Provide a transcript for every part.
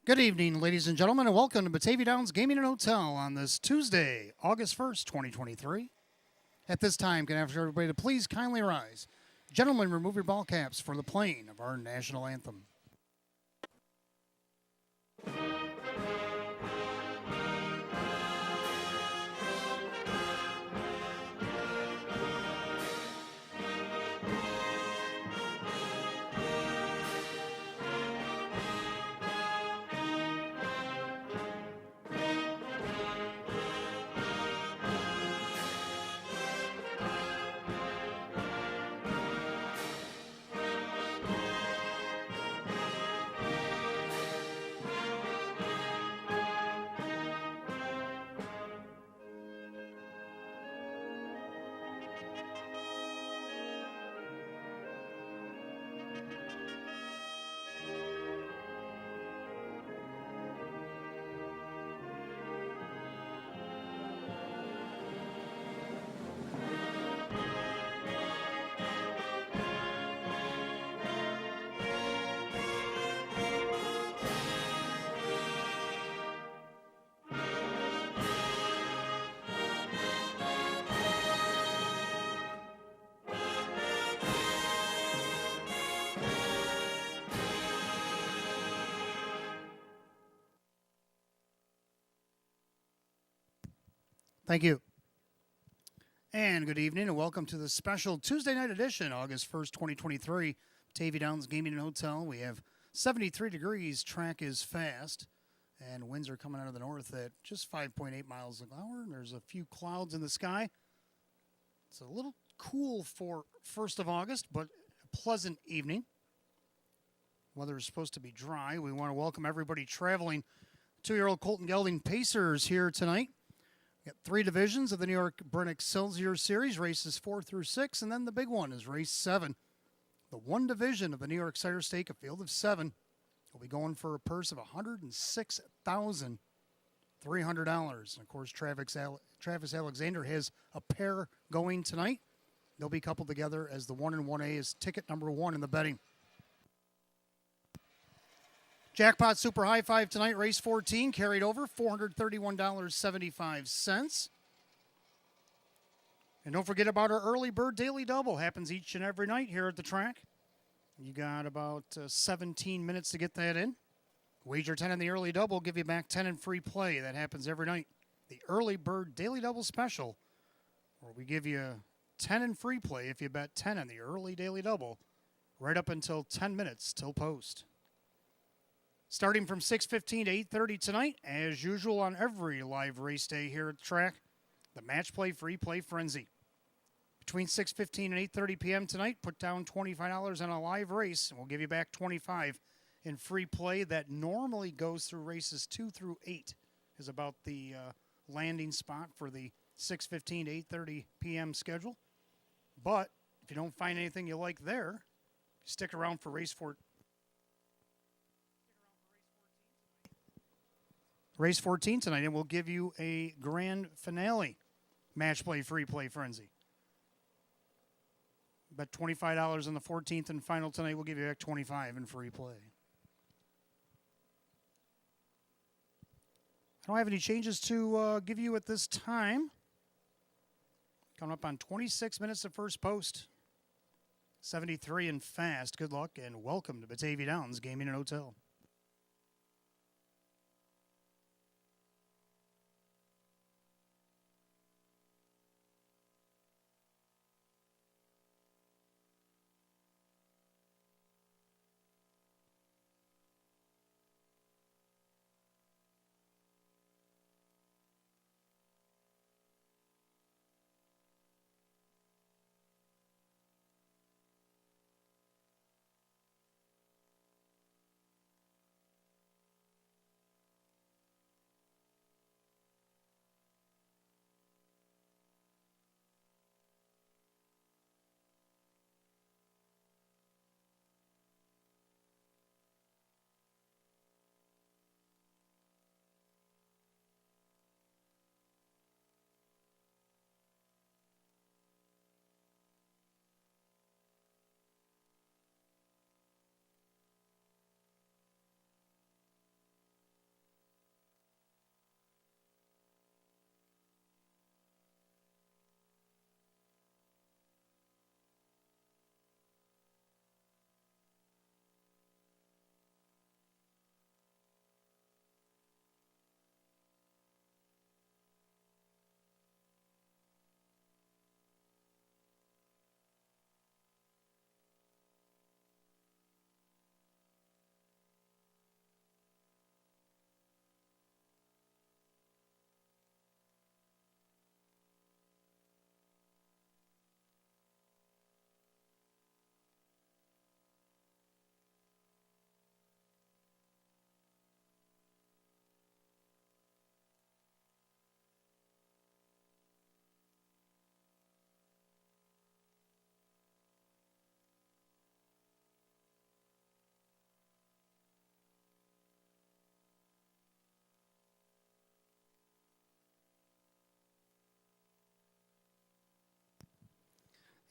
Good evening, ladies and gentlemen, and welcome to Batavia Downs Gaming and Hotel on this Tuesday, August 1st, 2023. At this time, can I ask everybody to please kindly rise. Gentlemen, remove your ball caps for the playing of our national anthem. Thank you. And good evening, and welcome to the special Tuesday night edition, August 1st, 2023, Batavia Downs Gaming and Hotel. We have 73 degrees, track is fast, and winds are coming out of the north at just 5.8 miles an hour. There's a few clouds in the sky. It's a little cool for 1st of August, but a pleasant evening. Weather is supposed to be dry. We want to welcome everybody traveling. 2-year-old Colton Gelding Pacers here tonight. We got 3 divisions of the New York Brennick-Excelsior Series, races 4 through 6, and then the big one is race 7. The one division of the New York Cider Stake, a field of 7, will be going for a purse of $106,300. And, of course, Travis Alexander has a pair going tonight. They'll be coupled together as the 1 and 1A is ticket number 1 in the betting. Jackpot Super High Five tonight, race 14, carried over, $431.75. And don't forget about our early bird daily double. Happens each and every night here at the track. You got about 17 minutes to get that in. Wager 10 in the early double, give you back 10 in free play. That happens every night. The early bird daily double special, where we give you 10 in free play if you bet 10 in the early daily double, right up until 10 minutes till post. Starting from 6:15 to 8:30 tonight, as usual on every live race day here at the track, the Match Play Free Play Frenzy. Between 6:15 and 8:30 p.m. tonight, put down $25 on a live race, and we'll give you back $25 in free play. That normally goes through races 2 through 8, is about the landing spot for the 6:15 to 8:30 p.m. schedule. But if you don't find anything you like there, stick around for race 4. Race 14 tonight, and we'll give you a grand finale match play, free play frenzy. Bet $25 on the 14th and final tonight. We'll give you back $25 in free play. I don't have any changes to give you at this time. Coming up on 26 minutes of first post. 73 and fast. Good luck and welcome to Batavia Downs Gaming and Hotel.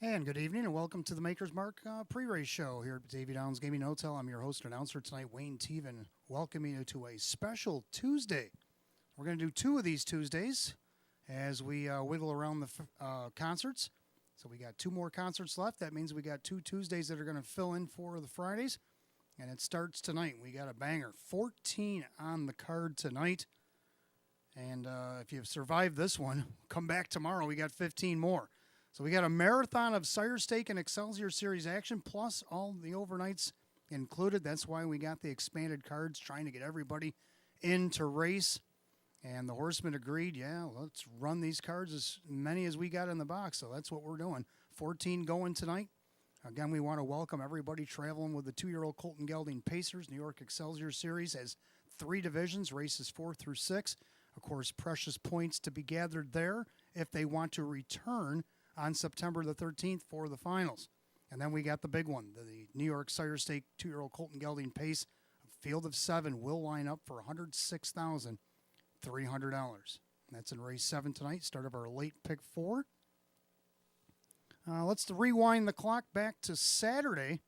And good evening, and welcome to the Maker's Mark pre-race show here at Batavia Downs Gaming Hotel. I'm your host and announcer tonight, Wayne Teven, welcoming you to a special Tuesday. We're going to do two of these Tuesdays as we wiggle around the concerts. So we got two more concerts left. That means we got two Tuesdays that are going to fill in for the Fridays. And it starts tonight. We got a banger. 14 on the card tonight. And if you've survived this one, come back tomorrow. We got 15 more. So we got a marathon of Sire Stake and Excelsior Series action, plus all the overnights included. That's why we got the expanded cards, trying to get everybody in to race. And the horsemen agreed, yeah, let's run these cards as many as we got in the box. So that's what we're doing. 14 going tonight. Again, we want to welcome everybody traveling with the 2-year-old Colton Gelding Pacers. New York Excelsior Series has 3 divisions, races 4 through 6. Of course, precious points to be gathered there if they want to return on September the 13th for the finals. And then we got the big one, the New York Sire Stake 2-year-old Colton Gelding Pace. A field of 7 will line up for $106,300. That's in race 7 tonight, start of our late pick 4. Let's rewind the clock back to Saturday.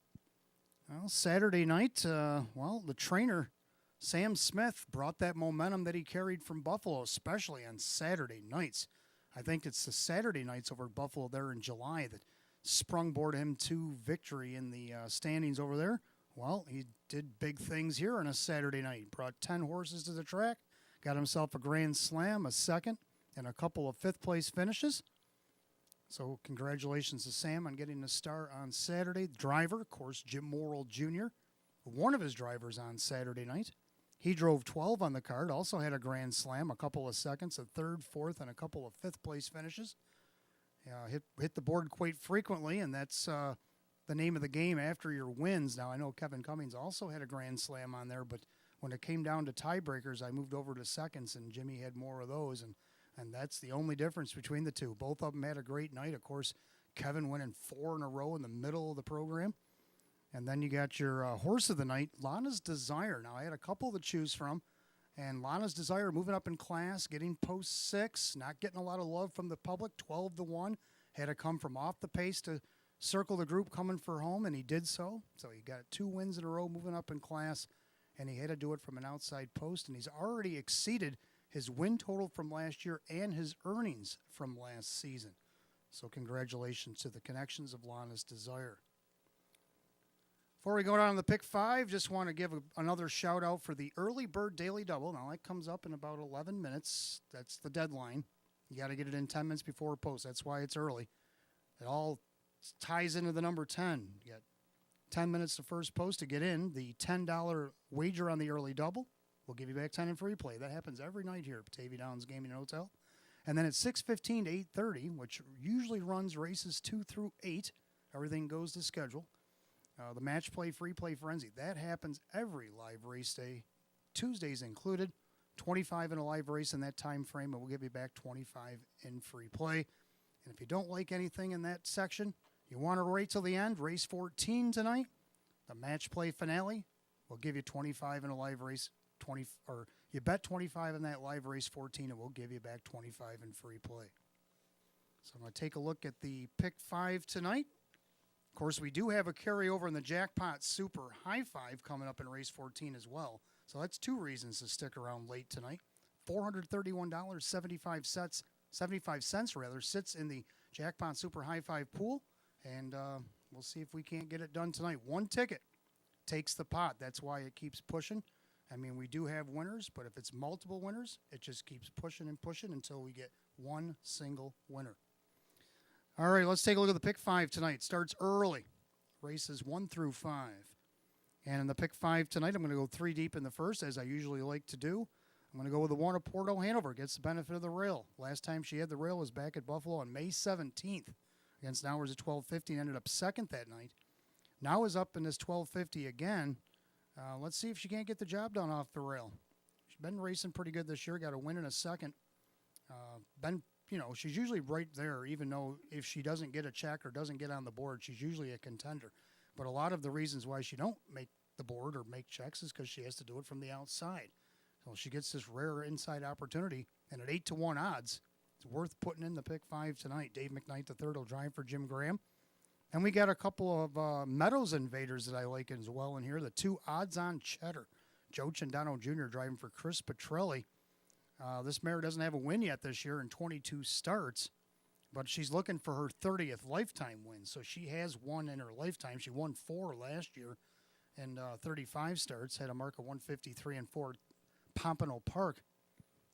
Well, Saturday night, the trainer, Sam Smith, brought that momentum that he carried from Buffalo, especially on Saturday nights. I think it's the Saturday nights over at Buffalo there in July that sprungboard him to victory in the standings over there. Well, he did big things here on a Saturday night. Brought 10 horses to the track, got himself a Grand Slam, a second, and a couple of fifth-place finishes. So congratulations to Sam on getting the start on Saturday. The driver, of course, Jim Morrill Jr., one of his drivers on Saturday night. He drove 12 on the card, also had a Grand Slam, a couple of seconds, a third, fourth, and a couple of fifth-place finishes. Hit the board quite frequently, and that's the name of the game after your wins. Now, I know Kevin Cummings also had a Grand Slam on there, but when it came down to tiebreakers, I moved over to seconds, and Jimmy had more of those, and that's the only difference between the two. Both of them had a great night. Of course, Kevin winning 4 in a row in the middle of the program. And then you got your horse of the night, Lana's Desire. Now, I had a couple to choose from, and Lana's Desire moving up in class, getting post 6, not getting a lot of love from the public, 12-1. Had to come from off the pace to circle the group coming for home, and he did so. So he got 2 wins in a row moving up in class, and he had to do it from an outside post, and he's already exceeded his win total from last year and his earnings from last season. So congratulations to the connections of Lana's Desire. Before we go down to the pick 5, just want to give another shout out for the early bird daily double. Now that comes up in about 11 minutes. That's the deadline. You got to get it in 10 minutes before post. That's why it's early. It all ties into the number 10. You got 10 minutes to first post to get in. The $10 wager on the early double will give you back 10 in free play. That happens every night here at Batavia Downs Gaming and Hotel. And then at 6:15 to 8:30, which usually runs races 2 through 8, everything goes to schedule. The match play, free play frenzy, that happens every live race day, Tuesdays included. 25 in a live race in that time frame, and we'll give you back 25 in free play. And if you don't like anything in that section, you want to wait till the end, race 14 tonight, the match play finale, we'll give you 25 in a live race, you bet 25 in that live race 14, and we'll give you back 25 in free play. So I'm going to take a look at the pick 5 tonight. Of course, we do have a carryover in the Jackpot Super High Five coming up in race 14 as well. So that's 2 reasons to stick around late tonight. $431.75 sits in the Jackpot Super High Five pool, and we'll see if we can't get it done tonight. 1 ticket takes the pot. That's why it keeps pushing. I mean, we do have winners, but if it's multiple winners, it just keeps pushing and pushing until we get 1 single winner. All right, let's take a look at the pick 5 tonight. Starts early, races 1 through 5. And in the pick 5 tonight, I'm going to go 3 deep in the first, as I usually like to do. I'm going to go with the one of Porto Hanover. Gets the benefit of the rail. Last time she had the rail was back at Buffalo on May 17th against Nowers at 12:50 and ended up second that night. Now is up in this 12:50 again. Let's see if she can't get the job done off the rail. She's been racing pretty good this year. Got a win in a second. She's usually right there, even though if she doesn't get a check or doesn't get on the board, she's usually a contender. But a lot of the reasons why she don't make the board or make checks is because she has to do it from the outside. So she gets this rare inside opportunity, and at 8-1 odds, it's worth putting in the pick 5 tonight. Dave McKnight III will drive for Jim Graham. And we got a couple of Meadows invaders that I like as well in here. The 2 odds-on cheddar. Joe Cindano Jr. driving for Chris Petrelli. This mare doesn't have a win yet this year in 22 starts, but she's looking for her 30th lifetime win. So she has won in her lifetime. She won 4 last year in 35 starts, had a mark of 153 and 4 Pompano Park.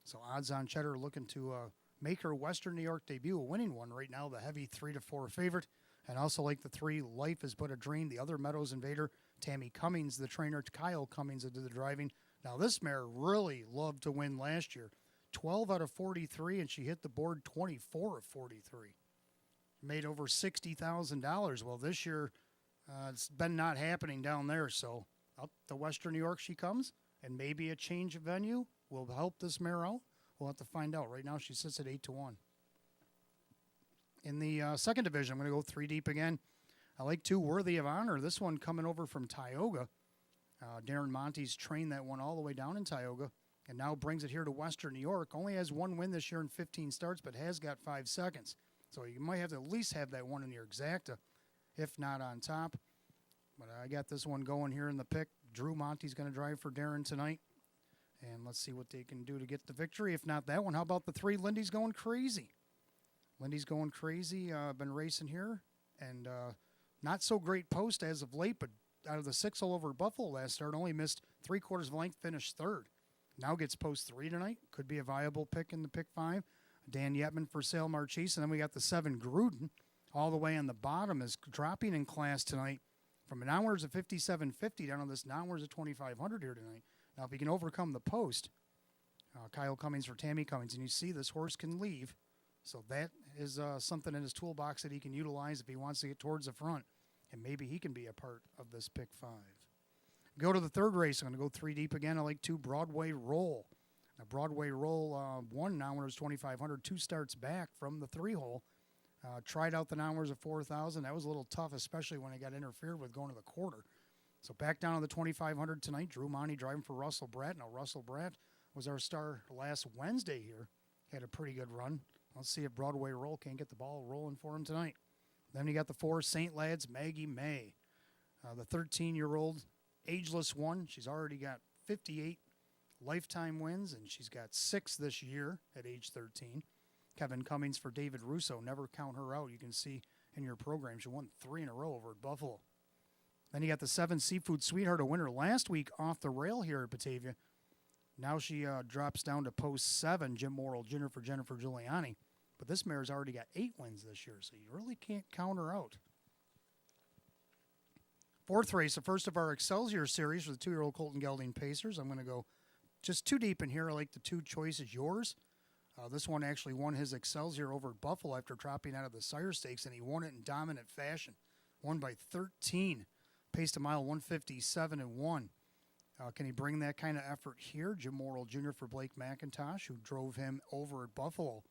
So odds-on cheddar looking to make her Western New York debut, a winning one right now, the heavy 3-4 favorite. And also like the 3, Life is But a Dream, the other Meadows invader, Tammy Cummings, the trainer, Kyle Cummings into the driving. Now this mare really loved to win last year. 12 out of 43, and she hit the board 24 of 43. Made over $60,000. Well, this year it's been not happening down there, so up to Western New York she comes, and maybe a change of venue will help this mare out. We'll have to find out. Right now she sits at 8-1. In the second division, I'm going to go 3 deep again. I like 2, Worthy of Honor. This one coming over from Tioga. Darren Monte's trained that one all the way down in Tioga and now brings it here to Western New York. Only has 1 win this year in 15 starts, but has got 5 seconds. So you might have to at least have that one in your exacta, if not on top. But I got this one going here in the pick. Drew Monte's going to drive for Darren tonight. And let's see what they can do to get the victory. If not that one, how about the 3, Lindy's Going Crazy? Lindy's Going Crazy. Been racing here. And not so great post as of late, but out of the 6 all over Buffalo last start, only missed 3/4 of length, finished 3rd. Now gets post 3 tonight. Could be a viable pick in the pick 5. Dan Yetman for Sale Marchese. And then we got the 7 Gruden all the way on the bottom is dropping in class tonight from an hours of 57.50 down to this hours of 2,500 here tonight. Now, if he can overcome the post, Kyle Cummings for Tammy Cummings, and you see this horse can leave. So that is something in his toolbox that he can utilize if he wants to get towards the front. And maybe he can be a part of this pick 5. Go to the 3rd race. I'm going to go 3 deep again. I like 2 Broadway Roll. Now, Broadway Roll won hours 2,500, 2 starts back from the 3-hole. Tried out the hours of 4,000. That was a little tough, especially when it got interfered with going to the quarter. So back down to the 2,500 tonight. Drew Monte driving for Russell Bratt. Now, Russell Bratt was our star last Wednesday here. Had a pretty good run. Let's see if Broadway Roll can't get the ball rolling for him tonight. Then you got the 4 St. Lads, Maggie May. The 13-year-old ageless one. She's already got 58 lifetime wins, and she's got 6 this year at age 13. Kevin Cummings for David Russo. Never count her out. You can see in your program she won 3 in a row over at Buffalo. Then you got the 7 Seafood Sweetheart, a winner last week off the rail here at Batavia. Now she drops down to post 7, Jim Morrill Jr. for Jennifer Giuliani. But this mare's already got 8 wins this year, so you really can't count her out. 4th race, the first of our Excelsior series for the 2-year-old Colton Gelding Pacers. I'm going to go just 2 deep in here. I like the 2 Choice Is Yours. This one actually won his Excelsior over at Buffalo after dropping out of the Sire Stakes, and he won it in dominant fashion. Won by 13. Paced a mile 157-1. Can he bring that kind of effort here? Jim Morrill Jr. for Blake McIntosh, who drove him over at Buffalo.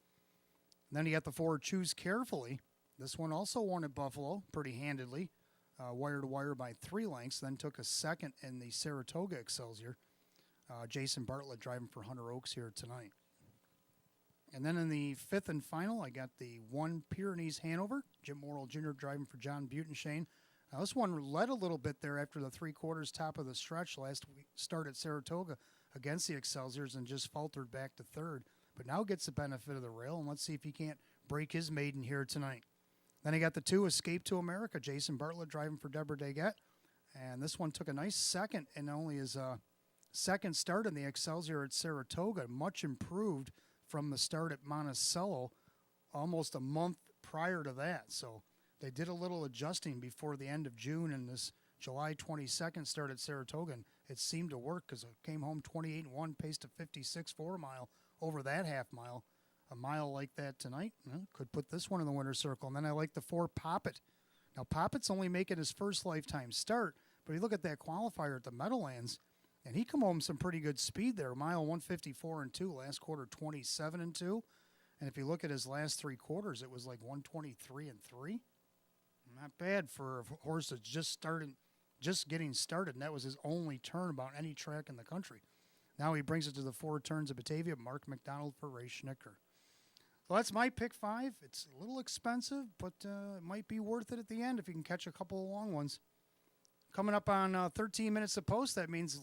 And then you got the 4 Choose Carefully. This one also won at Buffalo pretty handedly, wire to wire by 3 lengths. Then took a second in the Saratoga Excelsior. Jason Bartlett driving for Hunter Oaks here tonight. And then in the 5th and final, I got the 1 Pyrenees Hanover. Jim Morrill Jr. driving for John Butenshane. Now, this one led a little bit there after the 3/4 top of the stretch last week. Start at Saratoga against the Excelsiors and just faltered back to 3rd. But now gets the benefit of the rail, and let's see if he can't break his maiden here tonight. Then I got the 2 Escape to America. Jason Bartlett driving for Deborah Daggett. And this one took a nice second and only his second start in the Excelsior at Saratoga. Much improved from the start at Monticello almost a month prior to that. So they did a little adjusting before the end of June, and this July 22nd start at Saratoga, and it seemed to work because it came home 28-1, paced a 56.4 a mile over that half mile. A mile like that tonight, could put this one in the winner's circle. And then I like the 4 Poppet. Now, Poppet's only making his first lifetime start, but you look at that qualifier at the Meadowlands, and he come home some pretty good speed there. Mile 154-2, last quarter 27-2. And if you look at his last 3 quarters, it was like 123-3. Not bad for a horse that's just getting started, and that was his only turn about any track in the country. Now he brings it to the 4 turns of Batavia. Mark McDonald for Ray Schnicker. So that's my pick five. It's a little expensive, but it might be worth it at the end if you can catch a couple of long ones. Coming up on 13 minutes of post, that means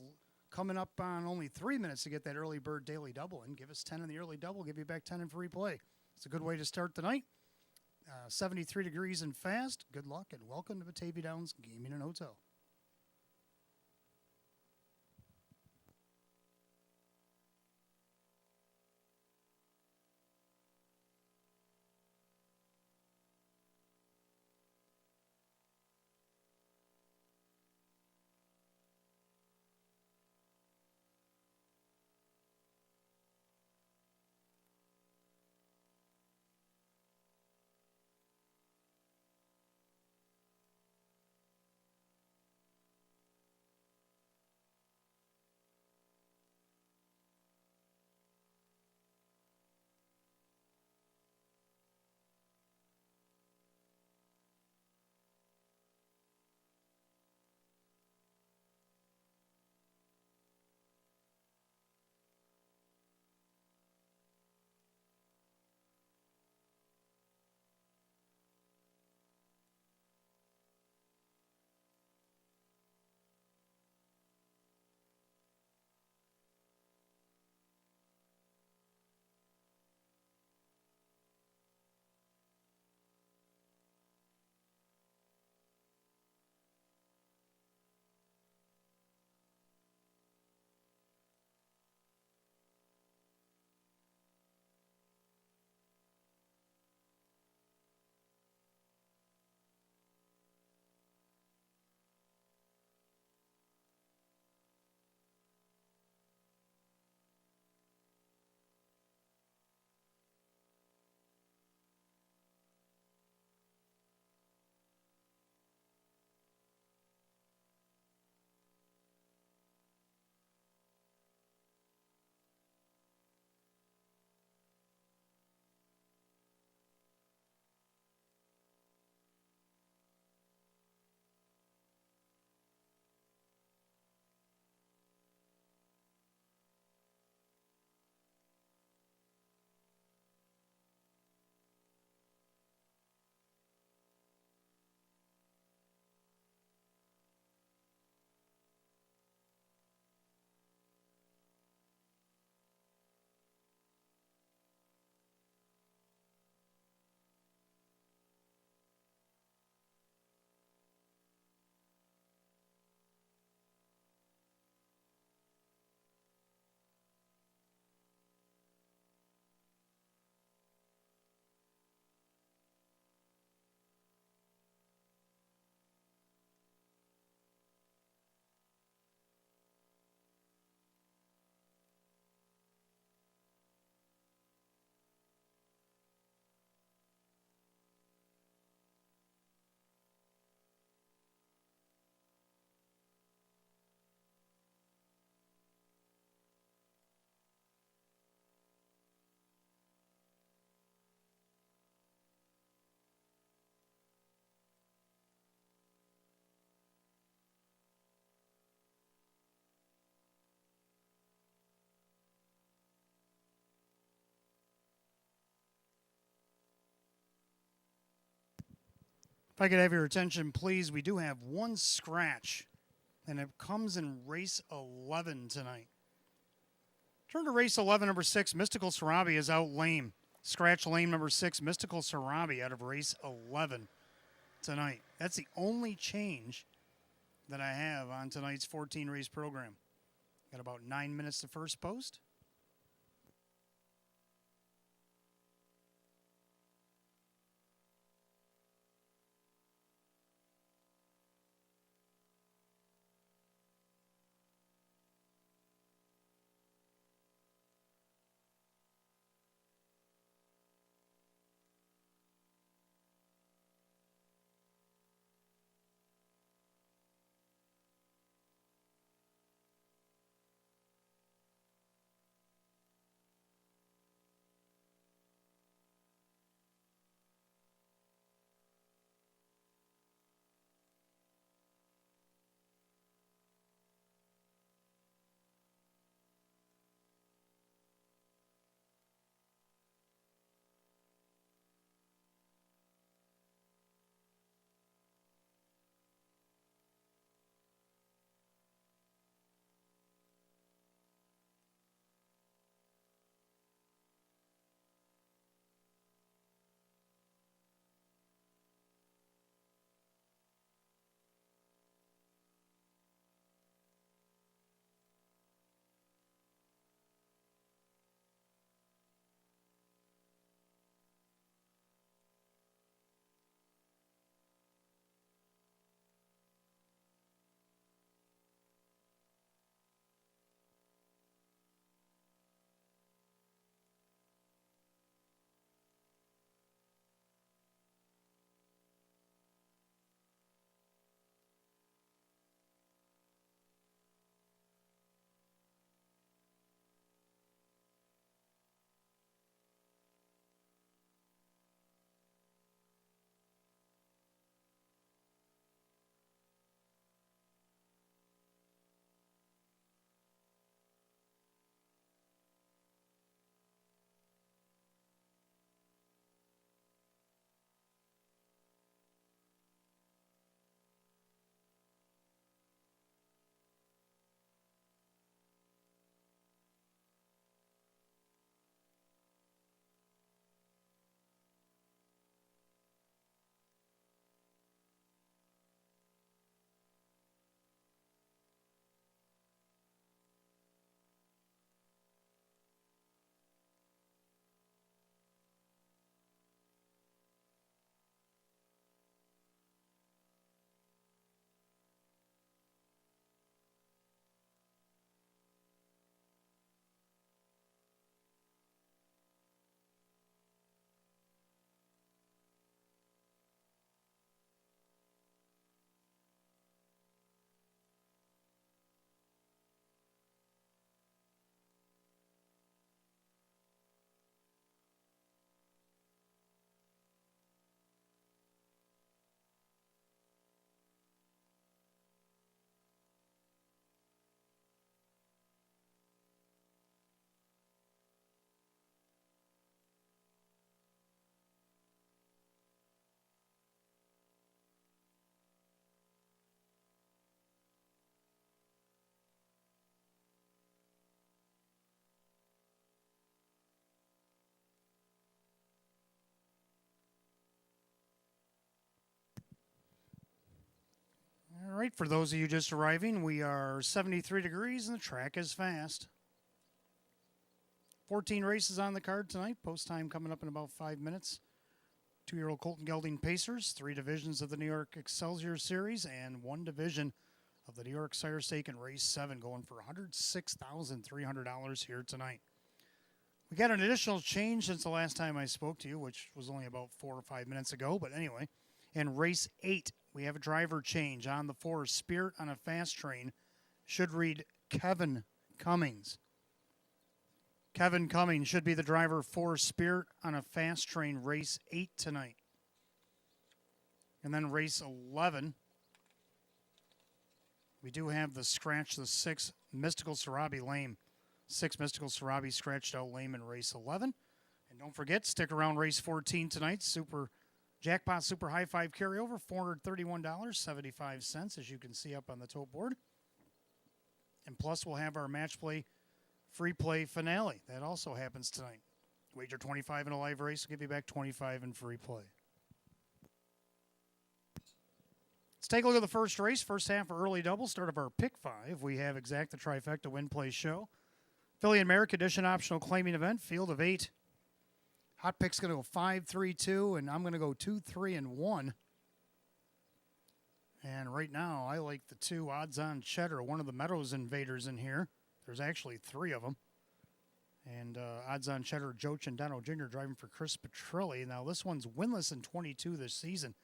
coming up on only 3 minutes to get that early bird daily double and give us 10 in the early double, give you back 10 in free play. It's a good way to start the night. 73 degrees and fast. Good luck and welcome to Batavia Downs Gaming and Hotel. If I could have your attention, please, we do have one scratch, and it comes in race 11 tonight. Turn to race 11, number 6, Mystical Sarabi is out lame. Scratch lane number 6, Mystical Sarabi out of race 11 tonight. That's the only change that I have on tonight's 14 race program. Got about 9 minutes to first post. right, for those of you just arriving, we are 73 degrees and the track is fast. 14 races on the card tonight. Post time coming up in about 5 minutes. 2-year-old Colton Gelding Pacers, 3 divisions of the New York Excelsior Series, and 1 division of the New York Sire Stake in Race 7, going for $106,300 here tonight. We got an additional change since the last time I spoke to you, which was only about 4 or 5 minutes ago. But anyway, in Race 8, we have a driver change on the 4 Spirit on a fast train. Should read Kevin Cummings. Kevin Cummings should be the driver for Spirit on a fast train, Race 8 tonight. And then Race 11, we do have the scratch, the 6 Mystical Sarabi Lame. 6 Mystical Sarabi scratched out lame in Race 11. And don't forget, stick around Race 14 tonight. Super Jackpot Super High Five carryover, $431.75, as you can see up on the tote board. And plus, we'll have our match play, free play finale. That also happens tonight. Wager 25 in a live race will give you back 25 in free play. Let's take a look at the first race. First half of early double, start of our pick 5. We have Exact the Trifecta Win Play Show. Philly and Merrick Edition optional claiming event, field of 8. Hot pick's going to go 5, 3, 2, and I'm going to go 2, 3, and 1. And right now, I like the 2 odds-on cheddar, one of the Meadows invaders in here. There's actually 3 of them. And odds-on cheddar, Joe Cindano Jr. driving for Chris Petrilli. Now, this one's winless in 22 this season.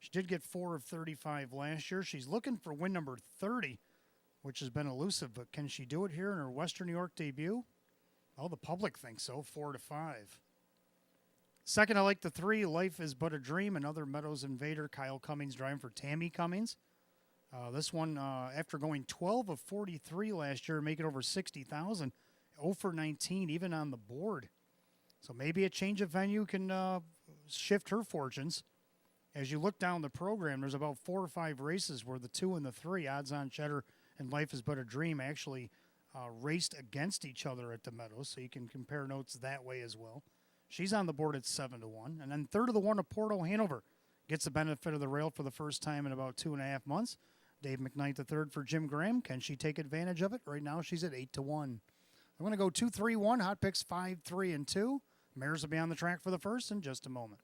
She did get 4 of 35 last year. She's looking for win number 30, which has been elusive, but can she do it here in her Western New York debut? Well, the public thinks so, 4 to 5. Second, I like the 3, Life is But a Dream, another Meadows invader, Kyle Cummings driving for Tammy Cummings. This one, after going 12 of 43 last year, making over 60,000, 0 for 19, even on the board. So maybe a change of venue can shift her fortunes. As you look down the program, there's about 4 or 5 races where the 2 and the 3, odds-on cheddar and Life is But a Dream, actually raced against each other at the Meadows, so you can compare notes that way as well. She's on the board at 7 to 1. And then third of the 1 of Porto Hanover gets the benefit of the rail for the first time in about 2.5 months. Dave McKnight III for Jim Graham. Can she take advantage of it? Right now she's at 8 to 1. I'm going to go 2, 3, 1. Hot picks 5, 3, and 2. Mares will be on the track for the first in just a moment.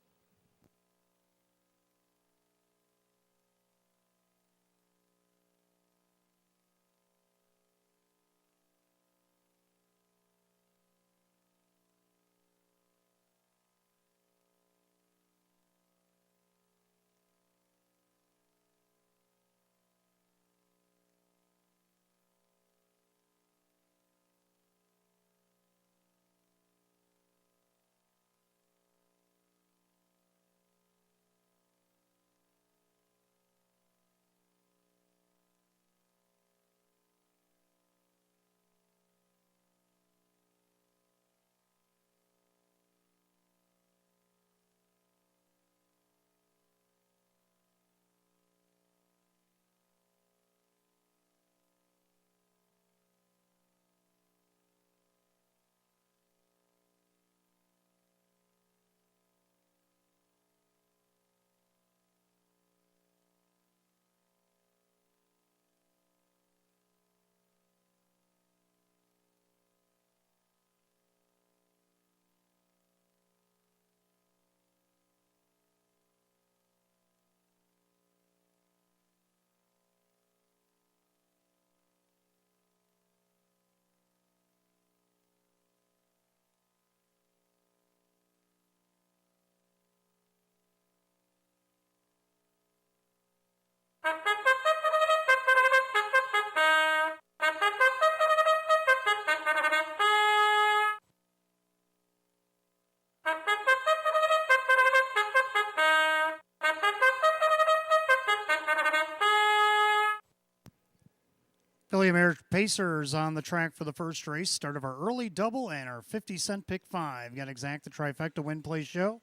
Philly American Pacers on the track for the first race. Start of our early double and our 50-cent pick 5. Got Exact the Trifecta Win Play Show.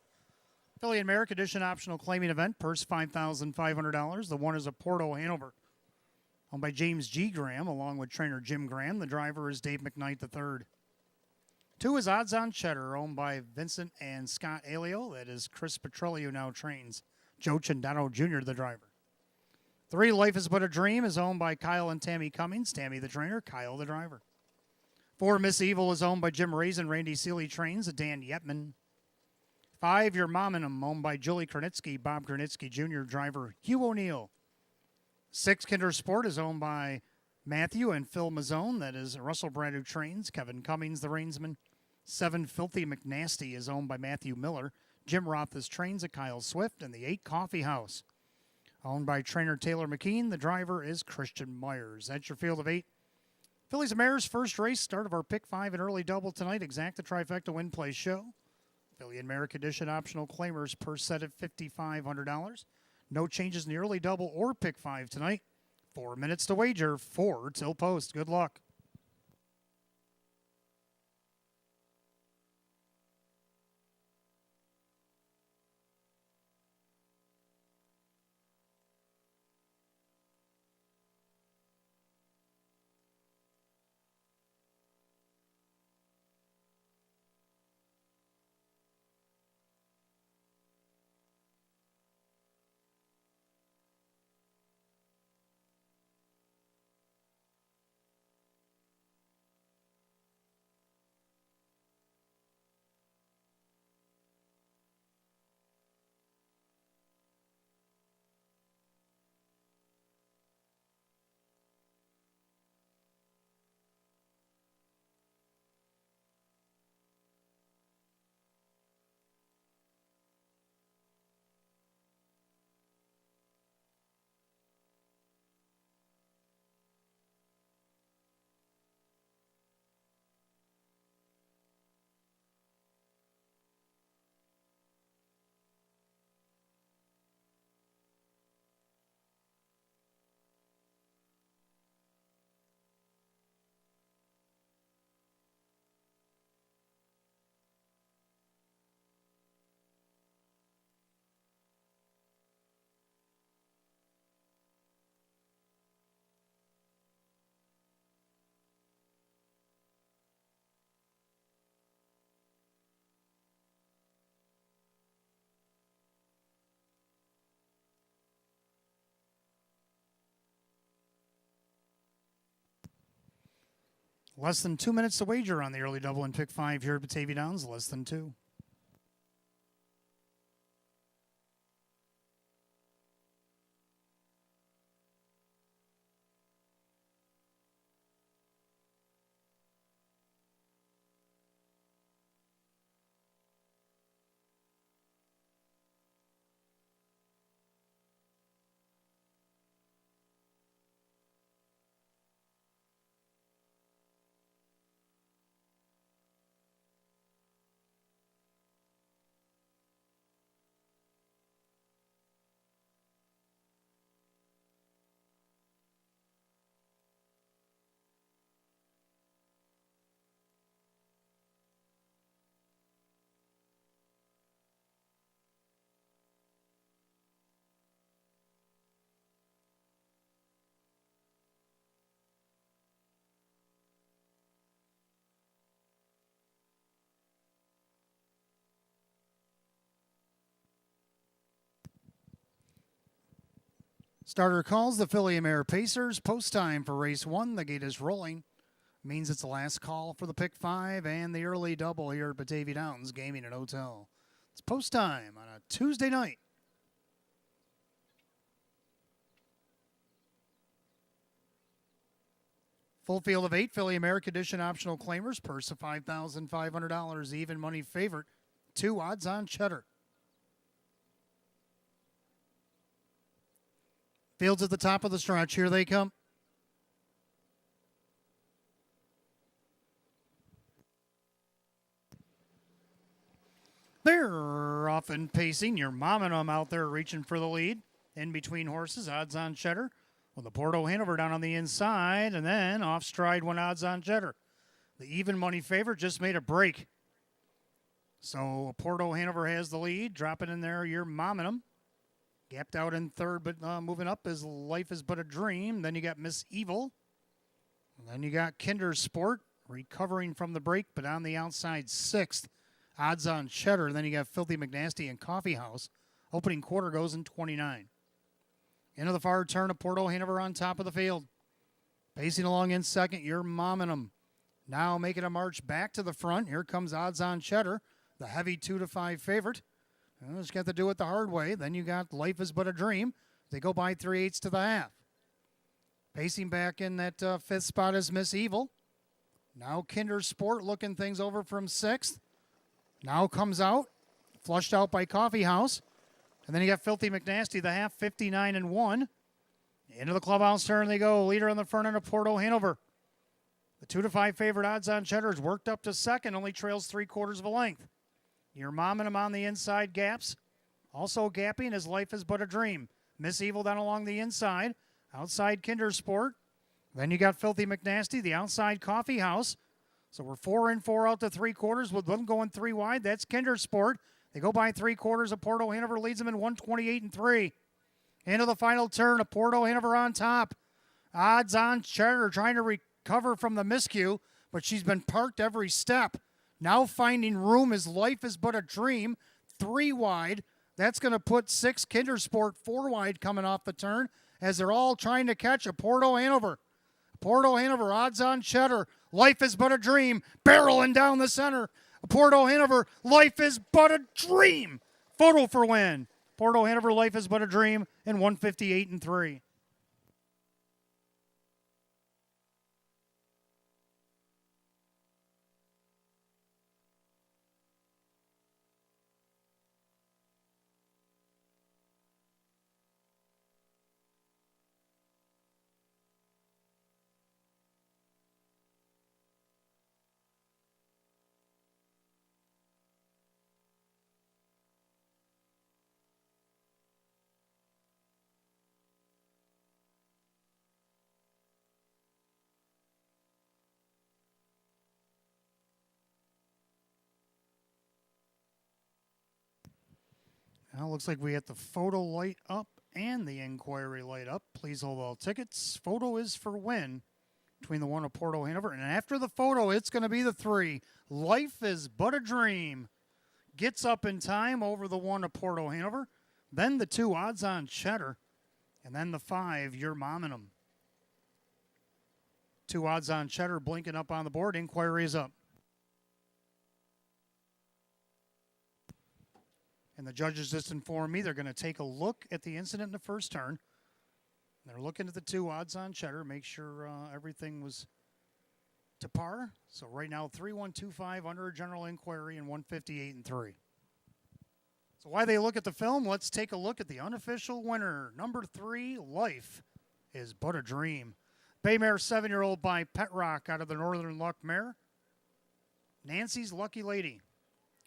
Philly American Edition optional claiming event. Purse $5,500. The 1 is a Porto Hanover, owned by James G. Graham, along with trainer Jim Graham. The driver is Dave McKnight III. 2 is Odds on Cheddar, owned by Vincent and Scott Alio. That is Chris Petrilli, who now trains Joe Cindano Jr., the driver. 3, Life is But a Dream, is owned by Kyle and Tammy Cummings. Tammy the trainer, Kyle the driver. 4, Miss Evil, is owned by Jim Raisin, Randy Seeley trains, Dan Yetman. 5, Your Mom and 'em, owned by Julie Kernitsky, Bob Kernitsky Jr., driver Hugh O'Neill. 6, Kinder Sport, is owned by Matthew and Phil Mazzone. That is Russell Brad, who trains, Kevin Cummings, the reinsman. 7, Filthy McNasty, is owned by Matthew Miller. Jim Roth is trains at Kyle Swift. And the 8, Coffee House, owned by trainer Taylor McKean. The driver is Christian Myers. That's your field of 8. Phillies and Mares, first race, start of our Pick 5 and early double tonight. Exacta Trifecta Win Play Show. Philly and Mare Condition optional claimers per set at $5,500. No changes in the early double or Pick 5 tonight. 4 minutes to wager, 4 till post. Good luck. Less than 2 minutes to wager on the early double and Pick 5 here at Batavia Downs. Less than 2. Starter calls the Philly and Mare Pacers. Post time for race 1. The gate is rolling. Means it's the last call for the Pick 5 and the early double here at Batavia Downs Gaming and Hotel. It's post time on a Tuesday night. Full field of 8 Philly America Edition optional claimers. Purse of $5,500. Even money favorite. 2 odds on cheddar. Fields at the top of the stretch. Here they come. They're off and pacing. Your mom and 'em out there reaching for the lead. In between horses, odds on cheddar. With the Porto Hanover down on the inside. And then off stride, 1 odds on cheddar. The even money favorite just made a break. So Porto Hanover has the lead. Dropping in there, your mom and 'em. Gapped out in third, but moving up is Life is But a Dream. Then you got Miss Evil. And then you got Kinder Sport recovering from the break, but on the outside, 6th. Odds on cheddar. And then you got Filthy McNasty and Coffee House. Opening quarter goes in 29. Into the far turn of Porto Hanover on top of the field. Pacing along in second, you're momming them. Now making a march back to the front. Here comes Odds On Cheddar, the heavy 2-5 favorite. Just got to do it the hard way. Then you got Life Is But a Dream. They go by 3/8 to the half. Pacing back in that fifth spot is Miss Evil. Now Kinder Sport looking things over from sixth. Now comes out, flushed out by Coffee House. And then you got Filthy McNasty, the half, 59-1. Into the clubhouse turn they go. Leader on the front end of Porto Hanover. The 2-5 favorite Odds On Cheddar is worked up to second, only trails 3/4 of a length. You're momming him on the inside gaps. Also gapping as Life Is But a Dream. Miss Evil down along the inside. Outside Kinder Sport. Then you got Filthy McNasty, the outside Coffee House. So we're 4 in, 4 out to 3/4 with them going 3 wide. That's Kinder Sport. They go by 3/4 of Porto Hanover, leads them in 128-3. Into the final turn of Porto Hanover on top. Odds On Cheddar trying to recover from the miscue, but she's been parked every step. Now finding room as Life Is But a Dream, 3 wide. That's going to put 6 Kinder Sport 4 wide coming off the turn as they're all trying to catch a Porto Hanover. Porto Hanover, Odds On Cheddar, Life Is But a Dream, barreling down the center. Porto Hanover, Life Is But a Dream. Photo for win. Porto Hanover, Life Is But a Dream, in 158-3. Now looks like we got the photo light up and the inquiry light up. Please hold all tickets. Photo is for win between the one of Porto Hanover. And after the photo, it's going to be the 3. Life Is But a Dream. Gets up in time over the one of Porto Hanover. Then the 2, Odds On Cheddar. And then the 5, You're Momming 'em. 2 Odds On Cheddar blinking up on the board. Inquiry is up. And the judges just informed me they're going to take a look at the incident in the first turn. They're looking at the 2 Odds On Cheddar, make sure everything was to par. So right now, 3-1-2-5 under a general inquiry and 158-3. So while they look at the film, let's take a look at the unofficial winner. Number 3, Life Is But a Dream. Baymare 7-year-old by Pet Rock out of the Northern Luck Mare. Nancy's Lucky Lady.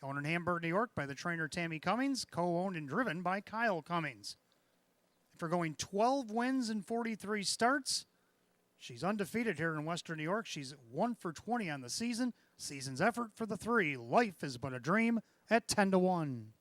Owned in Hamburg, New York by the trainer Tammy Cummings. Co-owned and driven by Kyle Cummings. For going 12 wins and 43 starts, she's undefeated here in Western New York. She's 1 for 20 on the season. Season's effort for the 3. Life Is But a Dream at 10-1.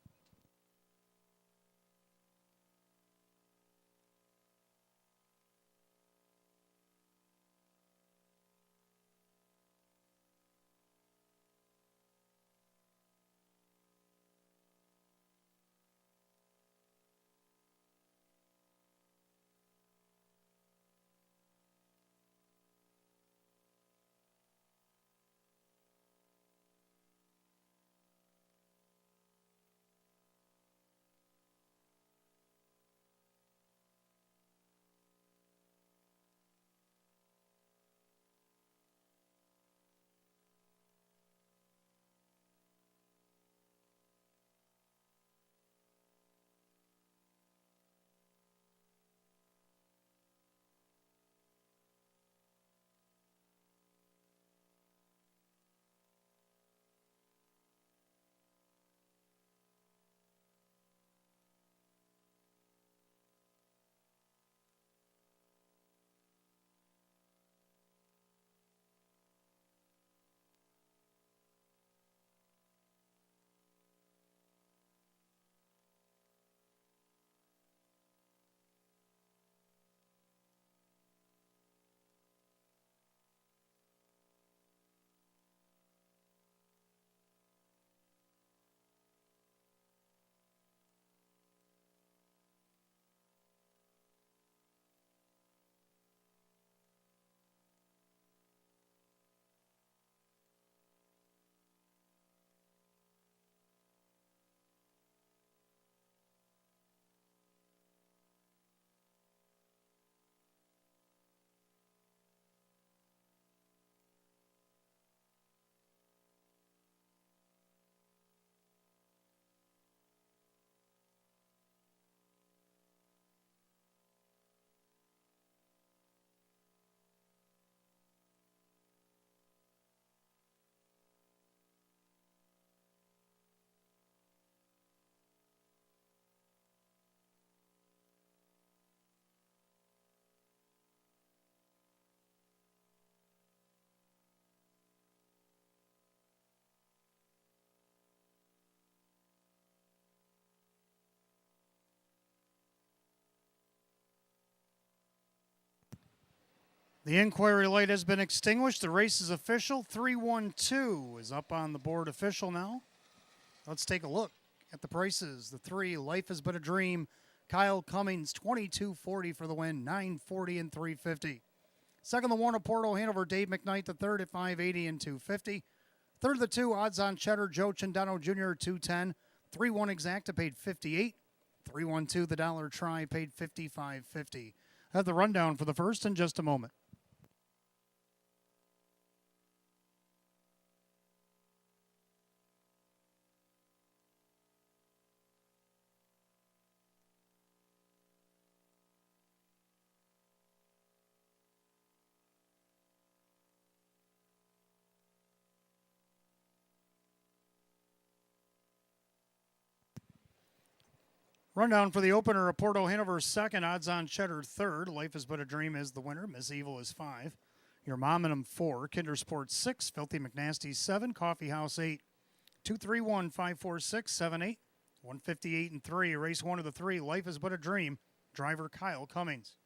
The inquiry light has been extinguished. The race is official. 312 is up on the board official now. Let's take a look at the prices. The 3, Life Has Been a Dream. Kyle Cummings, $22.40 for the win, $9.40 and $3.50. Second, the 1 of Porto Hanover, Dave McKnight, the third at $5.80 and $2.50. Third, the 2, Odds on Cheddar, Joe Chandano Jr., $2.10. 3-1 Exacta paid $58. 3-1-2, the Dollar Try paid $55.50. Have the rundown for the first in just a moment. Rundown for the opener of Porto Hanover, second. Odds on Cheddar, third. Life Is But a Dream is the winner. Miss Evil is 5. Your Mom and 'em, 4. Kinder Sports, 6. Filthy McNasty, 7. Coffee House, 8. 231 546 78. 158 and 3. Race 1 of the 3. Life Is But a Dream. Driver Kyle Cummings.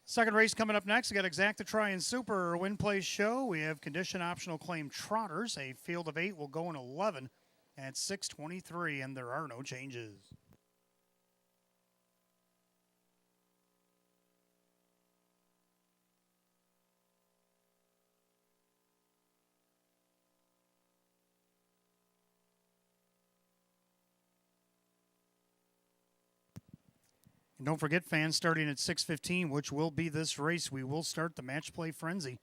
Second race coming up next. We got Exacta Try and Super Win Place Show. We have condition optional claim Trotters. A field of 8 will go in 11 at 6:23, and there are no changes. And don't forget, fans, starting at 6:15, which will be this race, we will start the match play frenzy.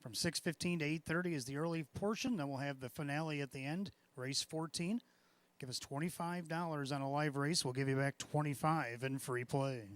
From 6:15 to 8:30 is the early portion. Then we'll have the finale at the end, race 14. Give us $25 on a live race. We'll give you back $25 in free play.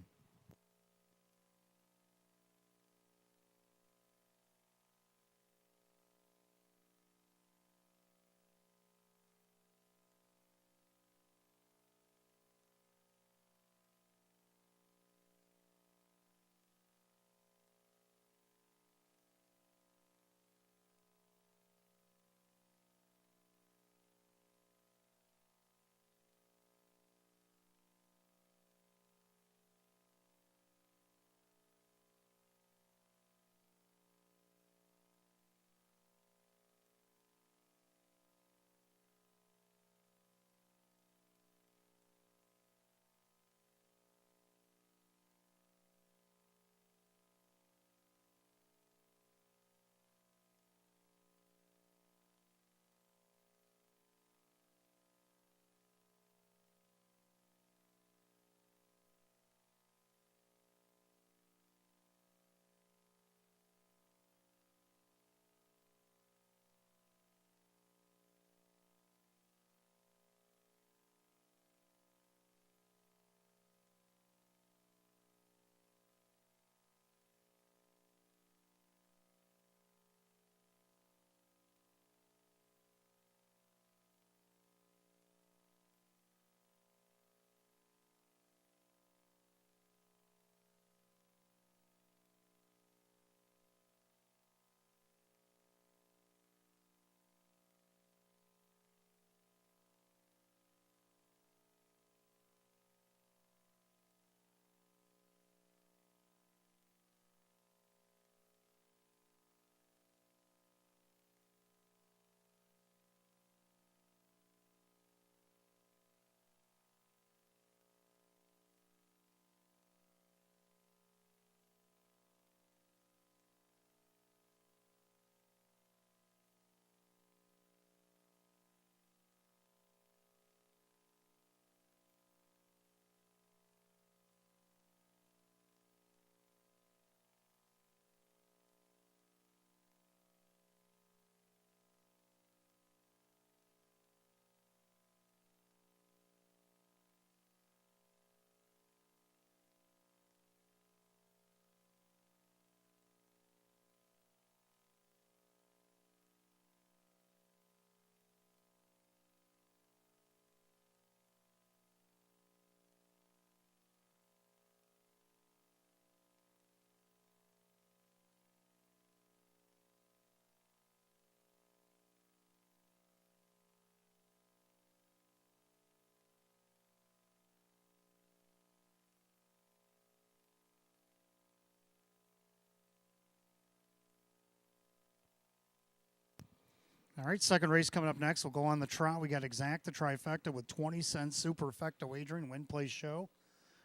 All right, second race coming up next. We'll go on the trot. We got Exact, the trifecta with 20-cent superfecta wagering, win, play, show.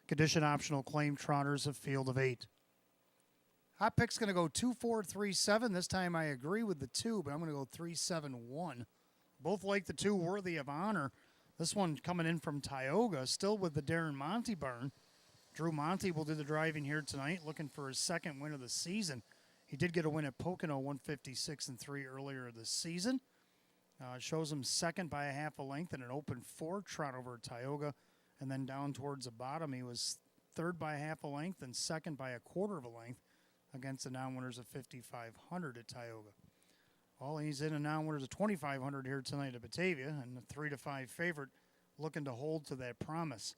Condition optional claim trotters, a field of 8. Hot pick's going to go 2, 4, 3, 7. This time I agree with the 2, but I'm going to go 3, 7, 1. Both like the 2, worthy of honor. This one coming in from Tioga, still with the Darren Monty barn. Drew Monty will do the driving here tonight, looking for his second win of the season. He did get a win at Pocono, 156-3 earlier this season. Shows him second by a half a length in an open 4 trot over Tioga. And then down towards the bottom, he was third by a half a length and second by a quarter of a length against the non-winners of 5,500 at Tioga. Well, he's in a non-winners of 2,500 here tonight at Batavia, and the 3-5 favorite looking to hold to that promise.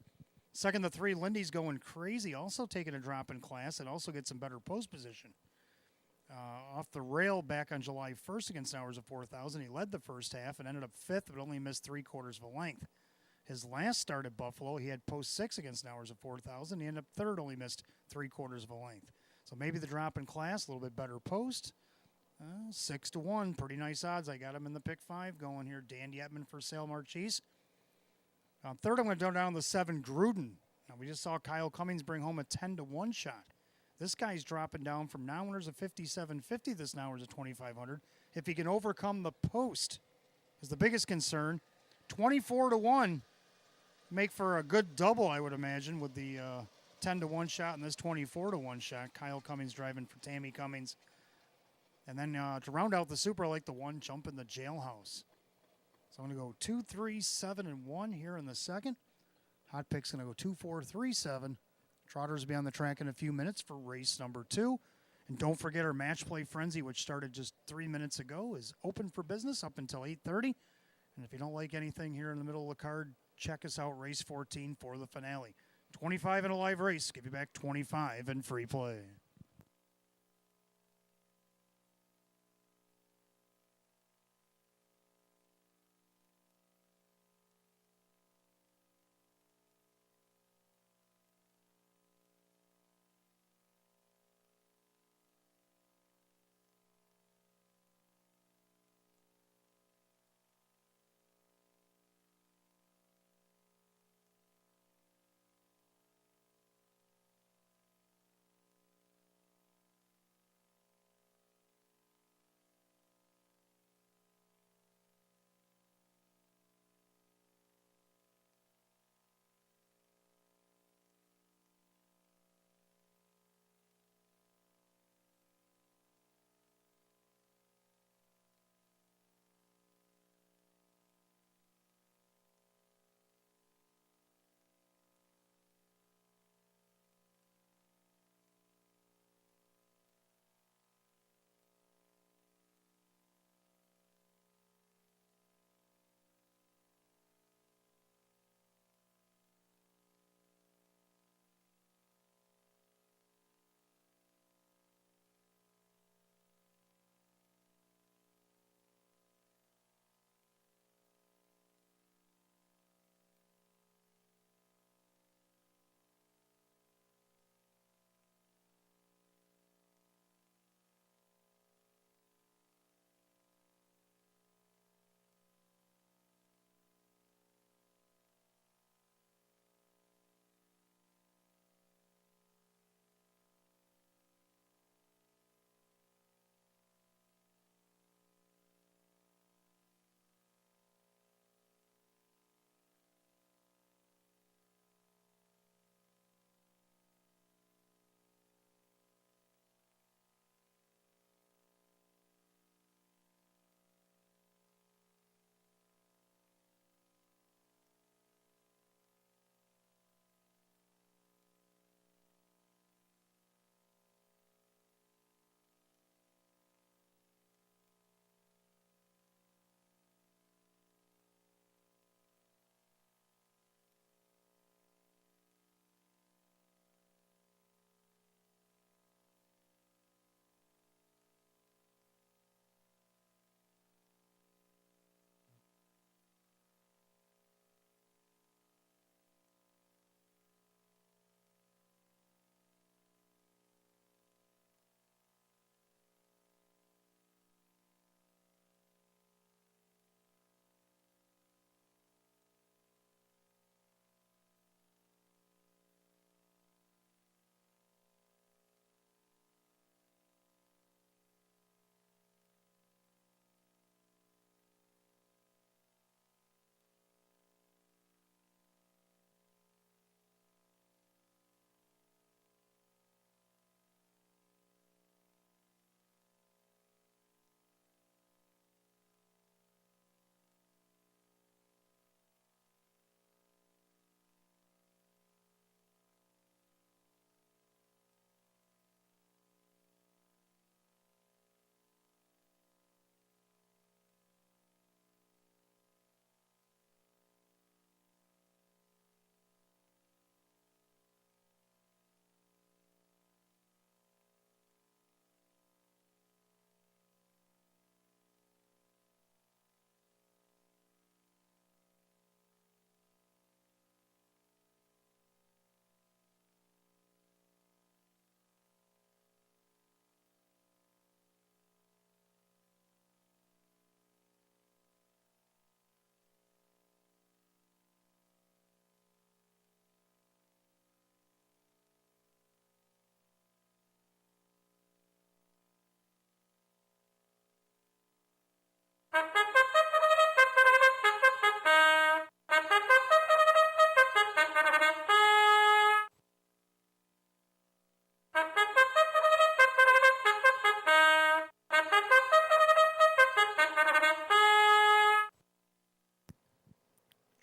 Second to 3, Lindy's going crazy, also taking a drop in class and also gets some better post position. Off the rail back on July 1st against Hours of 4,000, he led the first half and ended up 5th, but only missed 3/4 of a length. His last start at Buffalo, he had post 6 against Hours of 4,000. He ended up 3rd, only missed 3/4 of a length. So maybe the drop in class, a little bit better post. 6-1, pretty nice odds. I got him in the pick 5 going here. Dan Yetman for Sale Marchese. Third, I'm going to go down the 7, Gruden. Now, we just saw Kyle Cummings bring home a 10-1 shot. This guy's dropping down from non-winners of 57.50 this non-winners of 2,500. If he can overcome the post is the biggest concern. 24-1 make for a good double, I would imagine, with the 10-1 shot and this 24-1 shot. Kyle Cummings driving for Tammy Cummings. And then to round out the super, I like the 1 jump in the jailhouse. So I'm going to go 2, 3, 7, and 1 here in the second. Hot pick's going to go 2, 4, 3, 7. Trotters will be on the track in a few minutes for race number 2. And don't forget our match play frenzy, which started just 3 minutes ago, is open for business up until 8:30. And if you don't like anything here in the middle of the card, check us out, race 14 for the finale. 25 in a live race, give you back 25 in free play.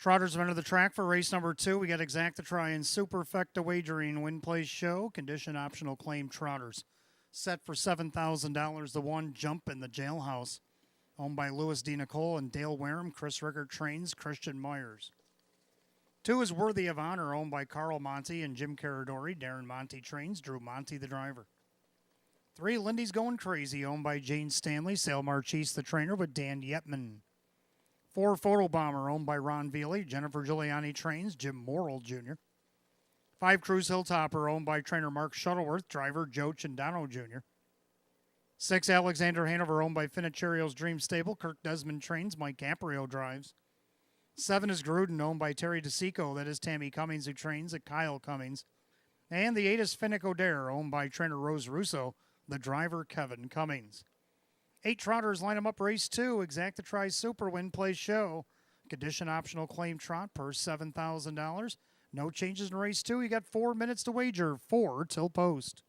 Trotters have entered the track for race number 2. We got Exacta Try and Superfecta Wagering Win Place Show. Condition optional claim Trotters. Set for $7,000. The one Jump in the Jailhouse. Owned by Louis D. Nicole and Dale Wareham. Chris Rickard trains Christian Myers. 2 is Worthy of Honor, owned by Carl Monty and Jim Caradori. Darren Monty trains Drew Monty, the driver. 3, Lindy's Going Crazy, owned by Jane Stanley. Sale Marchese, the trainer, with Dan Yetman. 4, Photo Bomber, owned by Ron Veely. Jennifer Giuliani trains Jim Morrill Jr. 5, Cruise Hilltopper, owned by trainer Mark Shuttleworth. Driver Joe Cindano Jr. 6, Alexander Hanover, owned by Finicherio's Dream Stable. Kirk Desmond trains. Mike Caprio drives. 7 is Gruden, owned by Terry DeSico. That is Tammy Cummings, who trains at Kyle Cummings. And the 8 is Finnick O'Dare, owned by trainer Rose Russo. The driver, Kevin Cummings. 8 Trotters line them up race 2. Exacta Try Super Win Place Show. Condition optional claim trot per $7,000. No changes in race 2. You got 4 minutes to wager. 4 till post.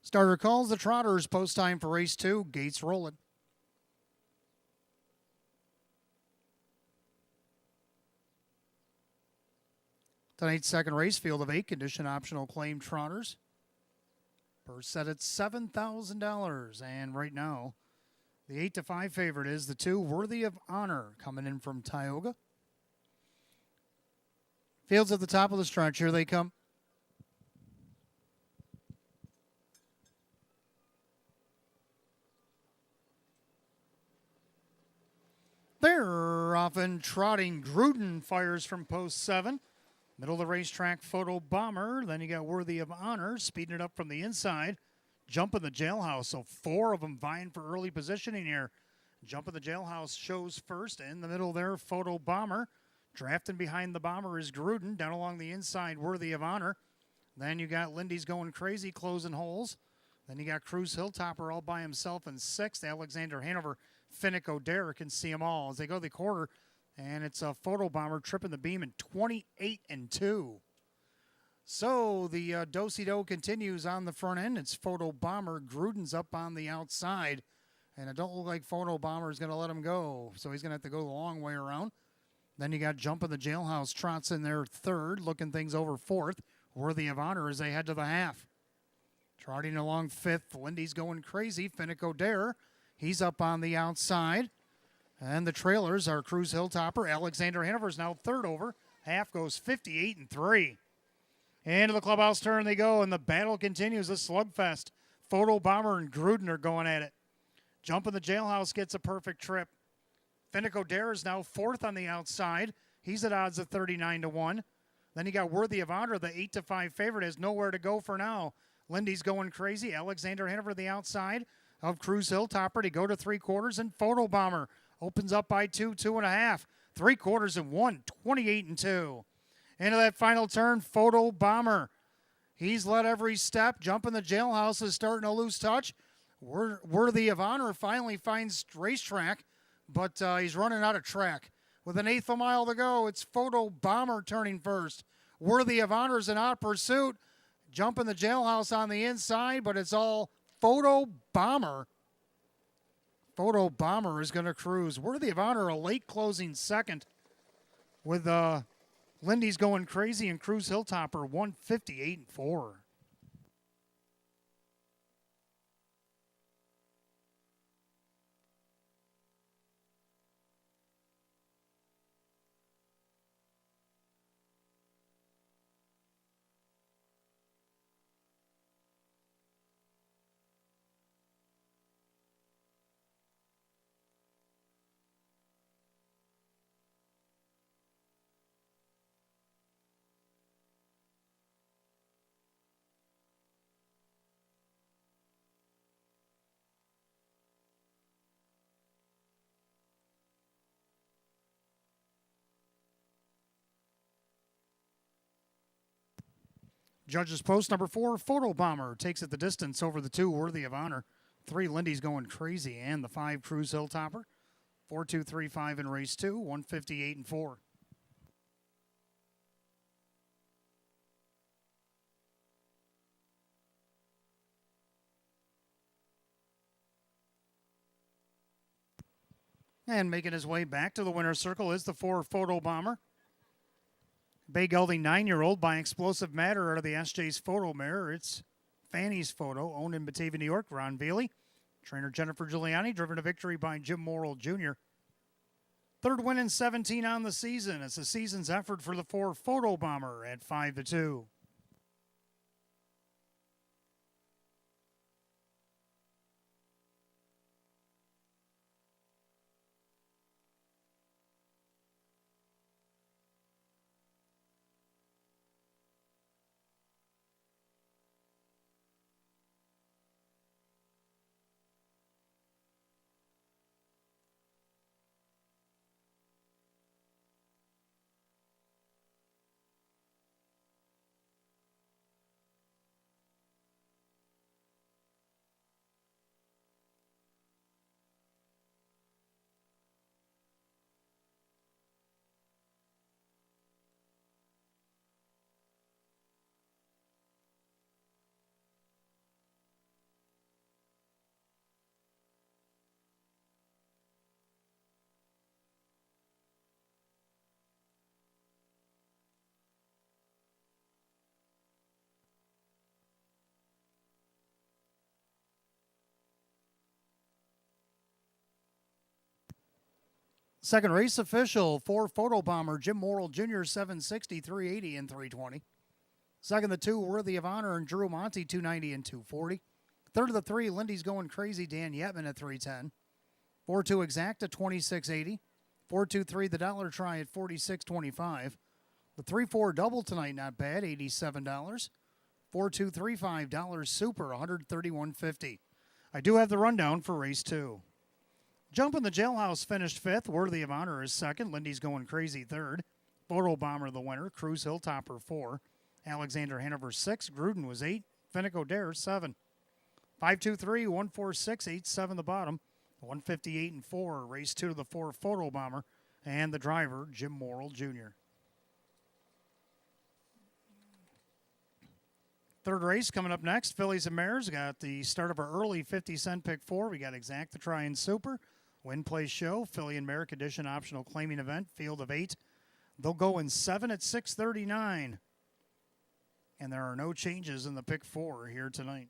Starter calls the Trotters. Post time for race 2. Gates rolling. Tonight's second race, field of 8, condition optional claim Trotters. Purse set at $7,000. And right now, the 8-5 favorite is the 2, Worthy of Honor, coming in from Tioga. Fields at the top of the stretch. Here they come. They're off and trotting. Gruden fires from post 7. Middle of the racetrack, Photo Bomber. Then you got Worthy of Honor, speeding it up from the inside. Jump in the Jailhouse. So 4 of them vying for early positioning here. Jump in the Jailhouse shows first. In the middle there, Photo Bomber. Drafting behind the Bomber is Gruden. Down along the inside, Worthy of Honor. Then you got Lindy's Going Crazy closing holes. Then you got Cruz Hilltopper all by himself in sixth. Alexander Hanover, Finnick O'Dare can see them all as they go to the quarter. And it's a Photo Bomber tripping the beam in 28-2. So the do-si-do continues on the front end. It's Photo Bomber. Gruden's up on the outside. And it don't look like Photo Bomber is going to let him go. So he's going to have to go the long way around. Then you got Jump in the Jailhouse. Trots in there third, looking things over fourth. Worthy of Honor as they head to the half. Trotting along fifth. Lindy's going crazy. Finnick O'Dare. He's up on the outside. And the trailers are Cruz Hilltopper. Alexander Hanover's now third over. Half goes 58-3. Into the clubhouse turn they go, and the battle continues. A slugfest. Photo Bomber and Gruden are going at it. Jump in the Jailhouse gets a perfect trip. Finnick O'Dare is now fourth on the outside. He's at odds of 39-1. Then you got Worthy of Honor, the 8-5 favorite, has nowhere to go for now. Lindy's going crazy. Alexander Hanover the outside of Cruz Hilltopper to go to three quarters, and Photo Bomber opens up by 2.5. Three quarters and 1, 28-2. Into that final turn, Photo Bomber. He's led every step. Jump in the Jailhouse is starting to lose touch. Worthy of Honor finally finds racetrack, but he's running out of track. With an eighth of a mile to go, it's Photo Bomber turning first. Worthy of Honor is in hot pursuit. Jump in the Jailhouse on the inside, but it's all Photo Bomber. Photo Bomber is going to cruise. Worthy of Honor, a late closing second with Lindy's going crazy and Cruz Hilltopper 158-4. Judges post number 4, Photo Bomber takes it the distance over the 2, Worthy of Honor. 3, Lindy's going crazy, and the 5, Cruz Hilltopper. 4-2-3-5 in race 2, 158-4. And making his way back to the winner's circle is the 4, Photo Bomber. Bay Gelding 9-year-old by Explosive Matter out of the SJ's Photo Mare. It's Fanny's Photo, owned in Batavia, New York. Ron Bailey. Trainer Jennifer Giuliani, driven to victory by Jim Morrill Jr. Third win in 17 on the season. It's a season's effort for the 4, Photo Bomber at 5-2. Second race official for Photo Bomber, Jim Morrill Jr., 760, 380, and 320. Second, the 2, Worthy of Honor, and Drew Monty, 290 and 240. Third of the 3, Lindy's going crazy, Dan Yetman at 310. 4-2 Exacta, 2680. 4-2-3, the Dollar Try at 46.25. The 3-4 double tonight, not bad, $87. 4-2-3-5 dollars Super, $131.50. I do have the rundown for race 2. Jump in the Jailhouse finished 5th. Worthy of Honor is 2nd. Lindy's going crazy 3rd. Photo Bomber the winner. Cruz Hilltopper 4. Alexander Hanover 6. Gruden was 8. Finnick O'Dare 7. 523 146 87 the bottom. 158 and 4. Race 2 to the 4 Photo Bomber. And the driver, Jim Morrill Jr. Third race coming up next. Fillies and Mares. Got the start of our early 50-cent pick 4. We got Exact the Try and Super. Win Place Show. Filly and Mare Condition Optional Claiming Event. Field of 8. They'll go in 7 at 6:39. And there are no changes in the pick 4 here tonight.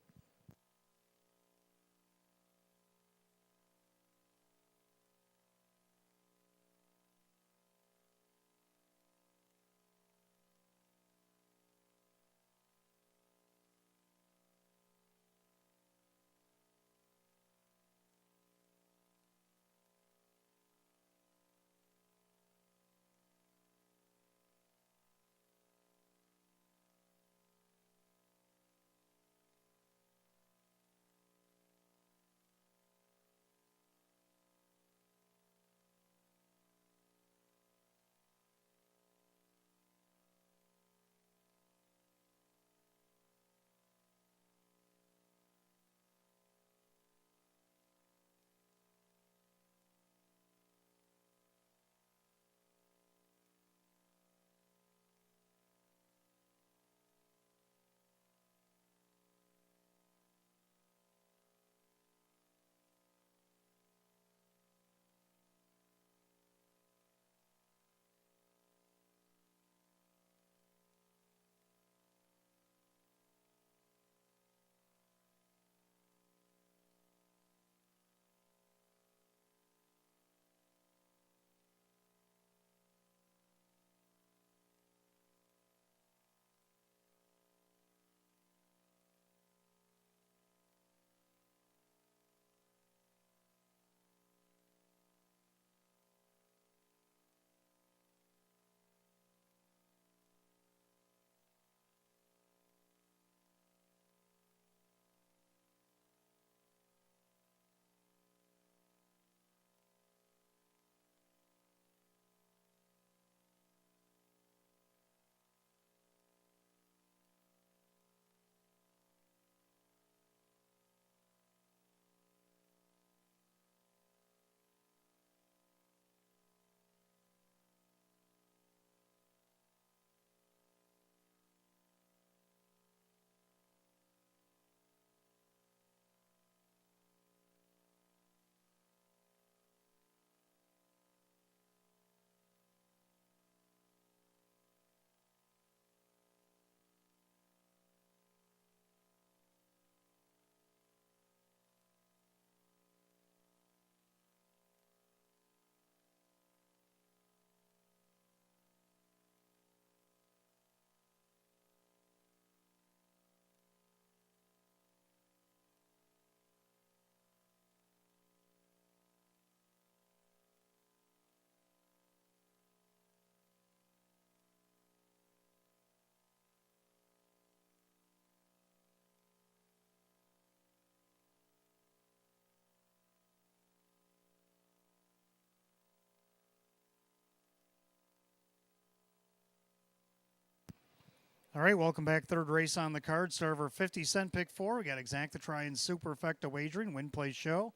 All right, welcome back. Third race on the card. Start of our 50-cent pick 4. We got Exact to Try and Superfecta Wagering. Win Place Show.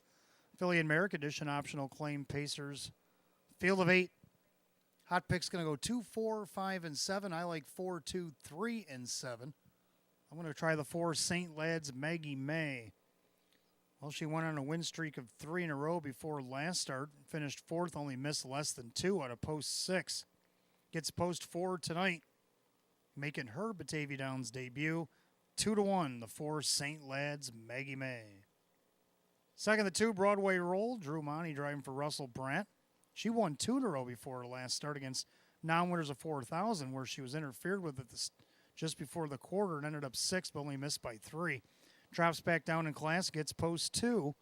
Filly and Mare Condition Optional Claim Pacers. Field of 8. Hot pick's going to go 2, 4, 5, and 7. I like 4, 2, 3, and 7. I'm going to try the 4 St. Lad's Maggie May. Well, she went on a win streak of 3 in a row before last start. Finished 4th, only missed less than 2 out of post 6. Gets post 4 tonight, making her Batavia Downs debut. 2-1, the 4 St. Lad's Maggie May. Second, the 2 Broadway Roll. Drew Monty driving for Russell Brandt. She won 2 in a row before her last start against non-winners of 4,000, where she was interfered with just before the quarter and ended up 6th, but only missed by 3. Drops back down in class, gets post 2,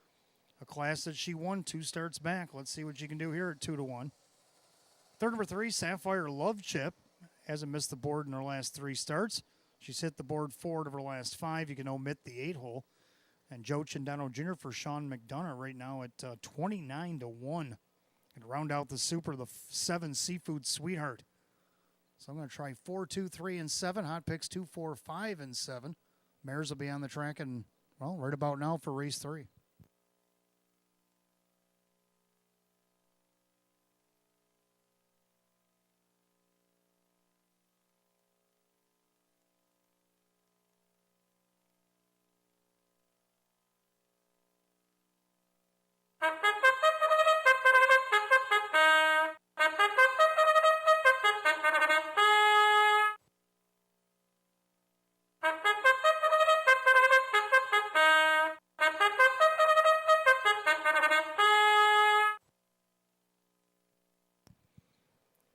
a class that she won 2 starts back. Let's see what she can do here at 2-1. Third, number 3, Sapphire Love Chip. Hasn't missed the board in her last 3 starts. She's hit the board 4 of her last 5. You can omit the 8-hole. And Joe Chindano Jr. for Sean McDonough right now at 29-1. And round out the super, the 7 Seafood Sweetheart. So I'm going to try 4, 2, 3, and 7. Hot picks 2, 4, 5, and 7. Mares will be on the track in Well, right about now for race 3.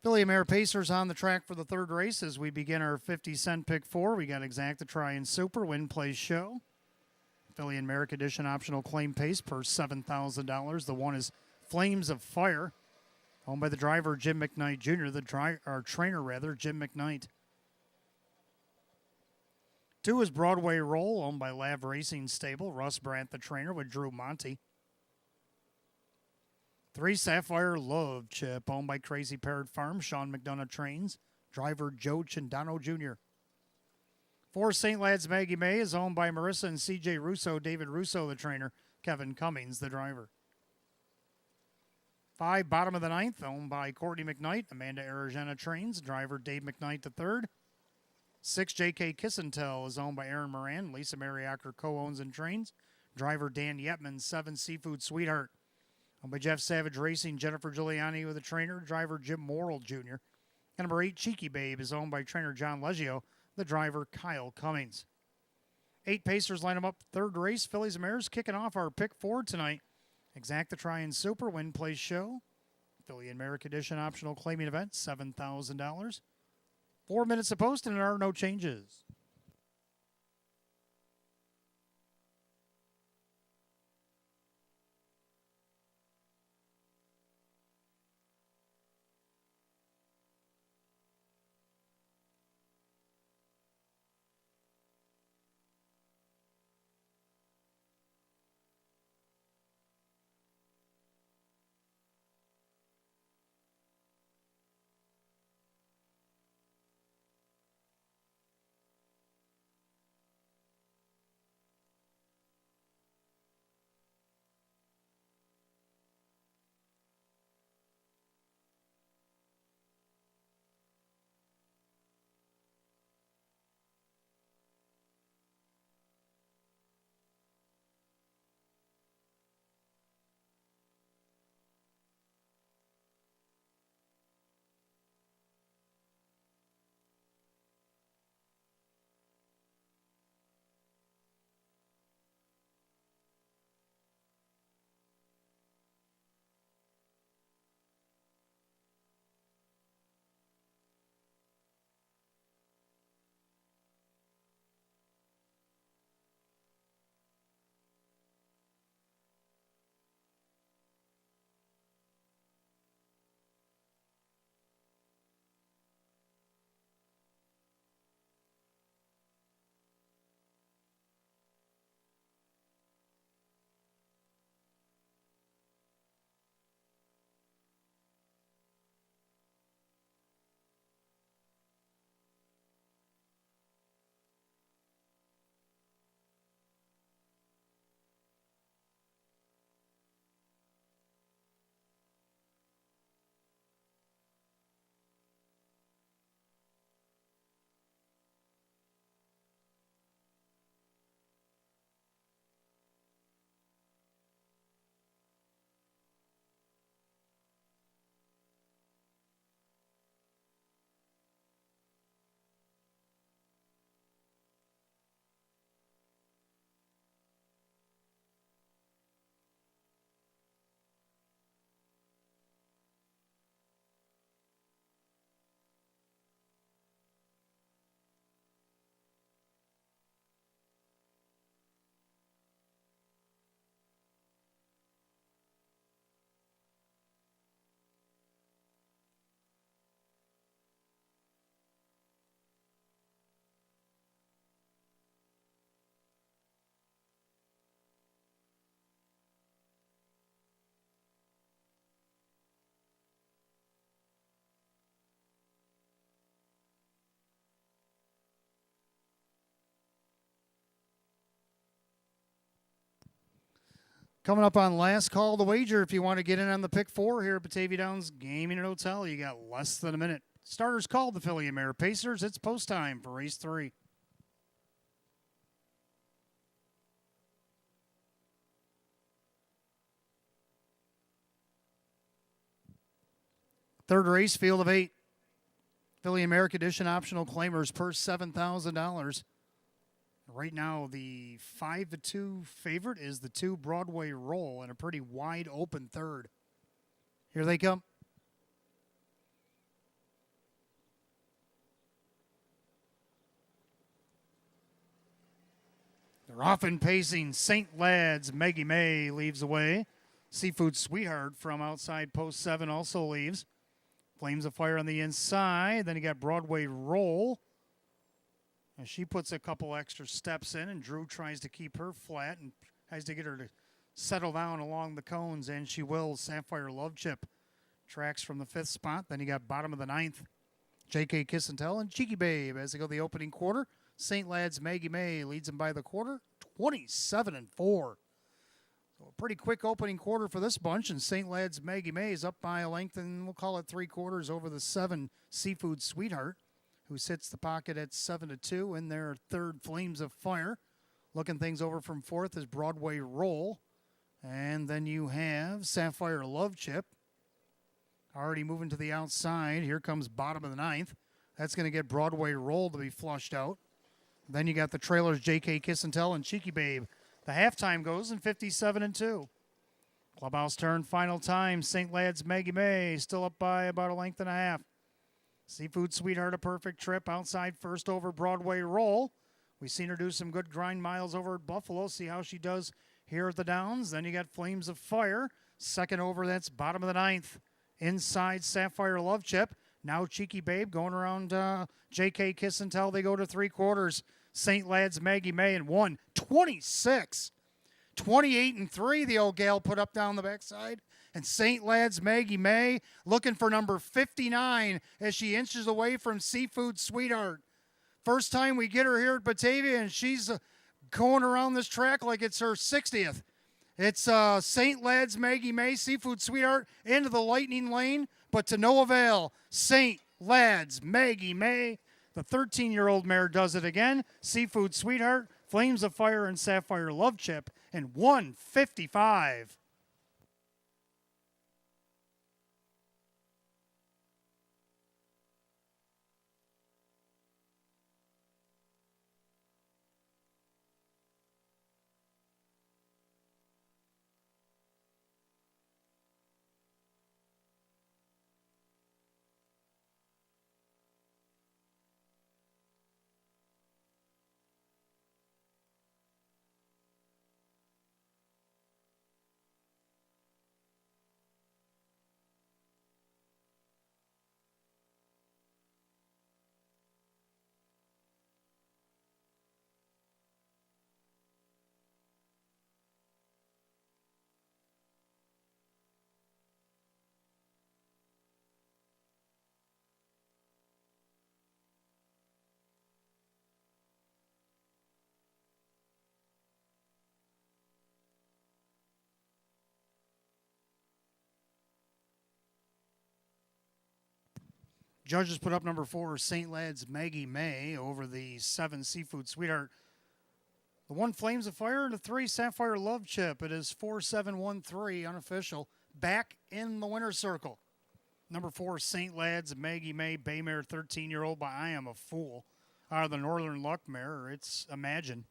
Philly Mare Pacers on the track for the third race as we begin our 50-cent pick 4. We got Exacta Try and Super, Win, Place, Show. Philly and Merrick Edition optional claim pace per $7,000. The one is Flames of Fire, owned by the driver Jim McKnight Jr., trainer Jim McKnight. 2 is Broadway Roll, owned by Lav Racing Stable, Russ Brandt, the trainer, with Drew Monty. 3, Sapphire Love Chip, owned by Crazy Parrot Farm, Sean McDonough Trains, driver Joe Chindano Jr. 4, St. Lad's Maggie May is owned by Marissa and C.J. Russo, David Russo, the trainer, Kevin Cummings, the driver. 5, Bottom of the Ninth, owned by Courtney McKnight, Amanda Aragena Trains, driver Dave McKnight III. 6, J.K. Kissentel is owned by Aaron Moran, Lisa Mariacker co-owns and trains, driver Dan Yetman, 7, Seafood Sweetheart, owned by Jeff Savage Racing, Jennifer Giuliani with a trainer, driver Jim Morrill Jr. And number 8, Cheeky Babe, is owned by trainer John Leggio, the driver Kyle Cummings. 8 Pacers line them up. Third race, Phillies and Mares kicking off our pick 4 tonight. Exacta Try and Super, Win, Place, Show. Philly and Merrick Edition optional claiming event, $7,000. 4 minutes to post and there are no changes. Coming up on last call to wager, if you want to get in on the pick four here at Batavia Downs Gaming and Hotel, you got less than a minute. Starters called the Philly and Mare Pacers. It's post time for race 3. Third race, field of 8. Philly and Mare Condition optional claimers per $7,000. Right now, the 5-2 favorite is the 2 Broadway Roll and a pretty wide open third. Here they come. They're often pacing. St. Lad's Maggie May leaves away. Seafood Sweetheart from outside post 7 also leaves. Flames of Fire on the inside. Then you got Broadway Roll. And she puts a couple extra steps in, and Drew tries to keep her flat and tries to get her to settle down along the cones, and she will. Sapphire Love Chip tracks from the 5th spot. Then you got bottom of the 9th, J.K. Kiss and Tell and Cheeky Babe as they go the opening quarter. St. Lad's Maggie May leads them by the quarter, 27-4. So a pretty quick opening quarter for this bunch, and St. Lad's Maggie May is up by a length, and we'll call it 3/4 over the 7 Seafood Sweetheart, who sits the pocket at 7-2 in their third. Flames of Fire. Looking things over from 4th is Broadway Roll. And then you have Sapphire Love Chip. Already moving to the outside. Here comes bottom of the 9th. That's going to get Broadway Roll to be flushed out. Then you got the trailers J.K. Kiss and Tell and Cheeky Babe. The halftime goes in 57-2. Clubhouse turn final time. St. Lad's Maggie May still up by about a length and a half. Seafood Sweetheart, a perfect trip outside first over Broadway Roll. We've seen her do some good grind miles over at Buffalo. See how she does here at the Downs. Then you got Flames of Fire. Second over, that's bottom of the 9th. Inside Sapphire Love Chip. Now Cheeky Babe going around J.K. Kiss and Tell. They go to 3/4. St. Lad's Maggie May and 1:26. 28-3 the old gal put up down the backside. And St. Lad's Maggie May looking for number 59 as she inches away from Seafood Sweetheart. First time we get her here at Batavia, and she's going around this track like it's her 60th. It's St. Lad's Maggie May, Seafood Sweetheart, into the lightning lane, but to no avail. St. Lad's Maggie May, the 13-year-old mare, does it again. Seafood Sweetheart, Flames of Fire, and Sapphire Love Chip, and 1:55. Judges put up number 4, St. Lad's Maggie May, over the 7 Seafood Sweetheart. The 1 Flames of Fire and the 3 Sapphire Love Chip. It is 4-7-1-3 unofficial. Back in the winner's circle. Number 4, St. Lad's Maggie May, Baymare, 13-year-old by I Am a Fool. Out of the Northern Luck Mare, it's Imagine.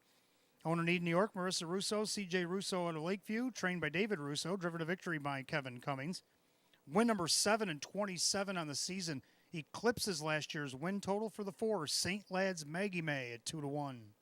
Owner Need New York, Marissa Russo, C.J. Russo out of Lakeview, trained by David Russo, driven to victory by Kevin Cummings. Win number 7-27 on the season. Eclipses last year's win total for the 4, St. Lad's Maggie May at 2-1.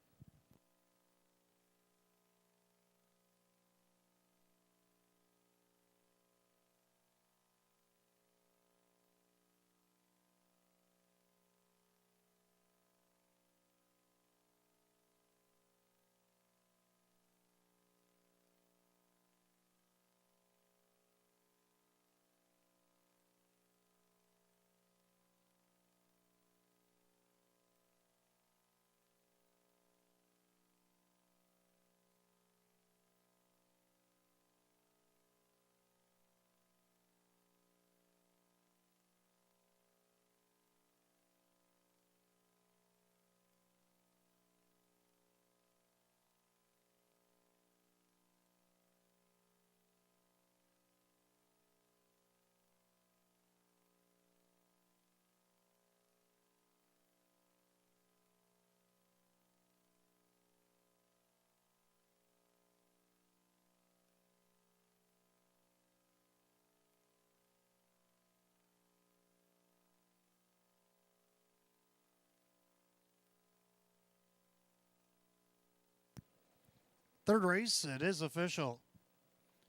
Third race, it is official.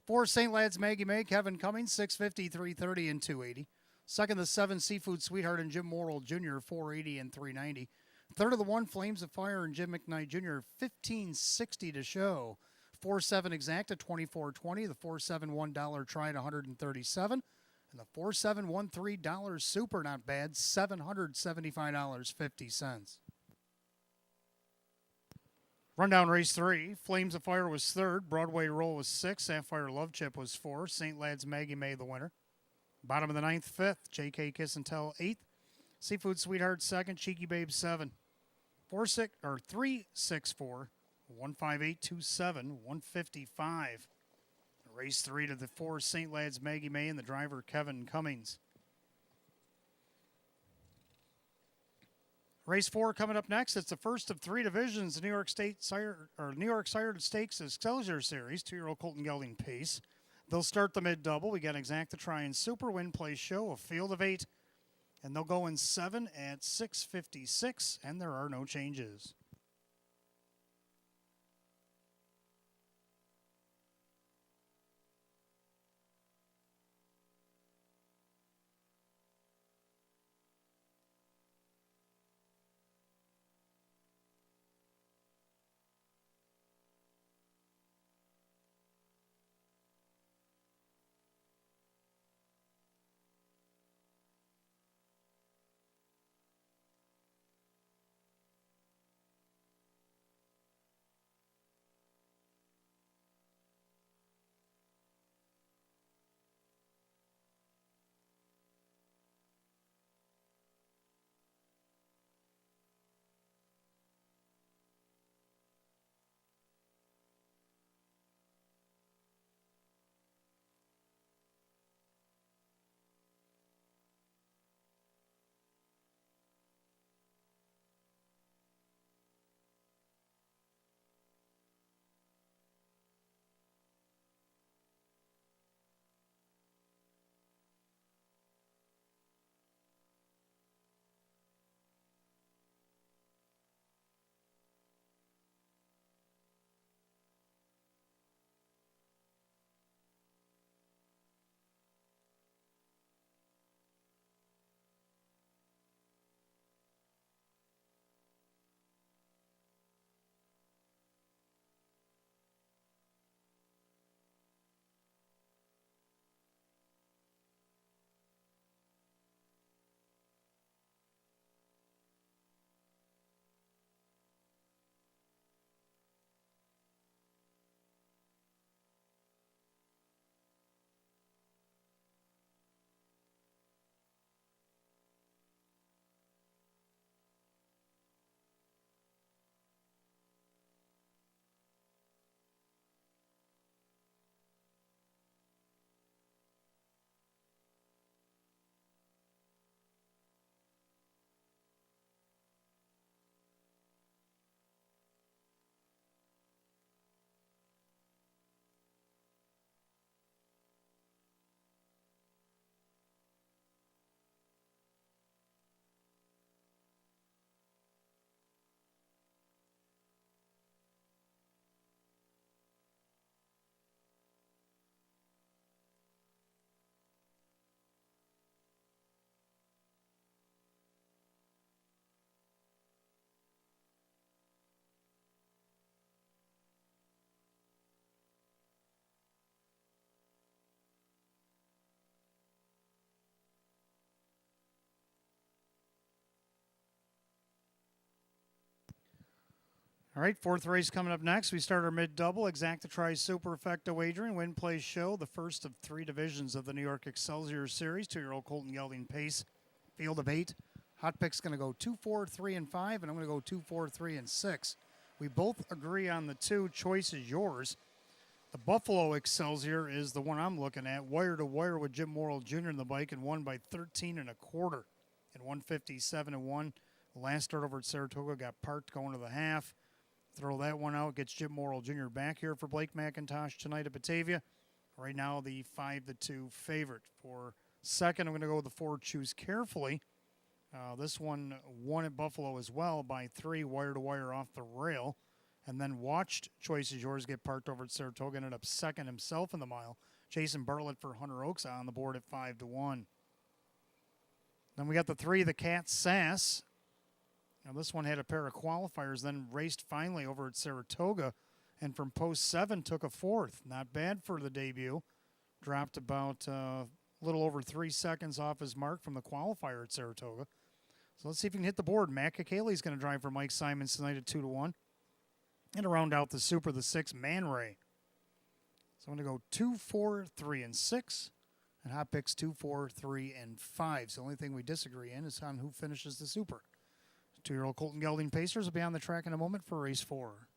4 St. Lad's Maggie May, Kevin Cummings, 650, 330, and 280. Second, the 7 Seafood Sweetheart and Jim Morrill Jr., 480 and 390. Third of the 1 Flames of Fire and Jim McKnight Jr., 1560 to show. 4-7 Exacta, 2420. The 4-7 $1 try at 137. And the 4-7 $13 Super, not bad, $775.50. Rundown race 3. Flames of Fire was third. Broadway Roll was 6. Sapphire Love Chip was 4. St. Lad's Maggie May the winner. Bottom of the 9th, 5th. J.K. Kiss and Tell 8th. Seafood Sweetheart 2nd. Cheeky Babe 7. 364 15827 155. Race 3 to the 4 St. Lad's Maggie May and the driver Kevin Cummings. Race 4 coming up next. It's the first of 3 divisions, the New York Sire Stakes Excelsior Series, 2-year-old Colton Gelding Pace. They'll start the mid-double. We got Exacta Try and Super Win Play Show, a field of 8. And they'll go in 7 at 6:56, and there are no changes. All right, 4th race coming up next. We start our mid-double. Exacta Try Superfecta Wagering, Win Play Show, the first of 3 divisions of the New York Excelsior Series. 2-year-old Colton Gelding Pace, field of 8. Hot Pick's going to go 2, 4, 3, and 5, and I'm going to go 2, 4, 3, and 6. We both agree on the 2. Choice is yours. The Buffalo Excelsior is the one I'm looking at. Wire to wire with Jim Morrill Jr. in the bike and won by 13 1/4 and 157-1. The last start over at Saratoga got parked going to the half. Throw that one out. Gets Jim Morrill Jr. back here for Blake McIntosh tonight at Batavia. Right now, the 5-2 favorite. For second, I'm going to go with the 4 Choose Carefully. This one won at Buffalo as well by 3, wire to wire off the rail. and then watched Choice is Yours get parked over at Saratoga. Ended up second himself in the mile. Jason Bartlett for Hunter Oaks on the board at 5-1. Then we got the 3, the Cat Sass. Now this one had a pair of qualifiers, then raced finally over at Saratoga, and from post 7 took a 4th. Not bad for the debut. Dropped about a little over 3 seconds off his mark from the qualifier at Saratoga. So let's see if he can hit the board. Matt Kakali's going to drive for Mike Simons tonight at 2-1. And to round out the Super, the 6, Man Ray. So I'm going to go 2, 4, 3, and 6. And hot picks 2, 4, 3, and 5. So the only thing we disagree in is on who finishes the Super. 2-year-old Colton Gelding Pacers will be on the track in a moment for race 4.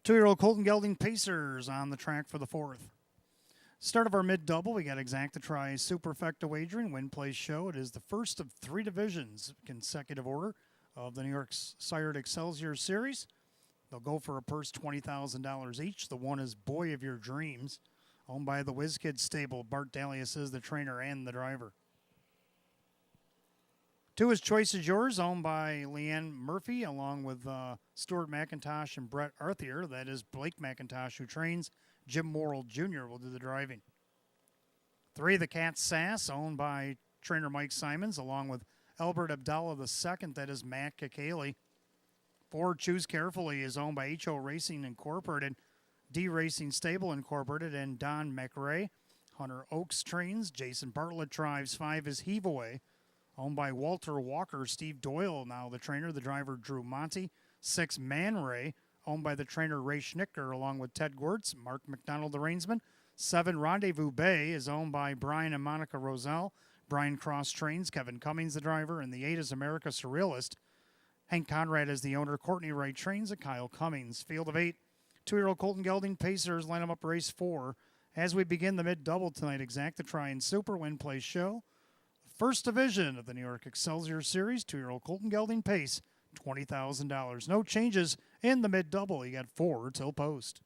Two-year-old Colton Gelding Pacers on the track for the 4th. Start of our mid-double, we got Exacta-Tri Superfecta wagering, win, place, show. It is the first of 3 divisions, consecutive order, of the New York Sired Excelsior Series. They'll go for a purse $20,000 each. The 1 is Boy of Your Dreams, owned by the Whiz Kids stable. Bart Dalius is the trainer and the driver. 2 is Choice is Yours, owned by Leanne Murphy, along with Stuart McIntosh and Brett Arthier. That is Blake McIntosh, who trains. Jim Morrill Jr. will do the driving. 3, the Cat Sass, owned by trainer Mike Simons, along with Albert Abdallah II. That is Matt Kakali. 4, Choose Carefully, is owned by HO Racing Incorporated, D Racing Stable Incorporated, and Don McRae. Hunter Oaks trains. Jason Bartlett drives. 5 is Heave Away, owned by Walter Walker. Steve Doyle now the trainer. The driver Drew Monty. 6, Man Ray, owned by the trainer Ray Schnicker, along with Ted Gwirtz. Mark McDonald the reinsman. 7, Rendezvous Bay, is owned by Brian and Monica Roselle. Brian Cross trains. Kevin Cummings the driver. And the 8 is America Surrealist. Hank Conrad is the owner. Courtney Wright trains. And Kyle Cummings. Field of 8. 2-year-old Colton Gelding Pacers line them up race 4. As we begin the mid-double tonight, Exacta-Tri and Super, win, place, show. First division of the New York Excelsior Series, 2-year-old Colton Gelding Pace, $20,000. No changes in the mid-double. You got 4 till post.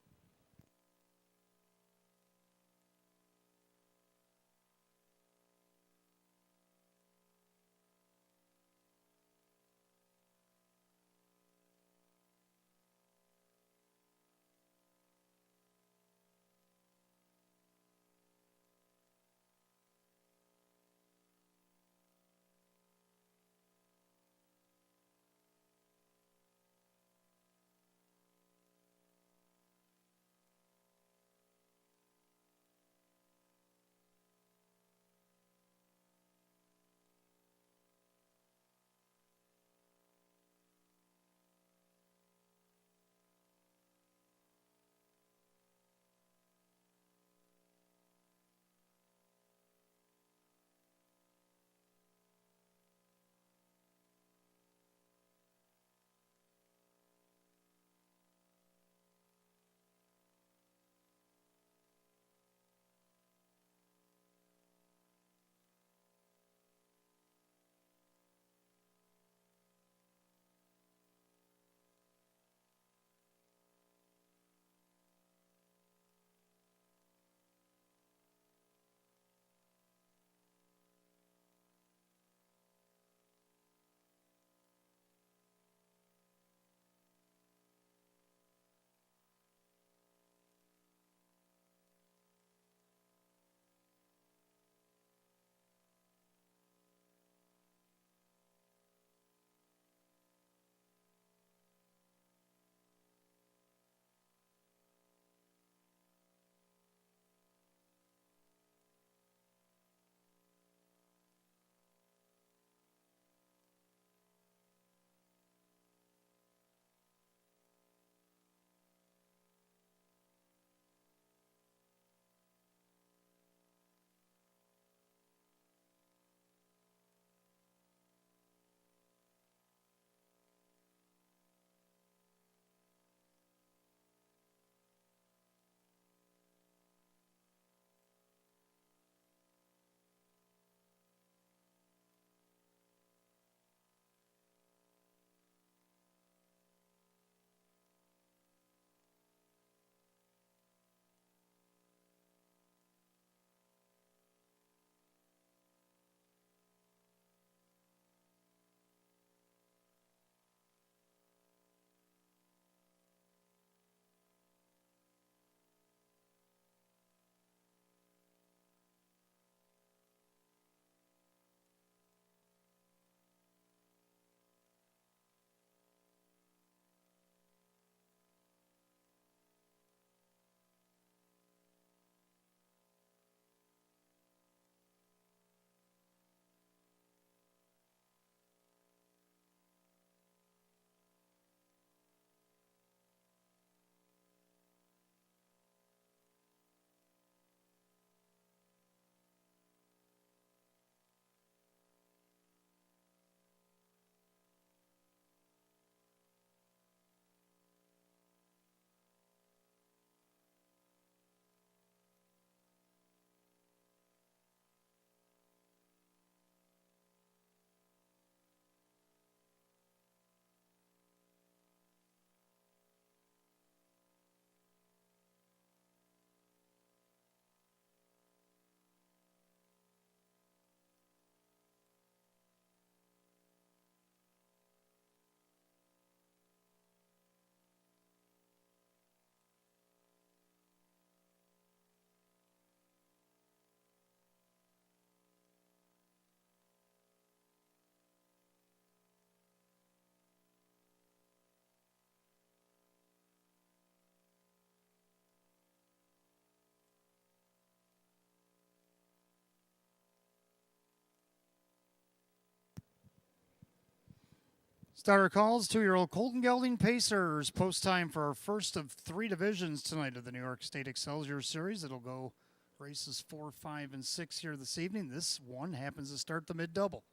Starter calls, 2-year-old Colton Gelding Pacers. Post time for our first of 3 divisions tonight of the New York State Excelsior Series. It'll go races 4, 5, and 6 here this evening. This one happens to start the mid-double.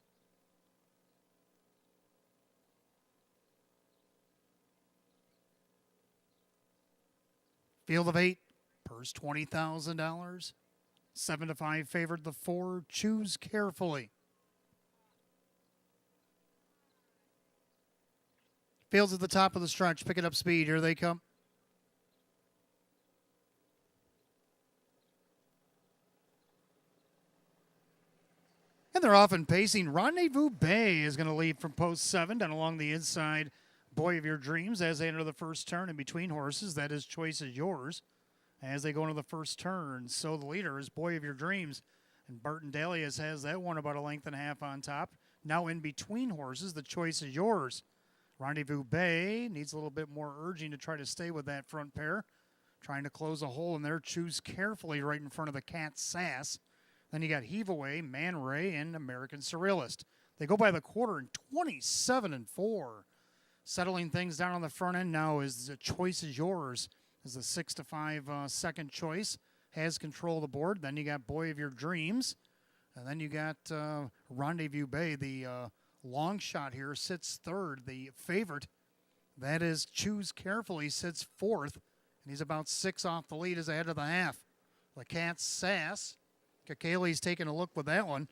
Field of 8, purse $20,000. 7-5 favored the 4. Choose carefully. Fields at the top of the stretch, picking up speed. Here they come. And they're off and pacing. Rendezvous Bay is going to lead from post 7 down along the inside. Boy of Your Dreams as they enter the first turn in between horses. That is Choice is Yours as they go into the first turn. So the leader is Boy of Your Dreams. And Barton Dalias has that one about a length and a half on top. Now in between horses, the Choice is Yours. Rendezvous Bay needs a little bit more urging to try to stay with that front pair. Trying to close a hole in there. Choose Carefully right in front of the Cat Sass. Then you got Heave Away, Man Ray, and American Surrealist. They go by the quarter in 27-4. Settling things down on the front end now is the Choice is Yours. Is the 6-5 second choice. Has control of the board. Then you got Boy of Your Dreams. And then you got Rendezvous Bay, the long shot here, sits third. The favorite, that is Choose Carefully, sits fourth. And he's about 6 off the lead as ahead of the half. The Cat Sass. Kakali's taking a look with that one.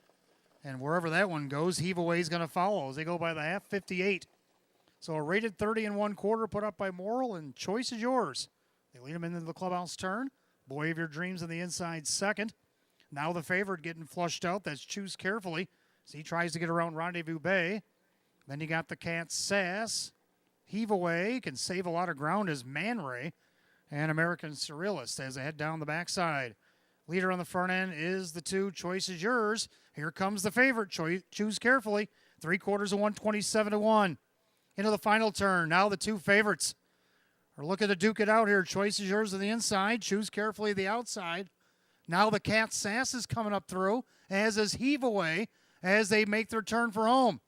And wherever that one goes, Heave Away is going to follow as they go by the half, 58. So a rated 30 1/4 put up by Morrill, and Choice is Yours. They lead him into the clubhouse turn. Boy of Your Dreams on the inside second. Now the favorite getting flushed out. That's Choose Carefully. So he tries to get around Rendezvous Bay. Then you got the Cat Sass. Heave Away can save a lot of ground as Man Ray. And American Surrealist as they head down the backside. Leader on the front end is the 2, Choice is Yours. Here comes the favorite, Choose Carefully. 3/4 of 127-1. Into the final turn. Now the 2 favorites are looking to duke it out here. Choice is Yours on the inside. Choose Carefully the outside. Now the Cat Sass is coming up through, as is Heave Away, as they make their turn for home.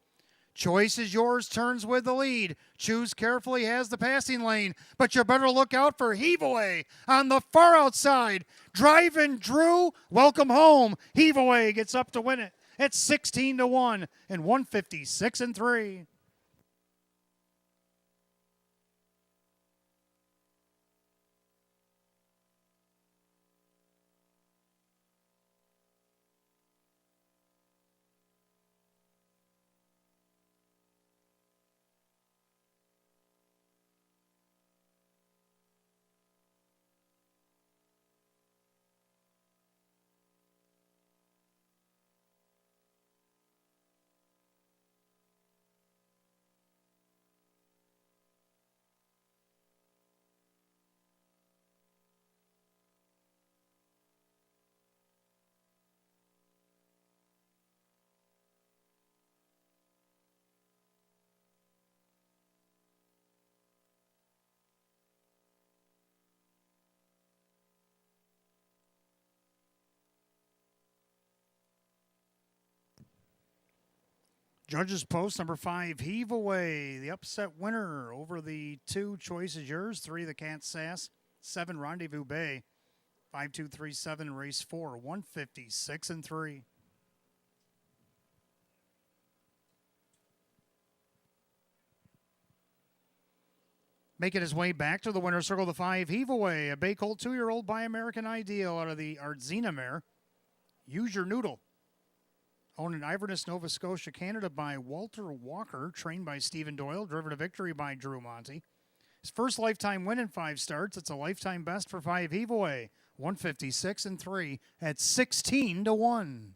Choice is Yours turns with the lead. Choose Carefully has the passing lane, but you better look out for Heave Away on the far outside. Driving Drew, welcome home. Heave Away gets up to win it at 16-1 and 156-3. Judges post number 5, Heave Away, the upset winner over the 2, Choice is Yours, 3, the Cat Sass, 7, Rendezvous Bay, 5-2-3-7, race 4, 156-3. Making his way back to the winner's circle, the 5, Heave Away, a Bay Colt 2-year-old by American Ideal out of the Ardzina mare. Use Your Noodle. Owned in Inverness, Nova Scotia, Canada by Walter Walker, trained by Stephen Doyle, driven to victory by Drew Monty. His first lifetime win in 5 starts. It's a lifetime best for 5 Heave Away, 156-3 at 16-1.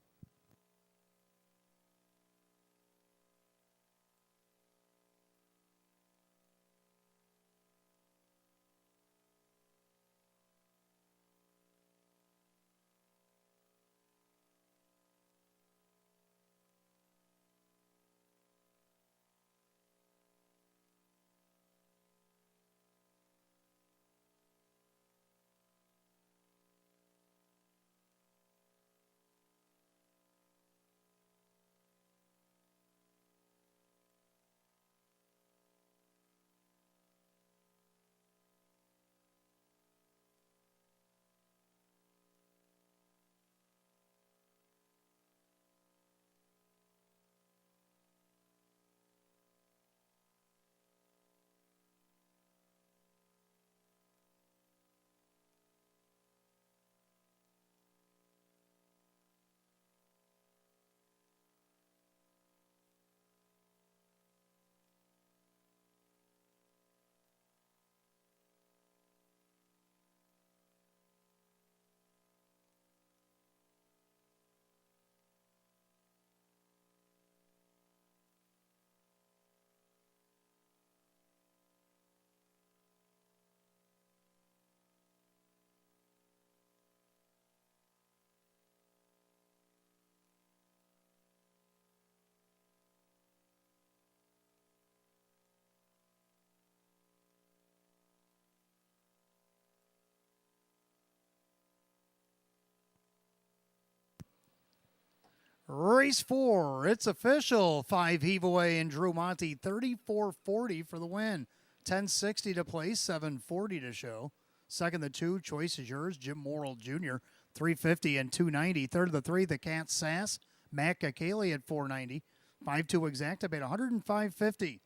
Race 4, it's official. 5 heave away and Drew Monty, 34.40 for the win. 10.60 to place, 7.40 to show. Second, the 2, Choice is Yours, Jim Morrill Jr., 3.50 and 2.90. Third, the 3, the Cat Sass, Matt Kakali at 4.90. 5-2 Exacta paid 105.50.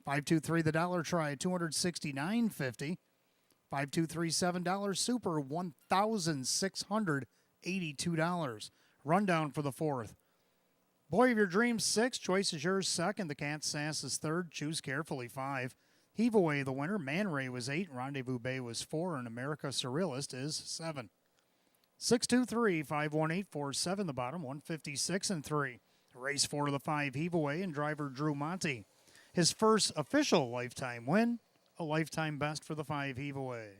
5-2-3 the Dollar Try at 269.50. 5-2-3 $7 Super, $1,682. Rundown for the 4th. Boy of Your Dreams, 6. Choice is Yours, 2nd. The Cat Sass is 3rd. Choose Carefully, 5. Heave Away, the winner. Man Ray was 8. Rendezvous Bay was 4. And America Surrealist is 7. 6-2-3-5-1-8-4-7, the bottom. 156 and 3. Race 4 of the 5 heave away and driver Drew Monty. His first official lifetime win. A lifetime best for the 5 heave away.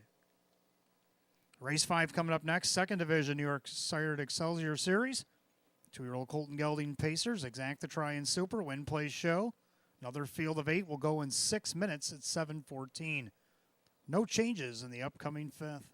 Race 5 coming up next. Second division New York Sired Excelsior Series. 2-year-old Colton Gelding Pacers. Exacta Try and Super. Win, Place, Show. Another field of 8 will go in 6 minutes at 7:14. No changes in the upcoming 5th.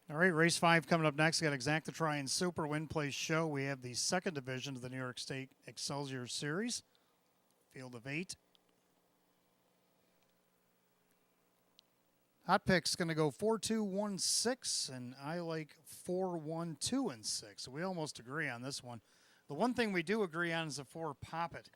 All right, race 5 coming up next. Got Exacta Try and Super, Win, Place, Show. We have the second division of the New York State Excelsior Series. Field of 8. Hot Pick's going to go 4-2-1-6, and I like 4-1-2-6. So we almost agree on this one. The one thing we do agree on is the 4 Pop It.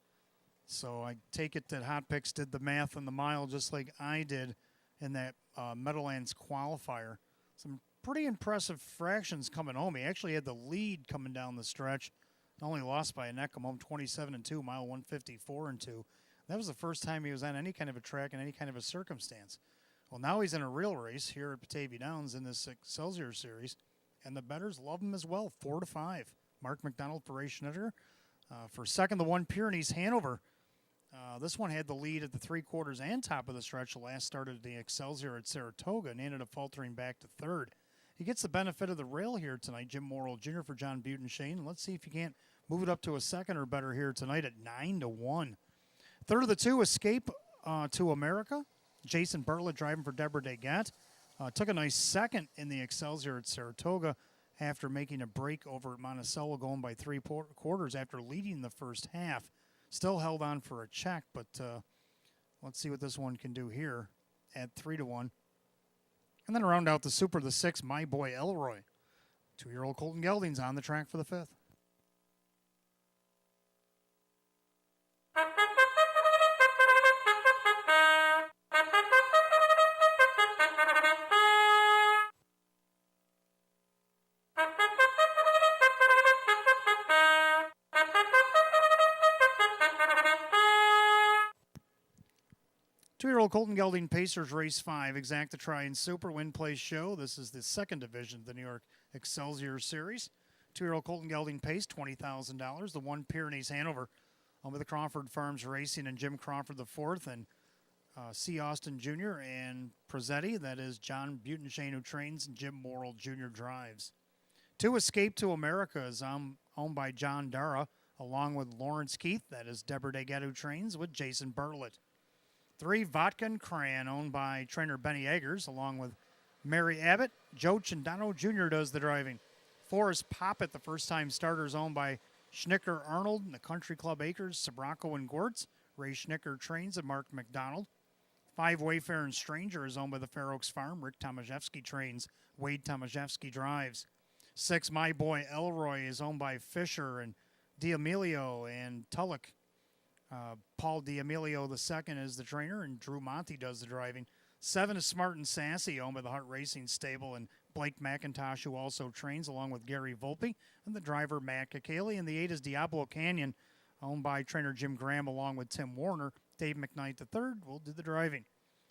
So I take it that Hot Picks did the math on the mile just like I did in that Meadowlands qualifier. Some pretty impressive fractions coming home. He actually had the lead coming down the stretch. Only lost by a neck. I'm home 27-2, mile 154-2. That was the first time he was on any kind of a track in any kind of a circumstance. Well, now he's in a real race here at Batavia Downs in this Excelsior Series, and the bettors love him as well, 4-5. Mark McDonald for Ray Schneider. For second, the one Pyrenees Hanover. This one had the lead at the 3/4 and top of the stretch. The last started the Excelsior at Saratoga and ended up faltering back to third. He gets the benefit of the rail here tonight, Jim Morrill Jr. for John Butenshane. Let's see if he can't move it up to a second or better here tonight at 9-1. Third of the two, Escape to America. Jason Bartlett driving for Deborah Degat. Took a nice second in the Excelsior at Saratoga after making a break over at Monticello, going by 3/4 after leading the first half. Still held on for a check, but let's see what this one can do here at 3-1. And then round out the Super, the 6, My Boy Elroy. 2-year-old Colton Gelding's on the track for the 5th. Two-year-old Colton Gelding Pacers Race 5, Exacta Try and Super Win Place Show. This is the second division of the New York Excelsior Series. Two-year-old Colton Gelding Pace, $20,000. The one Pyrenees Hanover, with the Crawford Farms Racing and Jim Crawford IV, and C. Austin Jr. and Prezzetti. That is John Butenshane who trains, and Jim Morrill Jr. drives. 2, Escape to America is owned by John Dara, along with Lawrence Keith. That is Deborah Degat who trains with Jason Bartlett. 3, Vodka and Cran, owned by trainer Benny Eggers, along with Mary Abbott. Joe Chindano Jr. does the driving. 4 is Poppet, the first-time starter, is owned by Schnicker Arnold and the Country Club Acres, Sabraco and Gortz. Ray Schnicker trains and Mark McDonald. 5, Wayfair and Stranger is owned by the Fair Oaks Farm. Rick Tomaszewski trains. Wade Tomaszewski drives. 6, My Boy Elroy is owned by Fisher and D'Amelio and Tulloch. Paul D'Amelio II is the trainer, and Drew Monty does the driving. 7 is Smart and Sassy, owned by the Hart Racing Stable, and Blake McIntosh, who also trains, along with Gary Volpe, and the driver Matt Kakali. And the 8 is Diablo Canyon, owned by trainer Jim Graham, along with Tim Warner. Dave McKnight III will do the driving.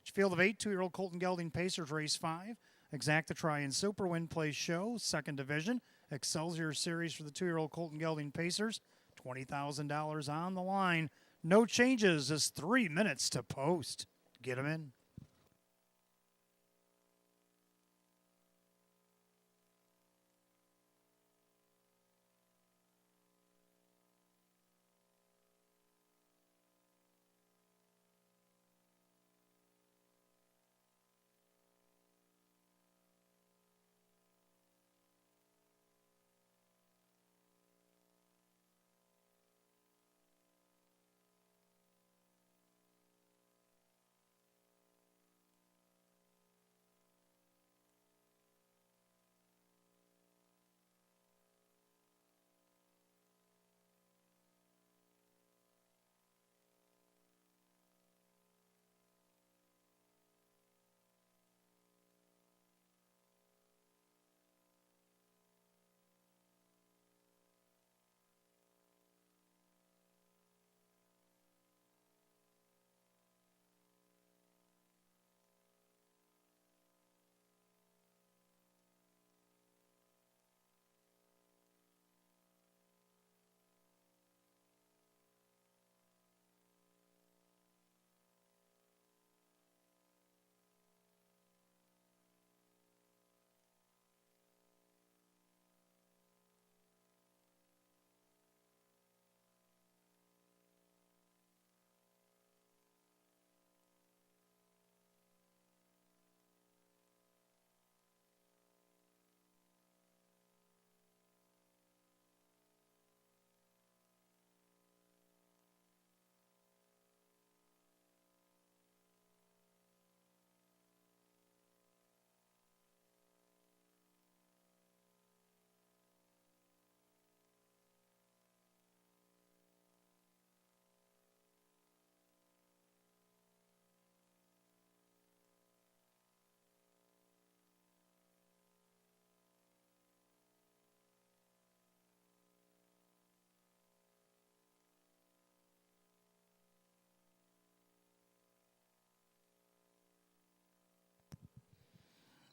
Field of 8, 2-year-old Colton Gelding Pacers Race 5. Exacta Try and Super Win Place Show, second division. Excelsior Series for the 2-year-old Colton Gelding Pacers. $20,000 on the line. No changes, just 3 minutes to post. Get them in.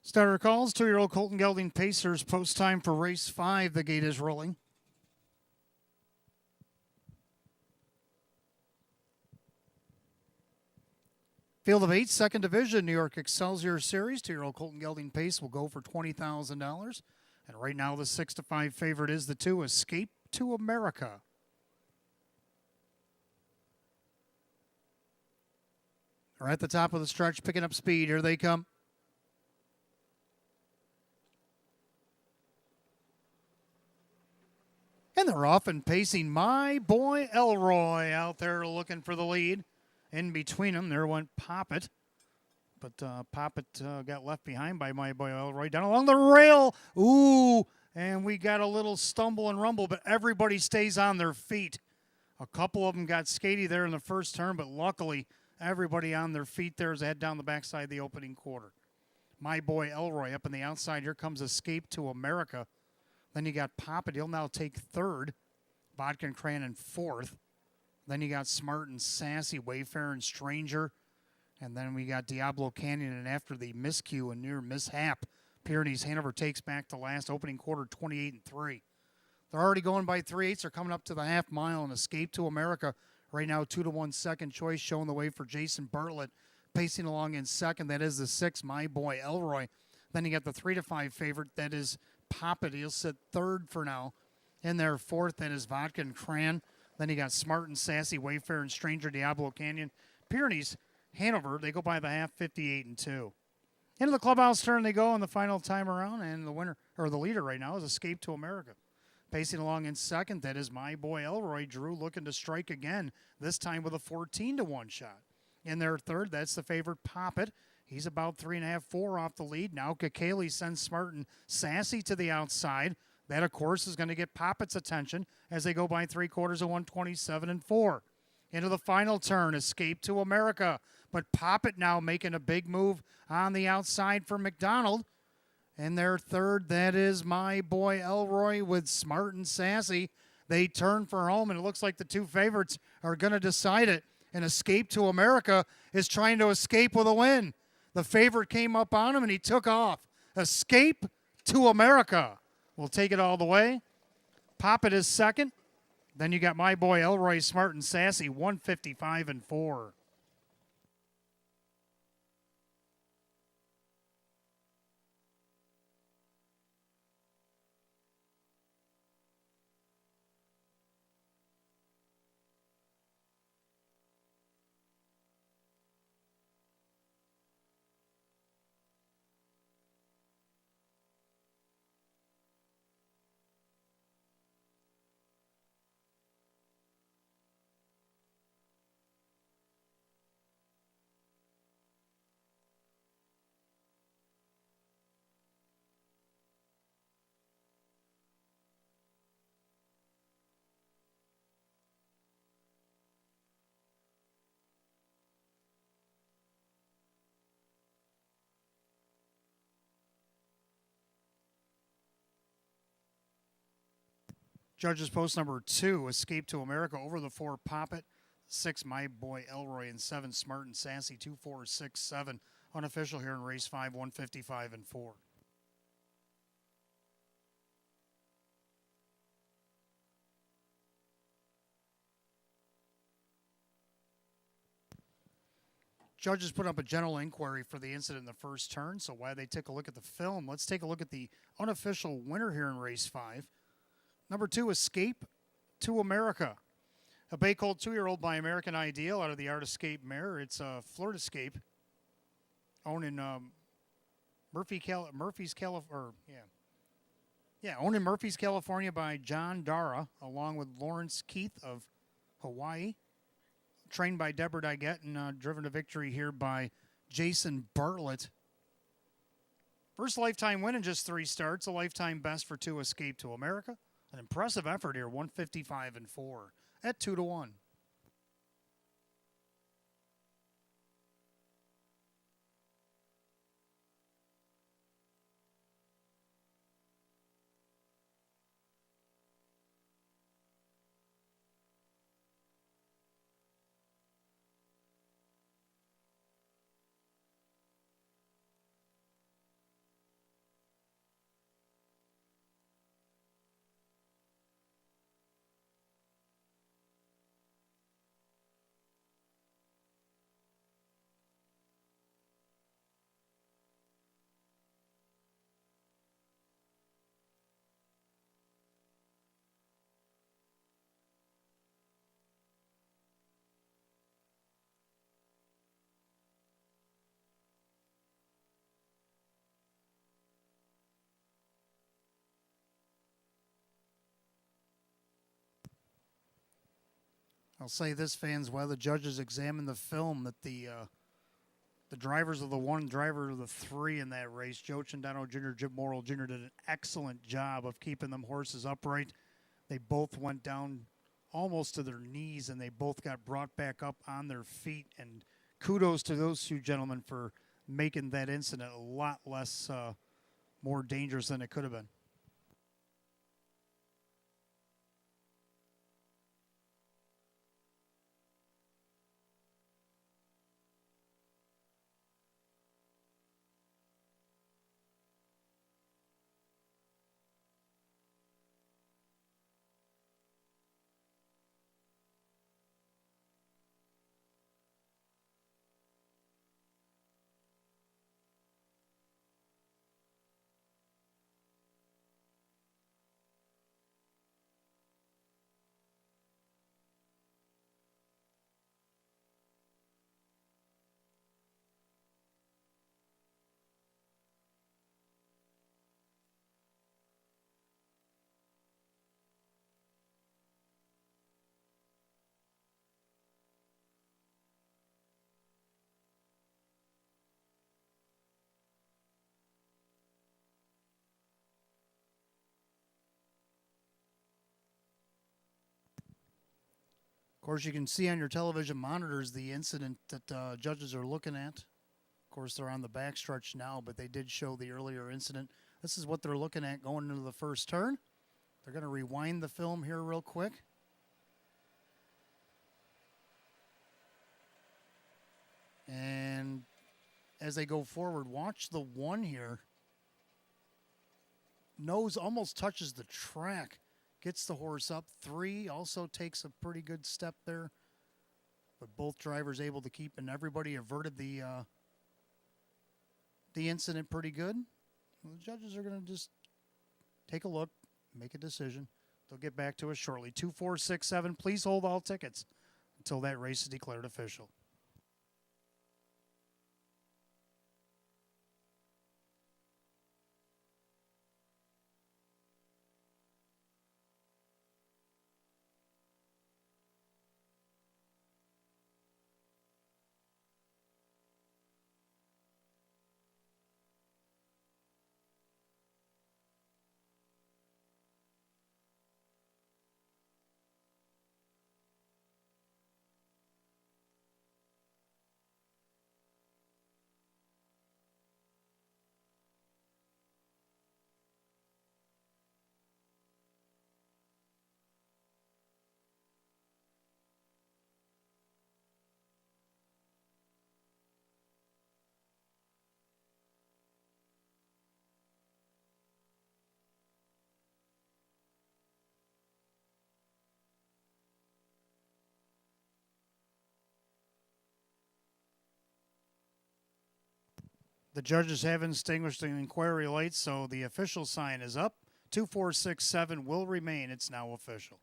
Starter calls, 2-year-old Colton Gelding Pacers, post time for race 5. The gate is rolling. Field of 8, second division, New York Excelsior Series. 2-year-old Colton Gelding Pace will go for $20,000. And right now the 6-5 favorite is the 2, Escape to America. Are at the top of the stretch, picking up speed. Here they come. And they're off and pacing My Boy Elroy out there looking for the lead. In between them, there went Poppet. But Poppet got left behind by My Boy Elroy. Down along the rail. Ooh, and we got a little stumble and rumble, but everybody stays on their feet. A couple of them got skatey there in the first turn, but luckily everybody on their feet there as they head down the backside of the opening quarter. My Boy Elroy up on the outside. Here comes Escape to America. Then you got Poppet. He'll now take third. Vodka and Cran in fourth. Then you got Smart and Sassy, Wayfarer and Stranger. And then we got Diablo Canyon. And after the miscue and near mishap, Pyrenees Hanover takes back the last opening quarter 28-3. They're already going by 3/8. They're coming up to the half mile and Escape to America. Right now, 2-1 second choice, showing the way for Jason Bartlett. Pacing along in second. That is the 6, My Boy Elroy. Then you got the 3-5 favorite. That is Poppet. He'll sit third for now. In there, fourth, that is Vodka and Cran. Then you got Smart and Sassy, Wayfarer and Stranger, Diablo Canyon. Pyrenees, Hanover, they go by the half 58-2. Into the clubhouse turn they go on the final time around, and the winner, or the leader right now, is Escape to America. Pacing along in second, that is My Boy Elroy. Drew looking to strike again, this time with a 14-1 shot. In their third, that's the favorite Poppet. He's about 3.5, 4 off the lead. Now Kakali sends Smart and Sassy to the outside. That, of course, is going to get Poppet's attention as they go by 3/4 of 127-4. Into the final turn, Escape to America. But Poppet now making a big move on the outside for McDonald. And their third, that is My Boy Elroy with Smart and Sassy. They turn for home, and it looks like the two favorites are going to decide it. And Escape to America is trying to escape with a win. The favorite came up on him, and he took off. Escape to America will take it all the way. Poppet is second. Then you got My Boy Elroy, Smart and Sassy, 155-4. Judges post number 2, Escape to America over the 4, Poppet. 6, My Boy Elroy, and 7, Smart and Sassy. 2, 4, 6, 7. Unofficial here in race 5, 155-4. Judges put up a general inquiry for the incident in the first turn, so while they take a look at the film, let's take a look at the unofficial winner here in race 5. Number 2, Escape to America. A bay colt 2-year-old by American Ideal out of the Art Escape mare. It's a Flirt Escape, owned in Murphy's, California by John Dara, along with Lawrence Keith of Hawaii. Trained by Deborah Daggett and driven to victory here by Jason Bartlett. First lifetime win in just 3 starts, a lifetime best for 2, Escape to America. An impressive effort here, 155-4 at 2-1. I'll say this, fans, while the judges examined the film, that the drivers of the 1, driver of the 3 in that race, Joe Chandano Jr., Jim Morrill Jr., did an excellent job of keeping them horses upright. They both went down almost to their knees, and they both got brought back up on their feet. And kudos to those 2 gentlemen for making that incident a lot less more dangerous than it could have been. Of course, you can see on your television monitors the incident that judges are looking at. Of course, they're on the backstretch now, but they did show the earlier incident. This is what they're looking at going into the first turn. They're going to rewind the film here real quick. And as they go forward, watch the 1 here. Nose almost touches the track. Gets the horse up. 3 also takes a pretty good step there. But both drivers able to keep, and everybody averted the incident pretty good. Well, the judges are going to just take a look, make a decision. They'll get back to us shortly. 2, 4, 6, 7. Please hold all tickets until that race is declared official. The judges have extinguished the inquiry lights, so the official sign is up. 2, 4, 6, 7 will remain. It's now official.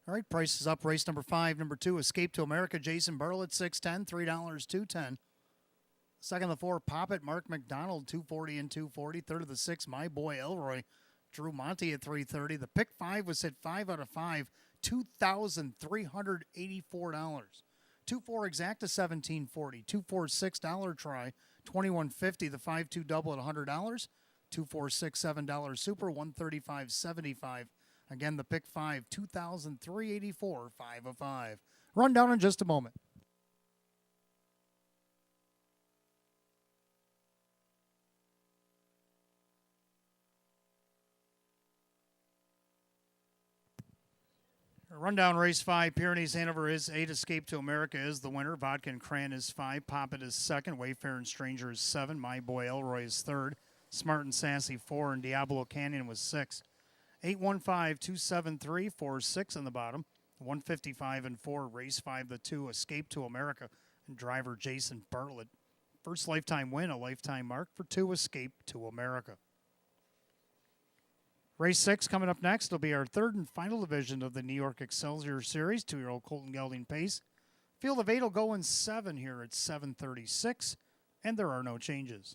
All right, price is up. Race number 5, number 2, Escape to America, Jason Burl at $6.10, $3, $2.10. Second of the 4, Pop It, Mark McDonald, $2.40 and $2.40. Third of the 6, My Boy Elroy, Drew Monty at $3.30. The pick 5 was hit 5 out of 5, $2,384. 2-4 exacta $17.40. 2-4 $6 try $21.50 the 5-2 double at $100. $2,467 super, $135.75. Again, the pick 5, $2,384, 5 of 5. Rundown in just a moment. Rundown race 5, Pyrenees Hanover is 8, Escape to America is the winner. Vodka and Cran is 5, Poppet is 2nd, Wayfair and Stranger is 7, My Boy Elroy is 3rd, Smart and Sassy 4, and Diablo Canyon was 6. 815-273-46 on the bottom. 155 and 4, race 5, the 2, Escape to America, and driver Jason Bartlett. First lifetime win, a lifetime mark for 2, Escape to America. Race 6 coming up next will be our third and final division of the New York Excelsior Series, 2-year-old Colton Gelding Pace. Field of 8 will go in 7 here at 7:36, and there are no changes.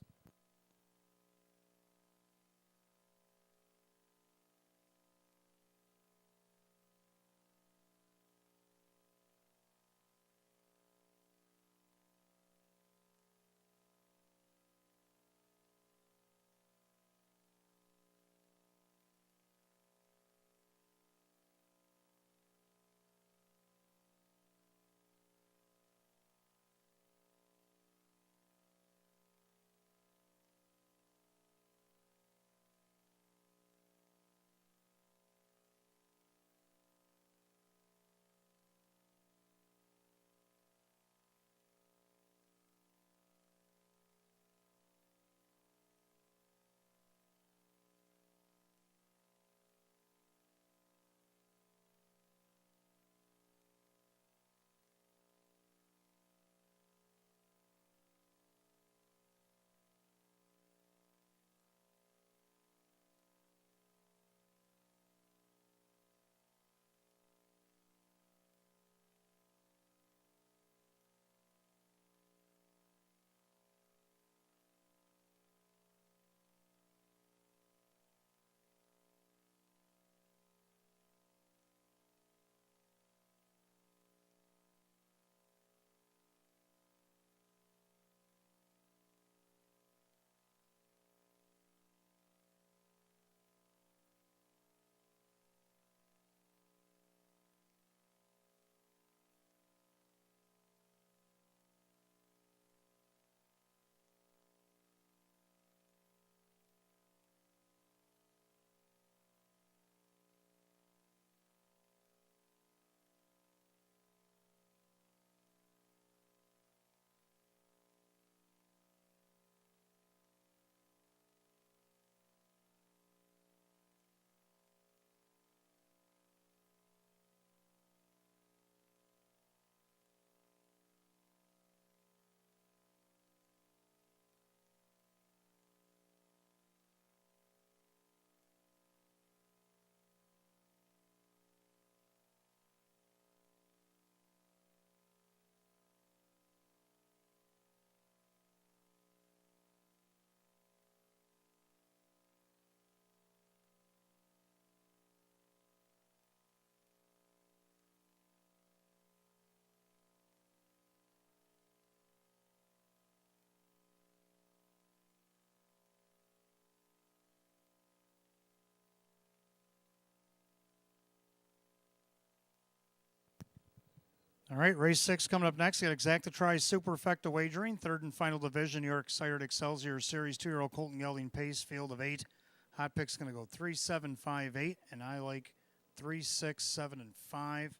All right, race 6 coming up next. Got Exacta Tries Superfecta Wagering, third and final division, New York Sired Excelsior Series, 2-year-old Colton Gelding Pace, field of 8. Hot pick's going to go 3, 7, 5, 8, and I like 3, 6, 7, and 5.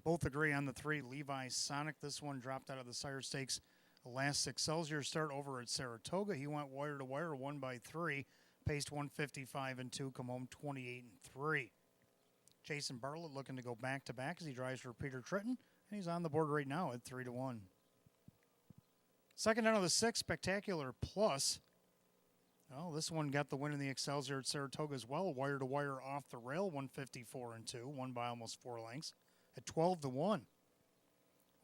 Both agree on the 3, Levi Sonic. This one dropped out of the Sire Stakes last Excelsior start over at Saratoga. He went wire to wire, won by 3, paced 155 and 2, come home 28 and 3. Jason Bartlett looking to go back-to-back as he drives for Peter Tritton. And he's on the board right now at 3-1. Second out of the 6, Spectacular Plus. Well, this one got the win in the Excelsior at Saratoga as well. Wire to wire off the rail, 154 and 2, won by almost 4 lengths at 12-1.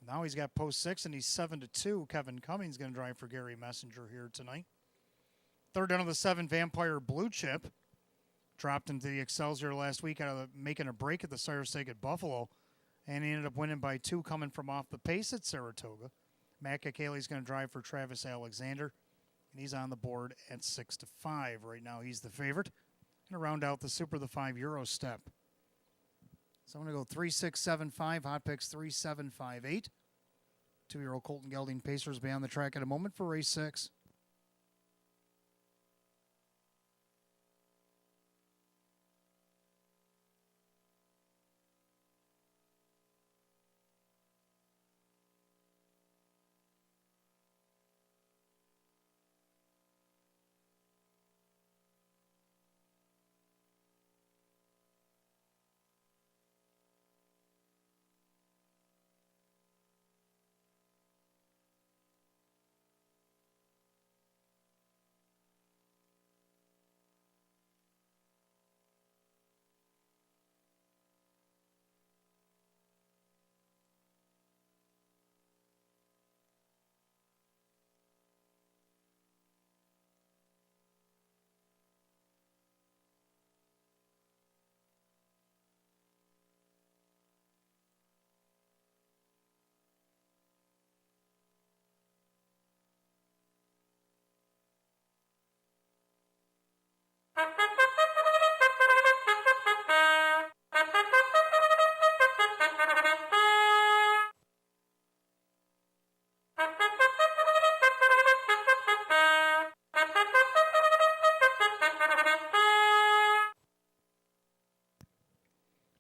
Now he's got post 6 and he's 7-2. Kevin Cummings going to drive for Gary Messenger here tonight. Third down of the 7, Vampire Blue Chip. Dropped into the Excelsior last week out of making a break at the Sire Stake at Buffalo. And he ended up winning by 2 coming from off the pace at Saratoga. Matt Kakaley's going to drive for Travis Alexander. And he's on the board at 6-5. Right now, he's the favorite. And to round out the Super, the €5 step. So I'm going to go 3-6-7-5. Hot picks 3-7-5-8. 2-year-old Colton Gelding Pacers will be on the track in a moment for race 6.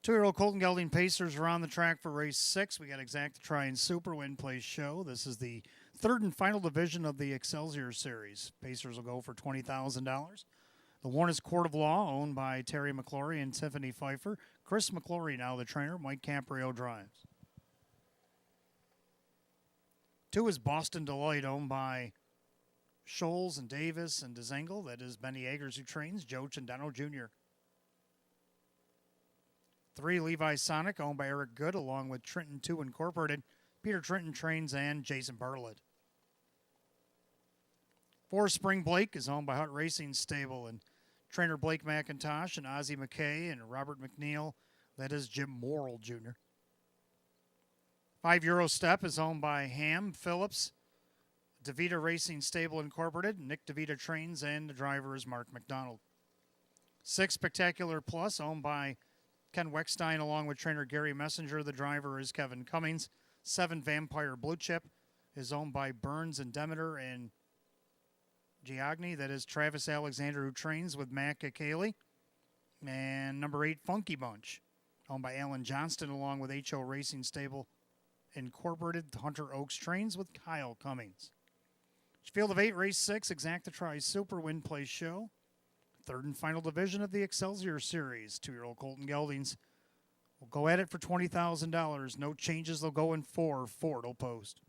Two-year-old Colton Gelding Pacers are on the track for race 6. We got Exacta Try and Super Win Place Show. This is the third and final division of the Excelsior Series. Pacers will go for $20,000. The one is Court of Law, owned by Terry McClory and Tiffany Pfeiffer. Chris McClory now the trainer. Mike Caprio drives. 2 is Boston Delight, owned by Scholes and Davis and DeZengel. That is Benny Eggers who trains. Joe Chendano Jr. 3, Levi Sonic, owned by Eric Good, along with Trenton 2 Incorporated. Peter Trenton trains and Jason Bartlett. 4, Spring Blake is owned by Hutt Racing Stable and trainer Blake McIntosh and Ozzie McKay and Robert McNeil. That is Jim Morrill Jr. 5 Step is owned by Ham Phillips, DeVita Racing Stable Incorporated. Nick DeVita trains and the driver is Mark McDonald. 6, Spectacular Plus, owned by Ken Weckstein along with trainer Gary Messenger. The driver is Kevin Cummings. 7, Vampire Blue Chip is owned by Burns and Demeter and Giagni. That is Travis Alexander who trains with Matt Cayley. And number 8, Funky Bunch, owned by Alan Johnston along with HO Racing Stable Incorporated. Hunter Oaks trains with Kyle Cummings. Field of 8, race 6, Exacta Try Super Win Place Show. Third and final division of the Excelsior Series. 2-year-old Colton Geldings will go at it for $20,000. No changes. They'll go in 4. Ford will post.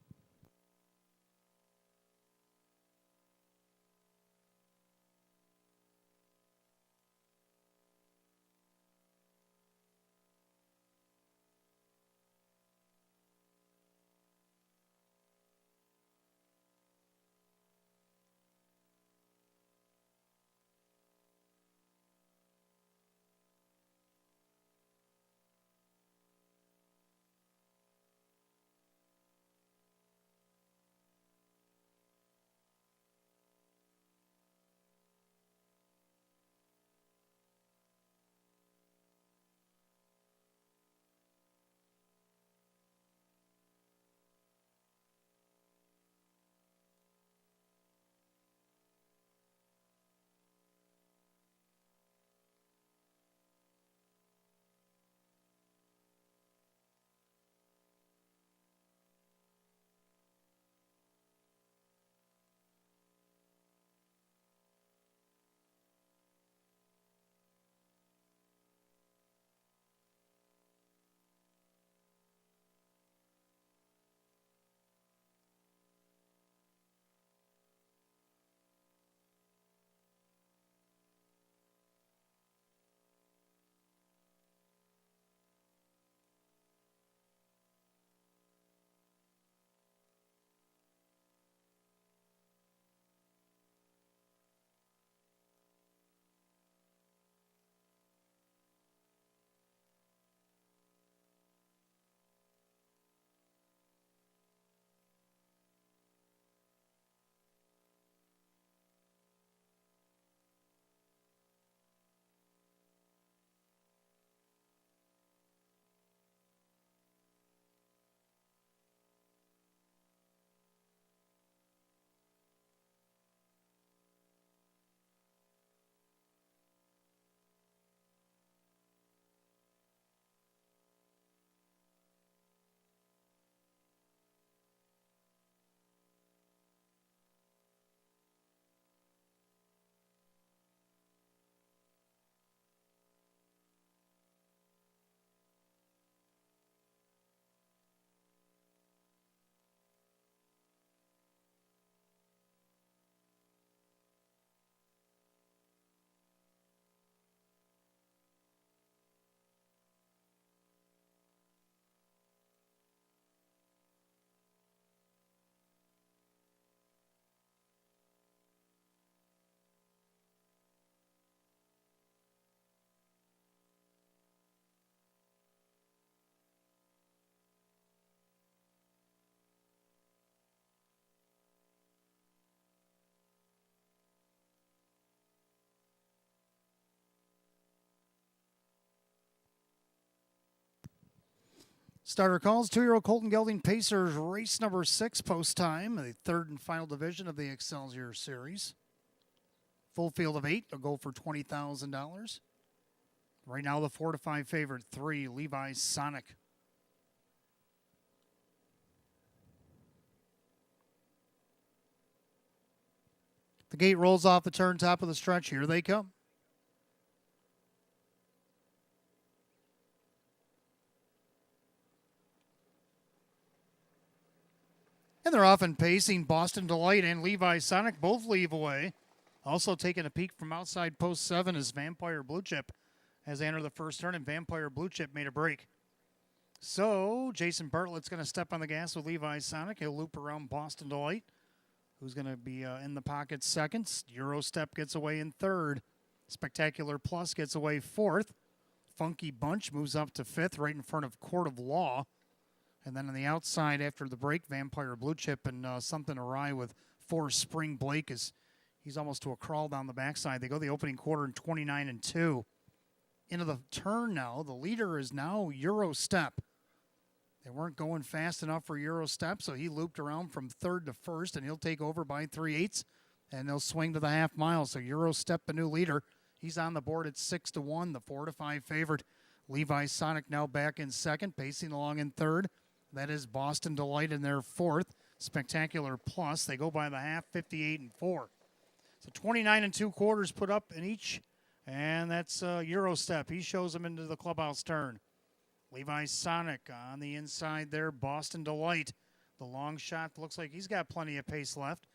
Starter calls, 2-year-old Colton Gelding Pacers, race number 6, post time, the third and final division of the Excelsior Series. Full field of 8, a goal for $20,000. Right now, the 4-5 favorite, 3, Levi Sonic. The gate rolls off the turn, top of the stretch. Here they come. And they're off and pacing. Boston Delight and Levi Sonic both leave away. Also taking a peek from outside post 7 is Vampire Blue Chip as they enter the first turn, and Vampire Blue Chip made a break. So Jason Bartlett's going to step on the gas with Levi Sonic. He'll loop around Boston Delight, who's going to be in the pocket second. Eurostep gets away in third. Spectacular Plus gets away fourth. Funky Bunch moves up to fifth, right in front of Court of Law. And then on the outside after the break, Vampire Blue Chip and something awry with 4 Spring Blake is he's almost to a crawl down the backside. They go the opening quarter in 29-2. Into the turn now. The leader is now Eurostep. They weren't going fast enough for Eurostep, so he looped around from third to first, and he'll take over by 3/8, and they'll swing to the half mile. So Eurostep, the new leader, he's on the board at 6-1, the 4-5 favorite. Levi Sonic now back in second, pacing along in third. That is Boston Delight in their fourth. Spectacular Plus, they go by the half, 58-4. So 29-2 put up in each, and that's Eurostep. He shows them into the clubhouse turn. Levi Sonic on the inside there. Boston Delight. The long shot looks like he's got plenty of pace left.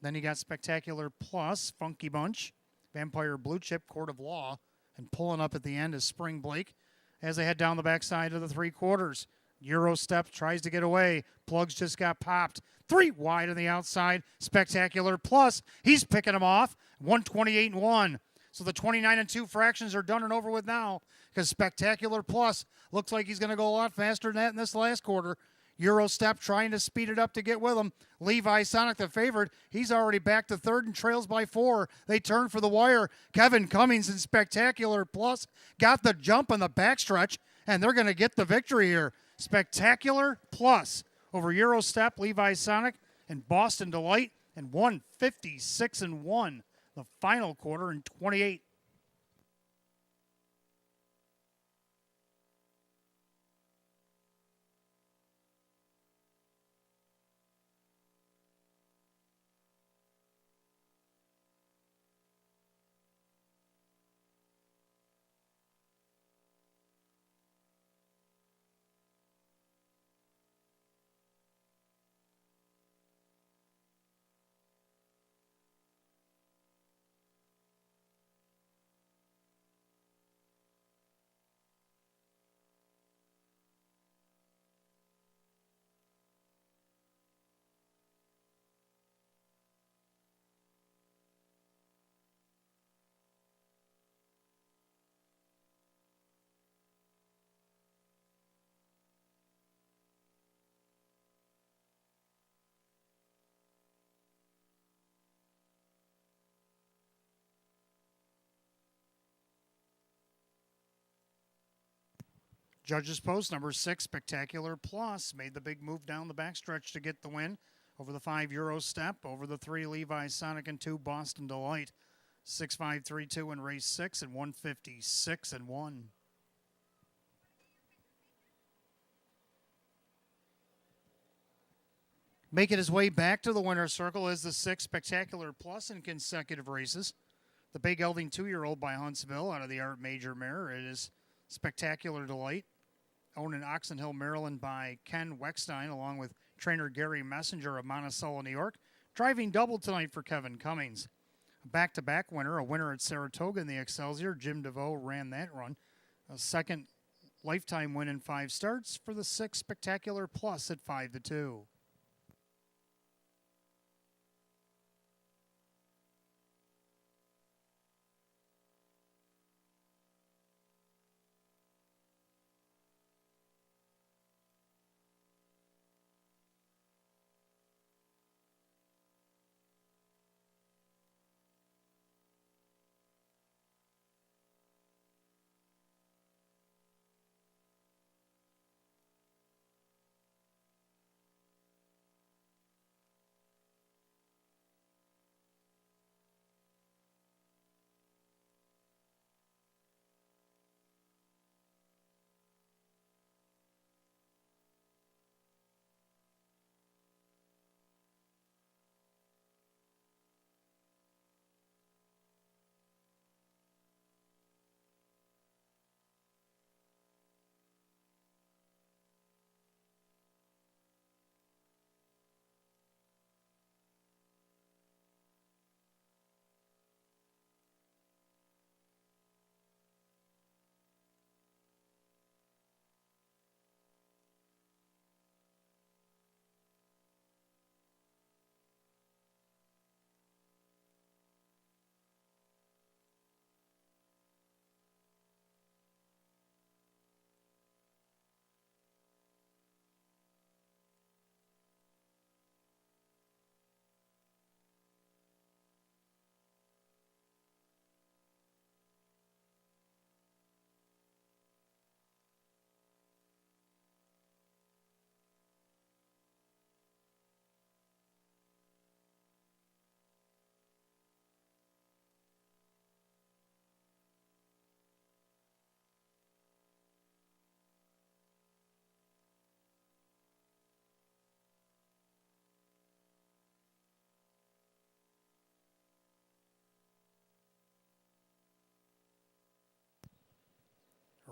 Then you got Spectacular Plus, Funky Bunch, Vampire Blue Chip, Court of Law, and pulling up at the end is Spring Blake as they head down the backside of the 3/4. Eurostep tries to get away. Plugs just got popped. 3 wide on the outside. Spectacular Plus. He's picking them off. 128-1. So the 29-2 fractions are done and over with now because Spectacular Plus looks like he's going to go a lot faster than that in this last quarter. Eurostep trying to speed it up to get with him. Levi Sonic, the favorite, he's already back to third and trails by 4. They turn for the wire. Kevin Cummings and Spectacular Plus got the jump on the backstretch, and they're going to get the victory here. Spectacular Plus over Eurostep, Levi Sonic, and Boston Delight, and 156-1. The final quarter in 28. Judges post number 6, Spectacular Plus, made the big move down the backstretch to get the win over the 5 Eurostep, over the 3 Levi Sonic, and 2 Boston Delight. 6-5-3-2 in race 6 and 156-1. Making his way back to the winner's circle is the 6 Spectacular Plus in consecutive races. The Bay Gelding 2-year-old by Huntsville out of the Art Major Mare. It is Spectacular Delight, owned in Oxon Hill, Maryland by Ken Weckstein, along with trainer Gary Messenger of Monticello, New York. Driving double tonight for Kevin Cummings. A back-to-back winner, a winner at Saratoga in the Excelsior. Jim DeVoe ran that run. A second lifetime win in 5 starts for the 6 Spectacular Plus at 5-2.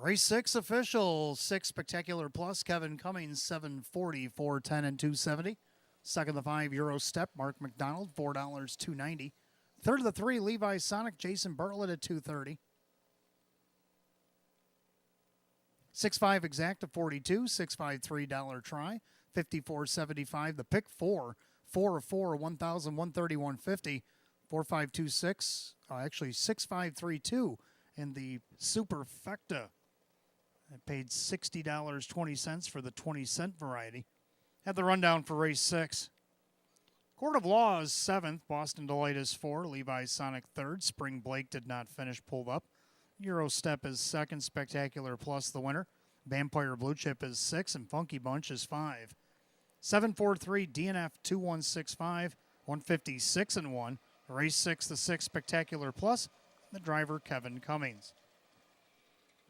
Race 6 official, 6 Spectacular Plus, Kevin Cummings, 740, 410, and 270. Second, the 5 Euro Step, Mark McDonald, $4, 290. Third of the 3, Levi Sonic, Jason Bartlett at 230. 6-5 Exacta, 42, 6-5 $3 try, 54.75. The pick 4, 4 of 4, 1,131.50, 4526, actually 6532 in the Superfecta. I paid $60.20 for the 20-cent variety. Had the rundown for race 6. Court of Law is 7th. Boston Delight is 4. Levi Sonic 3rd. Spring Blake did not finish, pulled up. Euro Step is 2nd. Spectacular Plus the winner. Vampire Blue Chip is 6. And Funky Bunch is 5. 743 DNF 2165. 156 and 1. Race 6, the 6 Spectacular Plus. The driver, Kevin Cummings.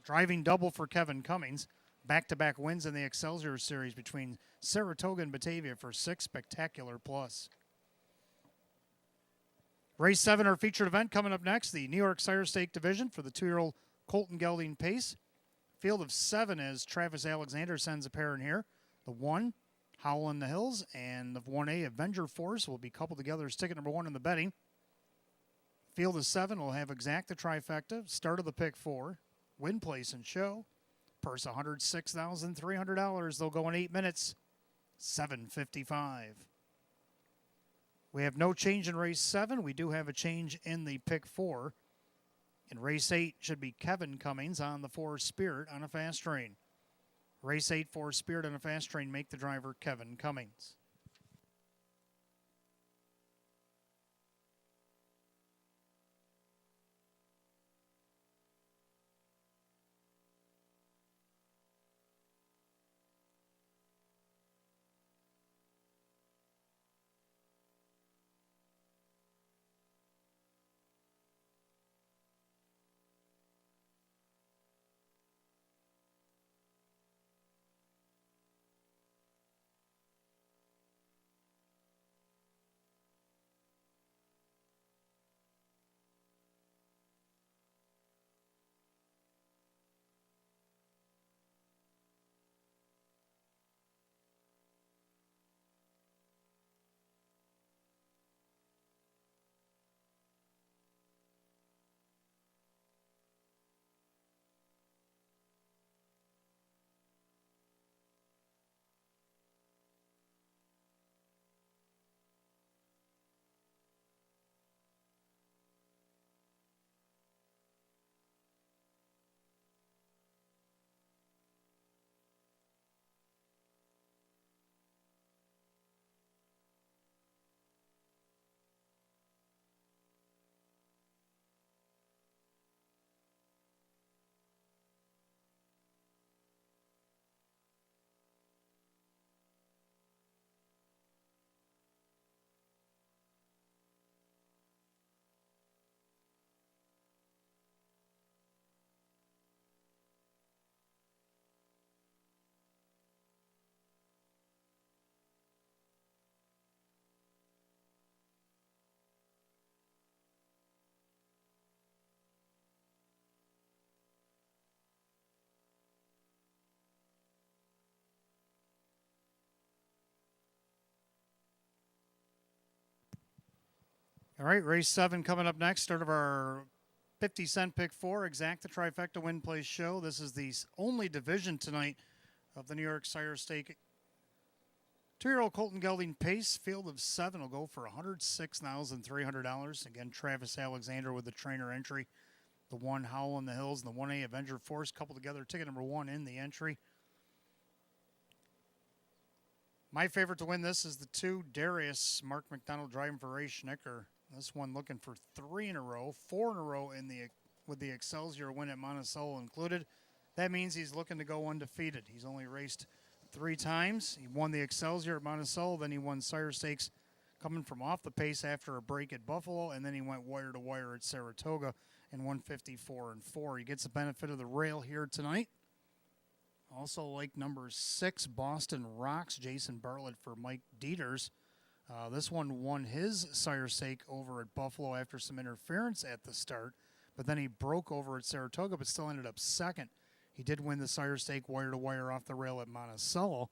Driving double for Kevin Cummings. Back-to-back wins in the Excelsior Series between Saratoga and Batavia for 6 Spectacular Plus. Race 7, our featured event, coming up next. The New York Sire Stake Division for the 2-year-old Colton Gelding Pace. Field of 7 as Travis Alexander sends a pair in here. The 1, Howl in the Hills, and the 1A, Avenger Force, will be coupled together as ticket number 1 in the betting. Field of 7 will have Exacta Trifecta, start of the pick 4, win, place, and show. Purse $106,300. They'll go in 8 minutes. 7:55. We have no change in race 7. We do have a change in the pick 4. In race 8 should be Kevin Cummings on the 4 Spirit on a fast train. Race 8 4 Spirit on a fast train, make the driver Kevin Cummings. All right, race 7 coming up next. Start of our 50-cent pick 4, Exacta Trifecta Win Place Show. This is the only division tonight of the New York Sire Stake. 2-year-old Colton Gelding Pace, field of 7 will go for $106,300. Again, Travis Alexander with the trainer entry. The 1, Howl in the Hills, and the 1A, Avenger Force, coupled together. Ticket number 1 in the entry. My favorite to win this is the 2, Darius, Mark McDonald driving for Ray Schnicker. This one looking for 3 in a row, 4 in a row with the Excelsior win at Monticello included. That means he's looking to go undefeated. He's only raced 3 times. He won the Excelsior at Monticello, then he won Sire Stakes coming from off the pace after a break at Buffalo, and then he went wire to wire at Saratoga in 154 and 4. He gets the benefit of the rail here tonight. Also like number 6, Boston Rocks, Jason Bartlett for Mike Dieters. This one won his Sire Stake over at Buffalo after some interference at the start, but then he broke over at Saratoga, but still ended up second He did win the sire stake wire to wire off the rail at Monticello.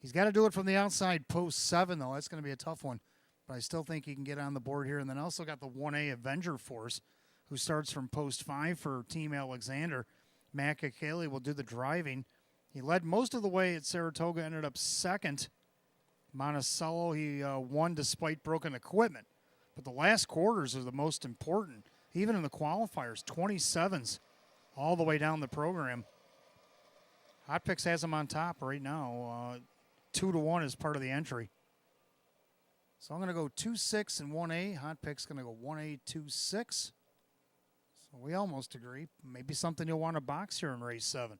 He's got to do it from the outside post 7, though. That's going to be a tough one. But I still think he can get on the board here. And then also got the 1A Avenger Force, who starts from post 5 for Team Alexander. Matt Kakali will do the driving. He led most of the way at Saratoga, ended up second. Monticello, he won despite broken equipment. But the last quarters are the most important. Even in the qualifiers, 27s all the way down the program. Hot Picks has him on top right now. 2-1 is part of the entry. So I'm going to go 2-6 and 1A. Hot Pick's going to go 1A, 2-6. So we almost agree. Maybe something you'll want to box here in race 7.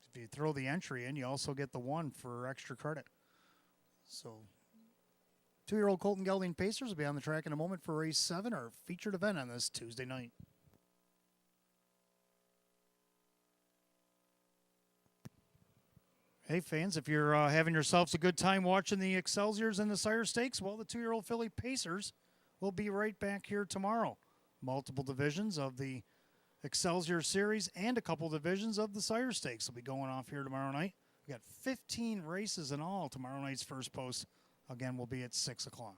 If you throw the entry in, you also get the 1 for extra credit. So 2-year-old Colton Gelding Pacers will be on the track in a moment for race 7, our featured event on this Tuesday night. Hey, fans, if you're having yourselves a good time watching the Excelsiors and the Sire Stakes, well, the 2-year-old filly Pacers will be right back here tomorrow. Multiple divisions of the Excelsior Series and a couple divisions of the Sire Stakes will be going off here tomorrow night. We've got 15 races in all. Tomorrow night's first post, again, will be at 6 o'clock.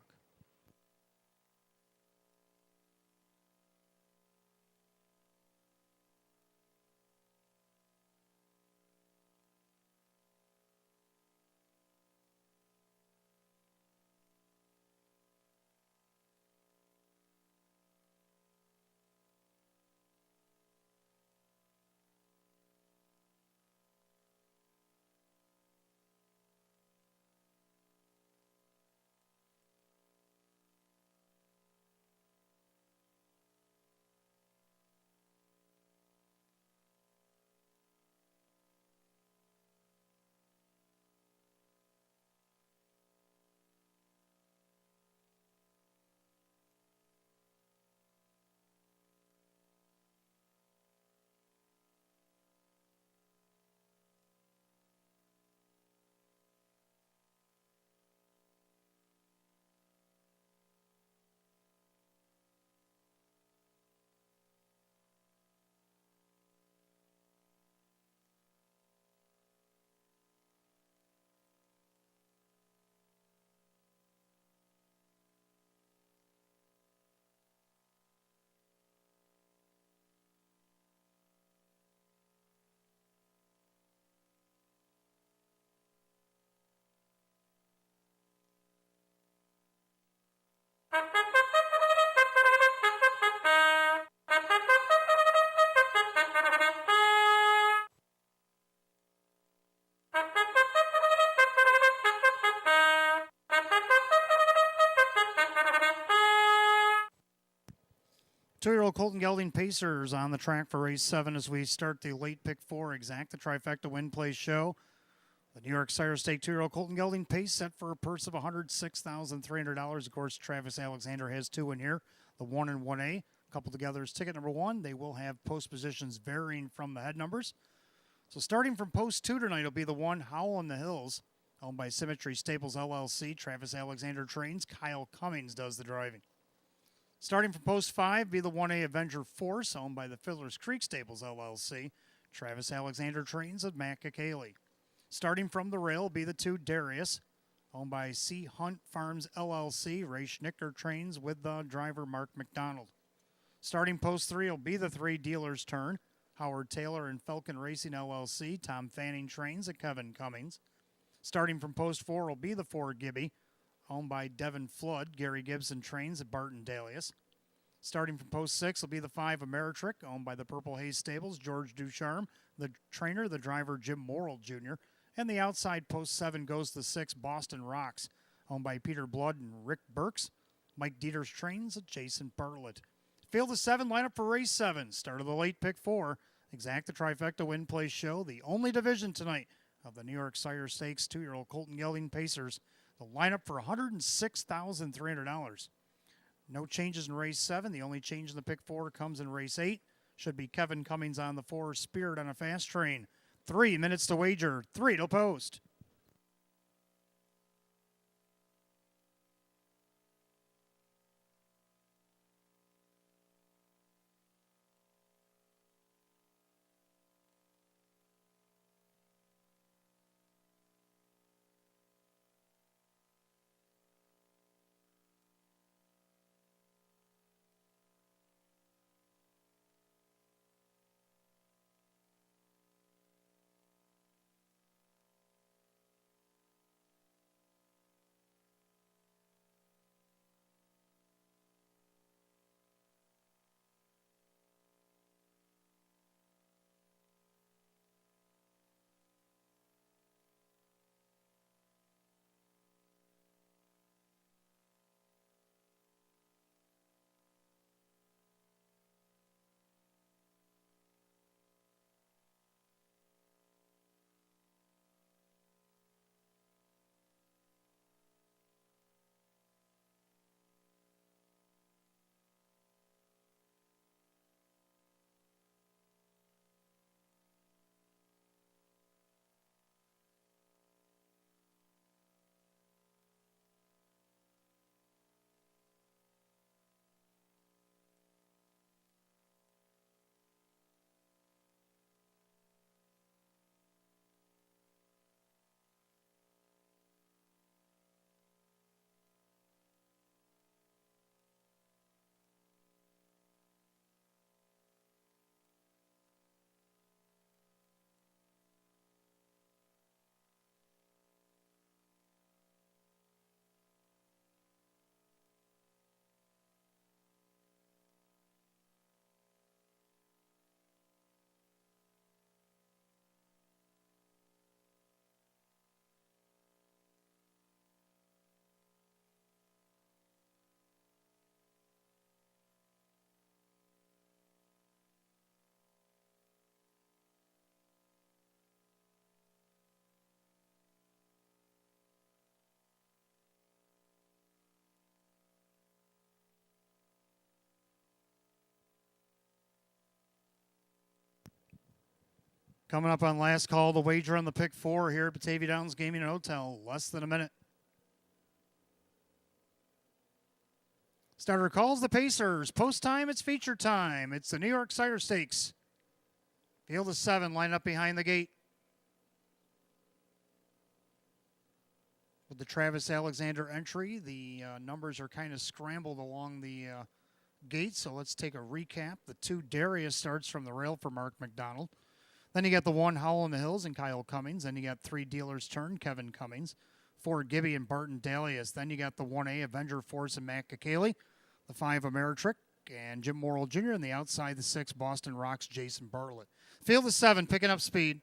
Two-year-old Colton Gelding Pacers on the track for race 7 as we start the late pick 4 exact, the trifecta win play show. The New York Sire Stake 2-year-old Colton Gelding Pace set for a purse of $106,300. Of course, Travis Alexander has 2 in here, the 1 and 1A. Coupled together is ticket number 1. They will have post positions varying from the head numbers. So starting from post 2 tonight will be the 1 Howl on the Hills, owned by Symmetry Staples LLC. Travis Alexander trains. Kyle Cummings does the driving. Starting from post 5 be the 1A Avenger Force, owned by the Fiddler's Creek Stables LLC. Travis Alexander trains with Matt Kakali. Starting from the rail be the 2 Darius, owned by C. Hunt Farms LLC. Ray Schnicker trains with the driver Mark McDonald. Starting post 3 will be the 3 Dealer's Turn. Howard Taylor and Falcon Racing LLC. Tom Fanning trains at Kevin Cummings. Starting from post 4 will be the 4 Gibby, owned by Devin Flood. Gary Gibson trains at Barton Dalius. Starting from post 6 will be the 5 Ameritrick, owned by the Purple Haze Stables. George Ducharme, the trainer, the driver Jim Morrill Jr. And the outside post 7 goes the 6 Boston Rocks, owned by Peter Blood and Rick Burks. Mike Dieters trains at Jason Bartlett. Field of 7 lineup for race 7. Start of the late pick 4. Exact the trifecta win play show. The only division tonight of the New York Sire Stakes 2-year-old Colton Gelding Pacers. The lineup for $106,300. No changes in race 7. The only change in the pick 4 comes in race 8. Should be Kevin Cummings on the 4, Spirit on a fast train. 3 minutes to wager, 3 to post. Coming up on last call, the wager on the pick 4 here at Batavia Downs Gaming and Hotel. Less than a minute. Starter calls the Pacers. Post time, it's feature time. It's the New York Cider Stakes. Field of 7 lined up behind the gate. With the Travis Alexander entry, the numbers are kind of scrambled along the gate, so let's take a recap. The 2 Darius starts from the rail for Mark McDonald. Then you got the 1 Howl in the Hills and Kyle Cummings. Then you got 3 Dealer's Turn, Kevin Cummings. 4 Gibby and Barton Dalius. Then you got the 1A Avenger Force and Matt Kakaley. The 5 Ameritrick and Jim Morrill Jr. And the outside, the 6 Boston Rocks, Jason Bartlett. Field of 7, picking up speed.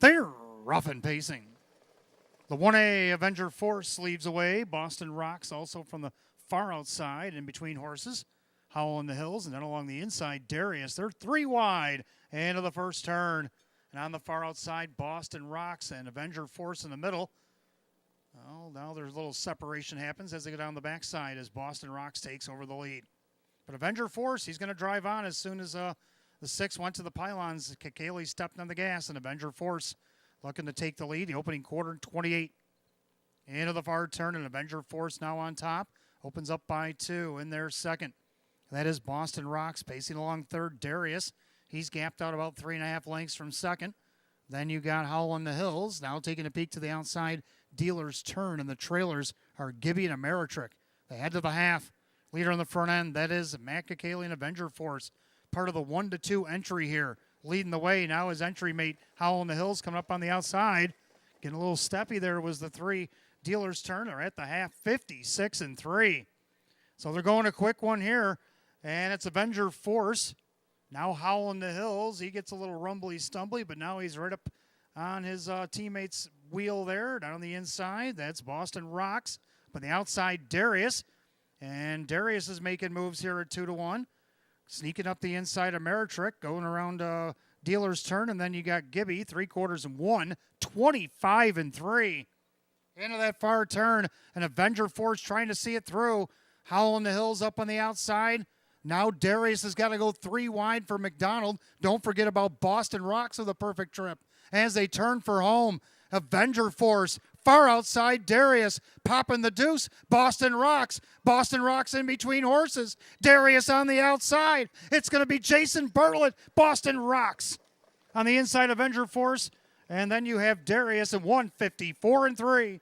They're rough and pacing. The 1A Avenger Force leaves away. Boston Rocks also from the far outside in between horses. Howl in the Hills, and then along the inside, Darius. They're 3 wide into the first turn. And on the far outside, Boston Rocks and Avenger Force in the middle. Well, now there's a little separation happens as they go down the backside as Boston Rocks takes over the lead. But Avenger Force, he's going to drive on as soon as the 6 went to the pylons. Kakaley stepped on the gas, and Avenger Force looking to take the lead. The opening quarter, 28. Into the far turn, and Avenger Force now on top. Opens up by 2 in their second. That is Boston Rocks pacing along third. Darius, he's gapped out about 3.5 lengths from second. Then you got Howl in the Hills, now taking a peek to the outside. Dealer's Turn, and the trailers are Gibby and Ameritrick. They head to the half. Leader on the front end, that is Matt Kakaley and Avenger Force. Part of the 1-2 entry here. Leading the way now his entry mate, Howl in the Hills, coming up on the outside. Getting a little steppy there was the 3 Dealer's Turn. They're at the half, 56-3. So they're going a quick one here. And it's Avenger Force. Now Howl in the Hills. He gets a little rumbly, stumbly, but now he's right up on his teammate's wheel there. Down on the inside, that's Boston Rocks. But the outside, Darius. And Darius is making moves here at 2-1. Sneaking up the inside, Ameritrick. Going around Dealer's Turn. And then you got Gibby, 3/4 and 1. 25-3. Into that far turn. And Avenger Force trying to see it through. Howl in the Hills up on the outside. Now Darius has got to go 3 wide for McDonald. Don't forget about Boston Rocks with a perfect trip. As they turn for home, Avenger Force, far outside, Darius popping the deuce. Boston Rocks in between horses. Darius on the outside. It's going to be Jason Bartlett, Boston Rocks. On the inside, Avenger Force. And then you have Darius at 154-3.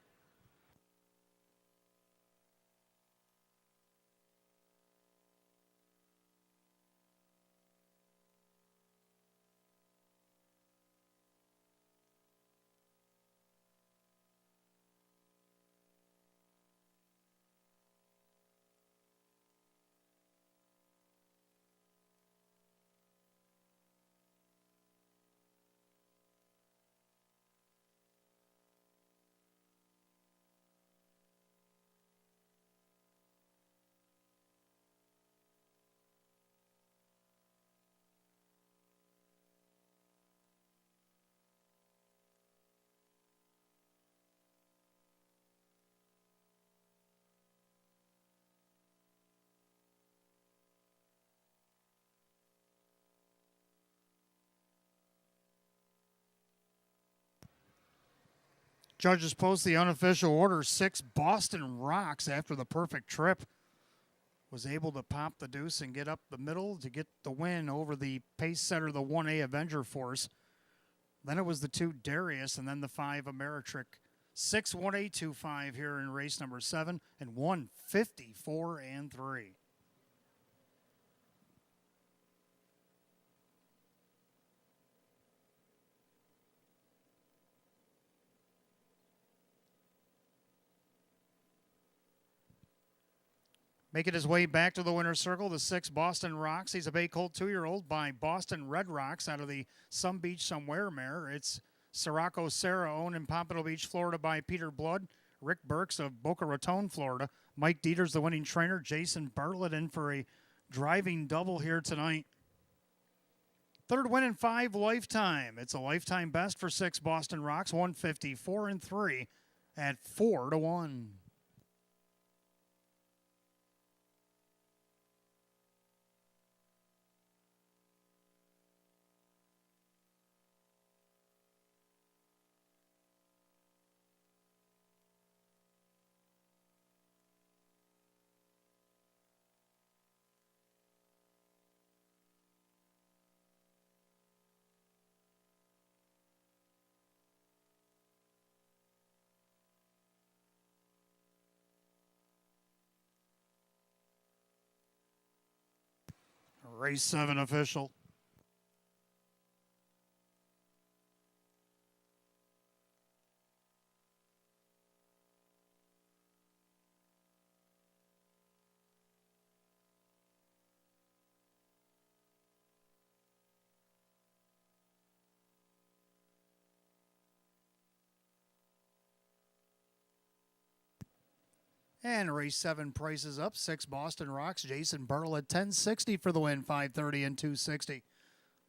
Judges post the unofficial order. 6 Boston Rocks after the perfect trip was able to pop the deuce and get up the middle to get the win over the pace setter, the 1A Avenger Force. Then it was the 2 Darius and then the 5 Ameritrick. 6-1-8-2-5 here in race number 7 and 154-3. Making his way back to the winner's circle, the 6 Boston Rocks. He's a Bay Colt 2-year-old by Boston Red Rocks out of the Some Beach Somewhere mare. It's Sirocco Sarah, owned in Pompano Beach, Florida by Peter Blood. Rick Burks of Boca Raton, Florida. Mike Dieter's the winning trainer. Jason Bartlett in for a driving double here tonight. Third win in 5 lifetime. It's a lifetime best for 6 Boston Rocks, 154-3 at 4-1. Race 7 official. And race 7 prices up. 6 Boston Rocks. Jason Bartlett, 1060 for the win, 530 and 260.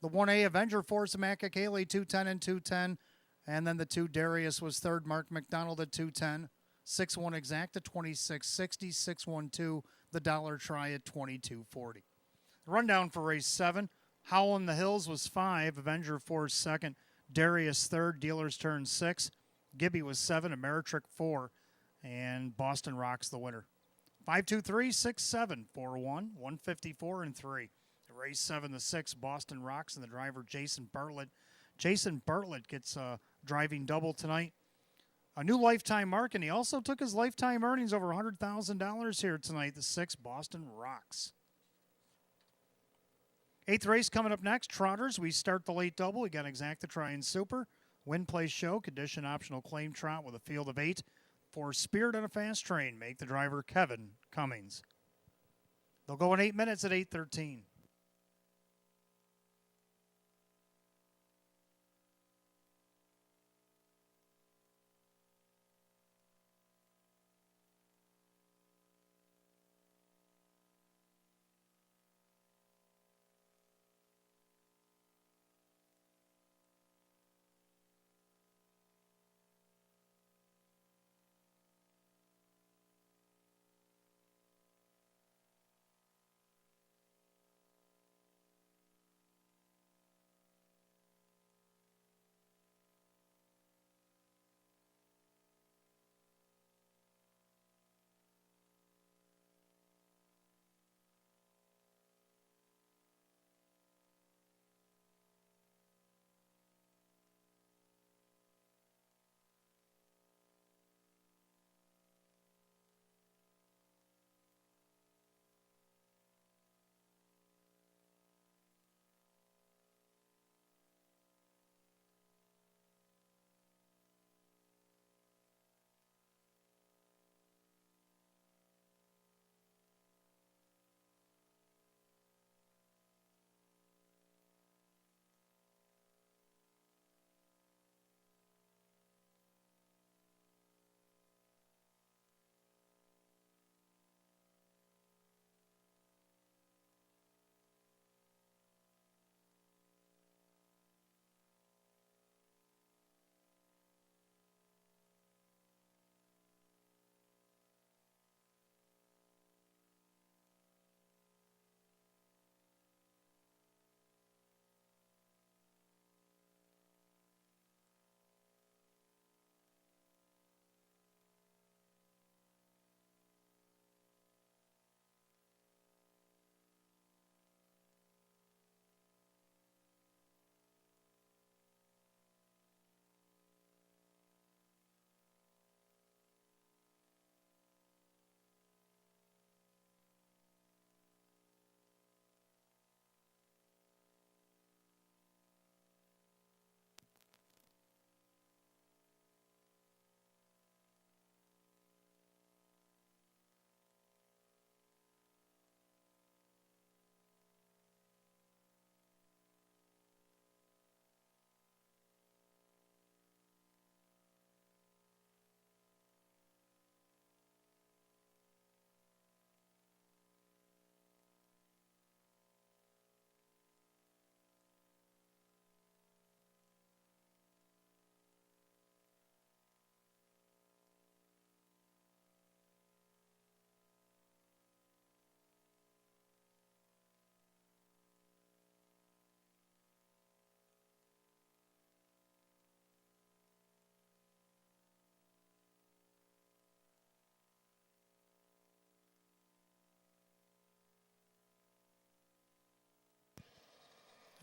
The 1A Avenger Force Macakele, 210 and 210. And then the 2 Darius was third. Mark McDonald at 210. 6-1 Exacta, 2660. 6-1-2 the Dollar Try at 2240. Rundown for race 7. Howl in the Hills was 5. Avenger Force second. Darius third. Dealer's Turn 6. Gibby was 7. Ameritrick 4. And Boston Rocks the winner. 5-2-3, 6-7, 4-1, 154 and 3. Race 7 to 6, Boston Rocks, and the driver Jason Bartlett. Jason Bartlett gets a driving double tonight. A new lifetime mark, and he also took his lifetime earnings over $100,000 here tonight. The 6 Boston Rocks. 8th race coming up next. Trotters. We start the late double. We got Exacta Try and Super. Win, Play, Show. Condition optional claim trot with a field of 8. For Spirit on a Fast Train, make the driver Kevin Cummings. They'll go in 8 minutes at 8:13.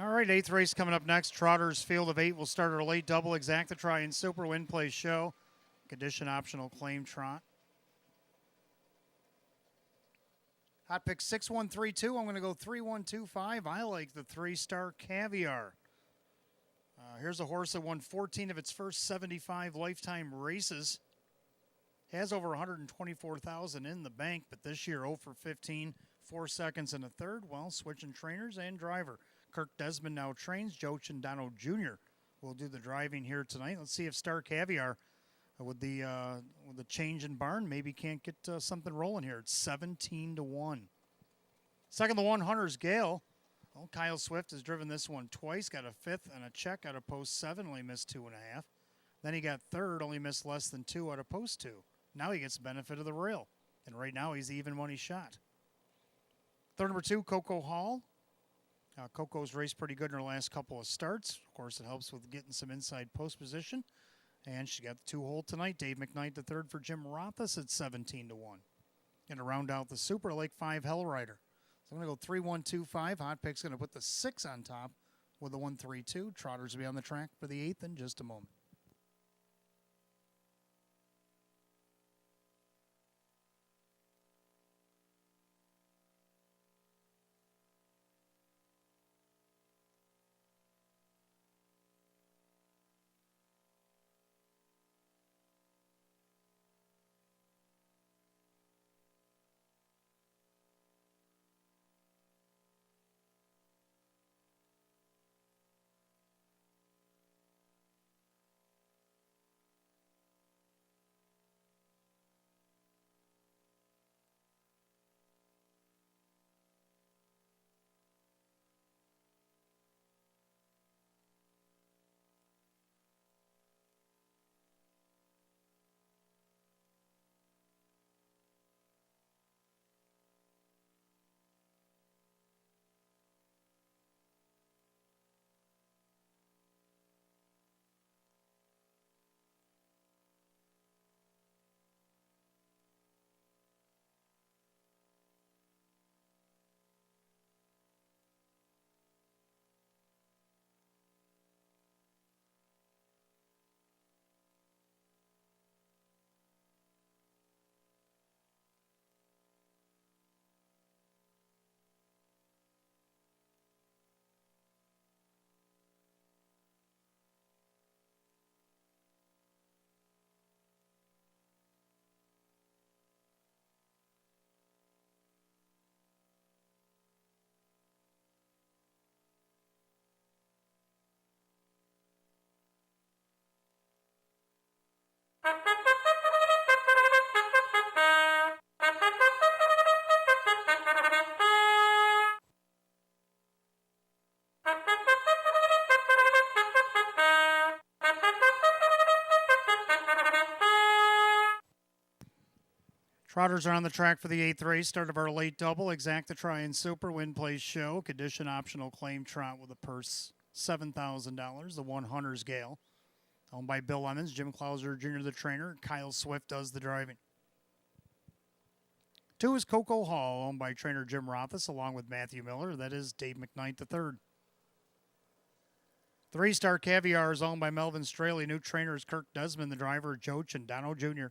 All right, 8th race coming up next. Trotters Field of 8 will start our late double. Exacta Try and Super. Win, Play, Show. Condition optional claim trot. Hot pick 6132. I'm going to go 3125. I like the 3-star Caviar. Here's a horse that won 14 of its first 75 lifetime races. Has over 124,000 in the bank, but this year 0 for 15, 4 seconds and a third. Well, switching trainers and driver. Kirk Desmond now trains. Joe Chindano Jr. will do the driving here tonight. Let's see if Star Caviar, with the change in barn, maybe can't get something rolling here. It's 17-1. Second, the 1 Hunter's Gale. Well, Kyle Swift has driven this one twice. Got a fifth and a check out of post 7. Only missed 2.5. Then he got third. Only missed less than 2 out of post 2. Now he gets the benefit of the rail. And right now he's even money shot. Third, number 2, Coco Hall. Coco's raced pretty good in her last couple of starts. Of course, it helps with getting some inside post position. And she got the 2-hole tonight. Dave McKnight, the third for Jim Rothus at 17-1. And to round out the Super, I like 5 Hellrider. So I'm going to go 3-1-2-5. Hot Pick's going to put the 6 on top with the 1-3-2. Trotters will be on the track for the 8th in just a moment. Trotters are on the track for the 8th race. Start of our late double. Exacta Try and Super. Win Place Show. Condition optional claim trot with a purse $7,000. The 1 Hunter's Gale. Owned by Bill Lemons. Jim Clauser Jr. the trainer. Kyle Swift does the driving. 2 is Coco Hall. Owned by trainer Jim Rothus along with Matthew Miller. That is Dave McKnight the third. 3-star Caviar is owned by Melvin Straley. New trainer is Kirk Desmond. The driver Joe Chindano Jr.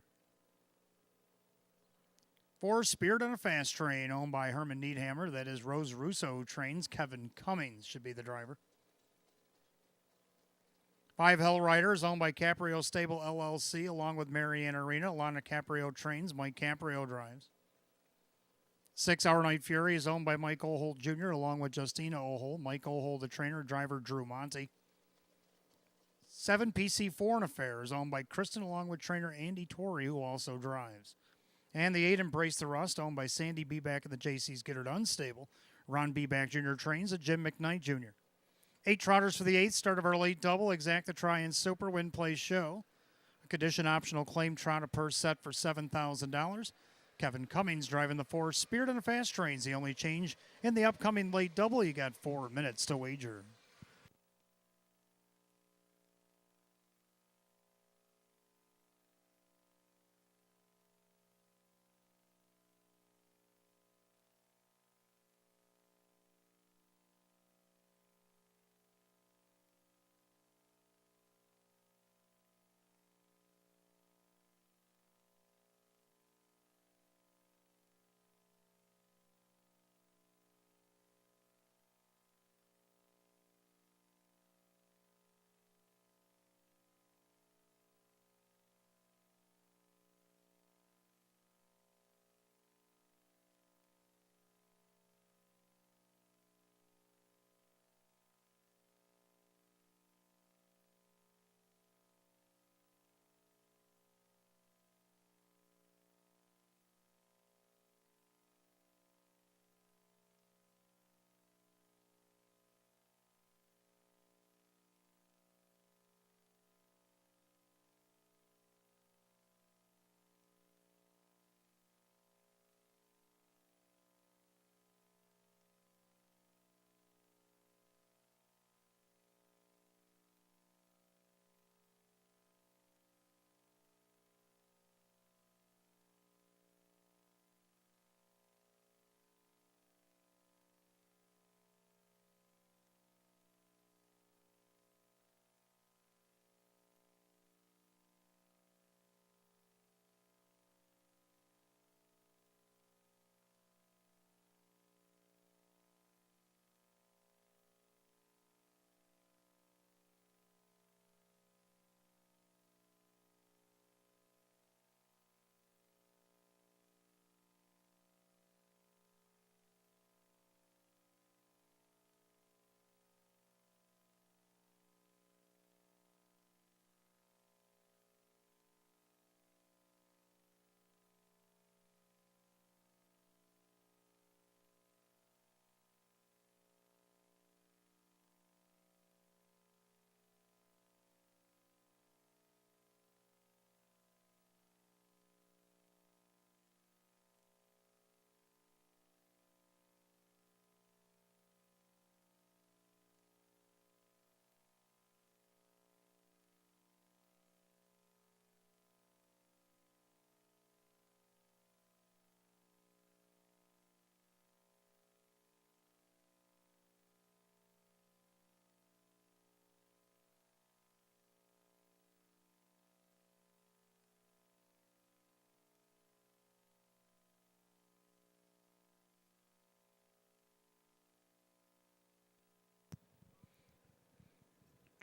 4, Spirit on a Fast Train, owned by Herman Needhammer. That is Rose Russo trains. Kevin Cummings should be the driver. 5, Hellrider is owned by Caprio Stable LLC, along with Marianne Arena. Lana Caprio trains. Mike Caprio drives. 6, Our Night Fury is owned by Mike Ohold Jr., along with Justina Ohold. Mike Ohold, the trainer. Driver Drew Monty. 7, PC Foreign Affair is owned by Kristen, along with trainer Andy Torrey, who also drives. And the 8, Embrace the Rust, owned by Sandy Beback and the JC's Get It Unstable. Ron Beback Jr. trains at Jim McKnight Jr. 8 Trotters for the 8th, start of our late double. Exacta Try and Super. Win Place Show. A condition optional claim trot, a purse set for $7,000. Kevin Cummings driving the 4, Spirit on a Fast Train's the only change in the upcoming late double. You got 4 minutes to wager.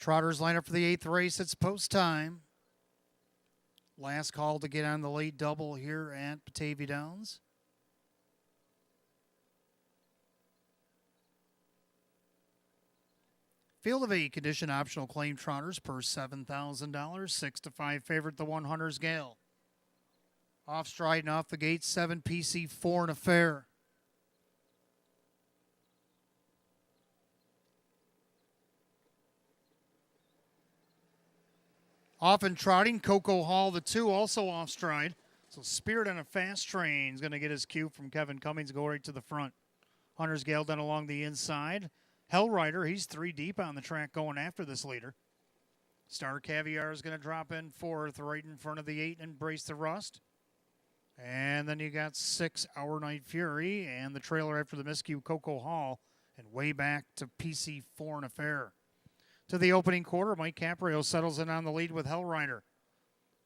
Trotters line up for the 8th race. It's post time. Last call to get on the late double here at Batavia Downs. Field of 8 condition optional claim trotters per $7,000. 6-5 favorite, the 1 Hunter's Gale. Off stride and off the gate, 7 PC, 4 and a fair. Off and trotting, Coco Hall, the 2, also off stride. So Spirit on a fast train is going to get his cue from Kevin Cummings, go right to the front. Hunter's Gale done along the inside. Hellrider, he's 3 deep on the track going after this leader. Star Caviar is going to drop in 4th right in front of the 8 and Embrace the Rust. And then you got 6 Our Night Fury and the trailer after the miscue, Coco Hall, and way back to PC 4 and a fair. To the opening quarter, Mike Caprio settles in on the lead with Hellrider.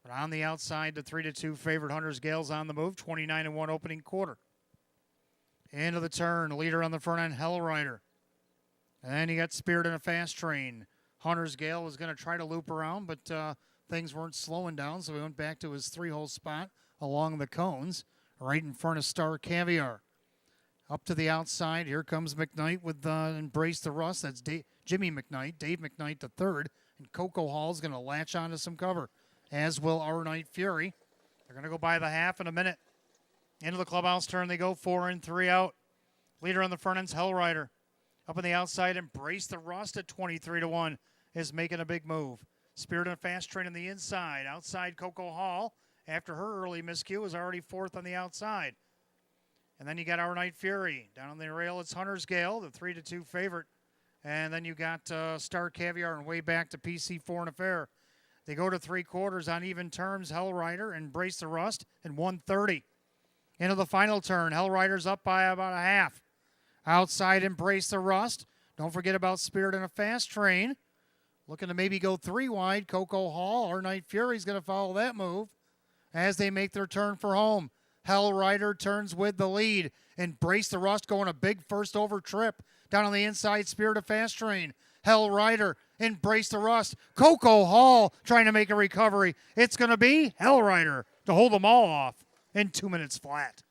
But on the outside, the 3-2 favorite Hunter's Gale's on the move, 29-1 opening quarter. Into the turn, leader on the front end, Hellrider. And you got Spirit in a fast train. Hunter's Gale was going to try to loop around, but things weren't slowing down, so he went back to his 3-hole spot along the cones, right in front of Star Caviar. Up to the outside, here comes McKnight with Embrace the Rust. That's Jimmy McKnight, Dave McKnight the 3rd, and Coco Hall's going to latch onto some cover, as will Our Night Fury. They're going to go by the half in a minute. Into the clubhouse turn they go, 4 and 3 out. Leader on the front end's Hellrider. Up on the outside, Embrace the Rust at 23-1 is making a big move. Spirit on a fast train on the inside. Outside, Coco Hall, after her early miscue, is already 4th on the outside. And then you got Our Night Fury. Down on the rail, it's Hunter's Gale, the 3-2 favorite. And then you got Star Caviar and way back to PC 4 and a fair. They go to 3/4 on even terms. Hellrider, Embrace the Rust, and 130. Into the final turn, Hellrider's up by about a half. Outside, Embrace the Rust. Don't forget about Spirit in a fast train. Looking to maybe go 3 wide. Coco Hall, Our Night Fury's going to follow that move as they make their turn for home. Hellrider turns with the lead. Embrace the Rust going a big first over trip. Down on the inside, Spirit of Fast Train. Hellrider, Embrace the Rust. Coco Hall trying to make a recovery. It's going to be Hellrider to hold them all off in 2 minutes flat.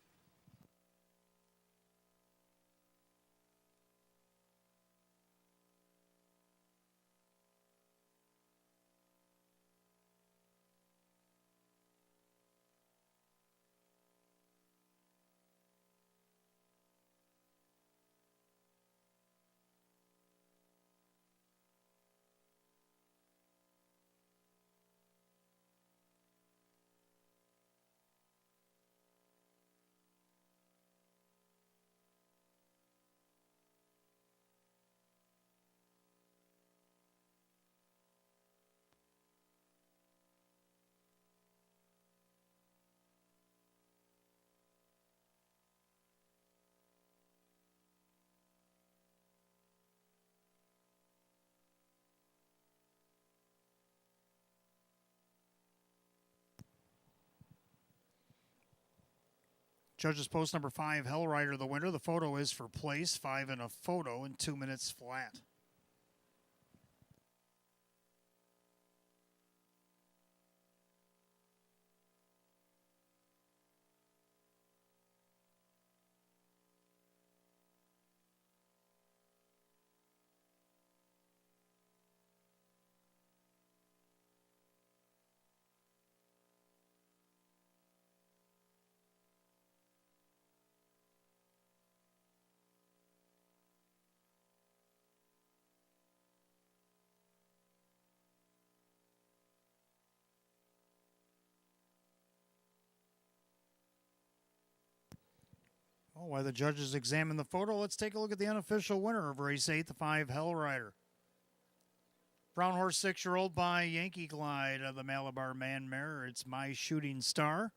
Judges post number 5, Hellrider the winner. The photo is for place, 5 and a photo in 2 minutes flat. Oh, while the judges examine the photo, let's take a look at the unofficial winner of race 8, the 5 Hellrider. Brown horse 6-year-old by Yankee Glide of the Malabar Man Mare. It's My Shooting Star.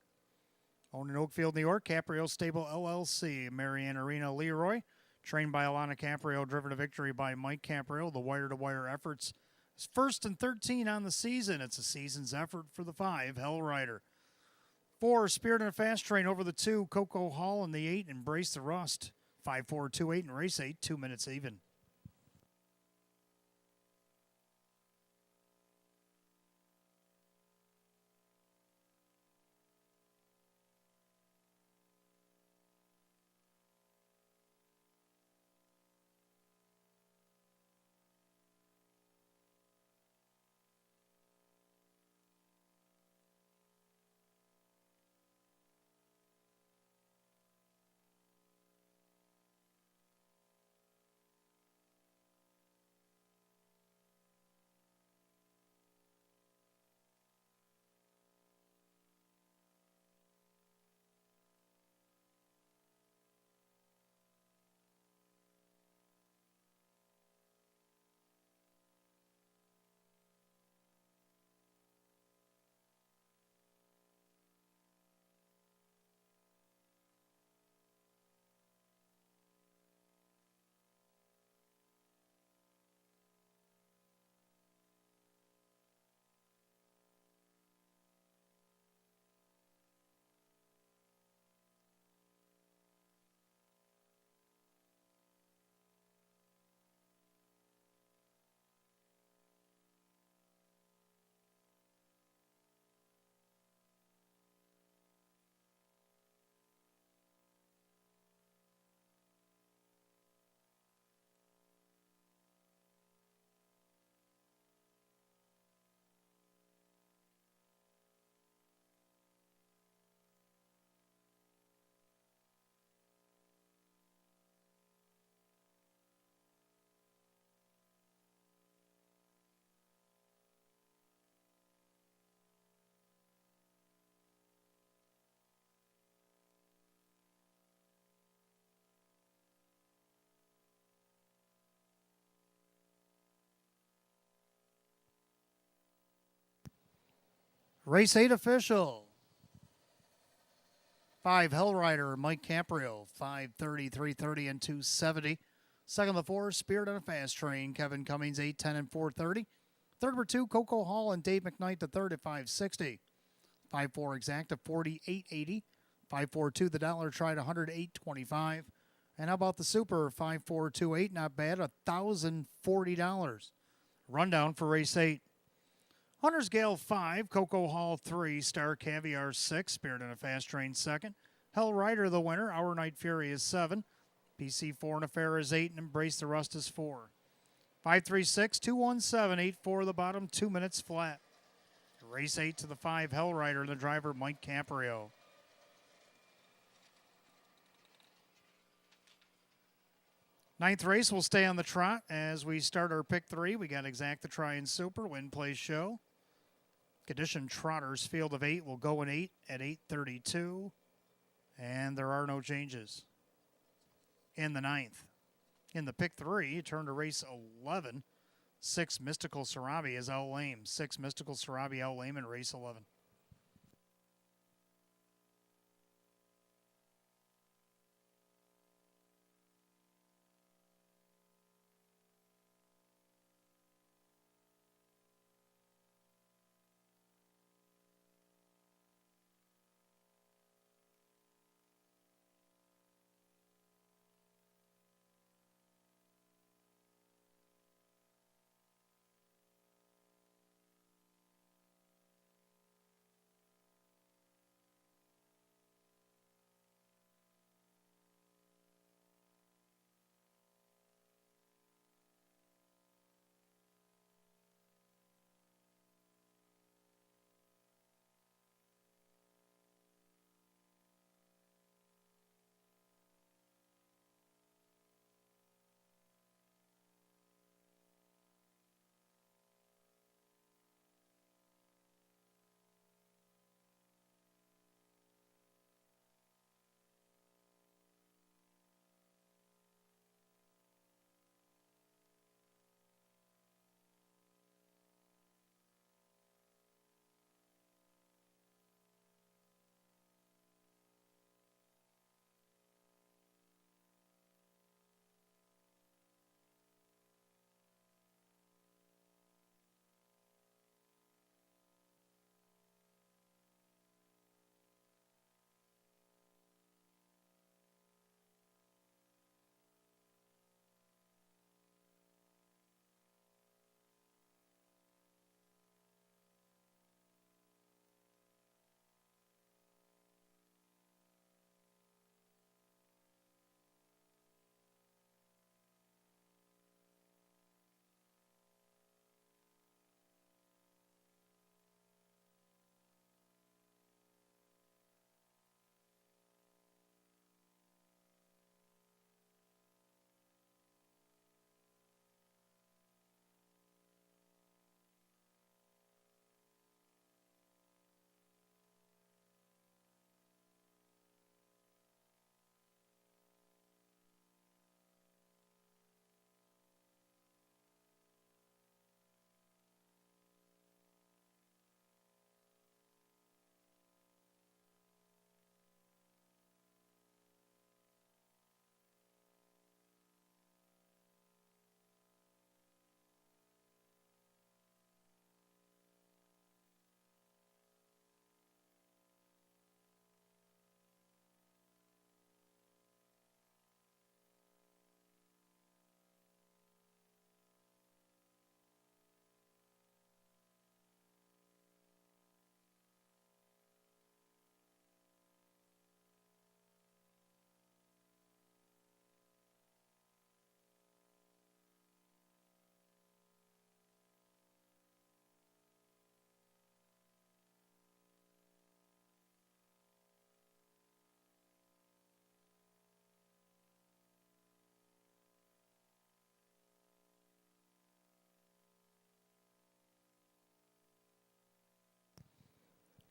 Owned in Oakfield, New York, Caprio Stable LLC. Marianne Arena Leroy. Trained by Alana Caprio, driven to victory by Mike Caprio. The wire-to-wire efforts. It's 1st and 13 on the season. It's a season's effort for the 5 Hellrider. 4, Spirit in a Fast Train over the 2, Coco Hall in the 8, Embrace the Rust. 5-4-2-8 in race 8, 2 minutes even. Race 8 official. 5 Hellrider, Mike Caprio, 5:30, 3:30, and 2:70. Second, the 4, Spirit on a Fast Train, Kevin Cummings, 8:10 and 4:30. Third, number 2, Coco Hall and Dave McKnight, the third at 5:60. 5-4 exact at 48.80. 5-4-2, the dollar tried 108.25. And how about the Super 5428? Not bad, $1,040. Rundown for race 8. Hunter's Gale 5, Coco Hall 3, Star Caviar 6, Spirit in a Fast Train 2nd. Hell Rider the winner, Our Night Fury is 7. PC 4 and Affair is 8, and Embrace the Rust is 4. 536, 217, 8-4 the bottom, 2 minutes flat. Race 8 to the 5, Hell Rider, the driver Mike Caprio. Ninth race will stay on the trot as we start our pick 3. We got Exact the Try and Super, Win Play Show. Condition Trotters, field of 8 will go in 8 at 8:32. And there are no changes in the 9th. In the pick 3, turn to race 11. 6 Mystical Sarabi is out lame. 6 Mystical Sarabi out lame in race 11.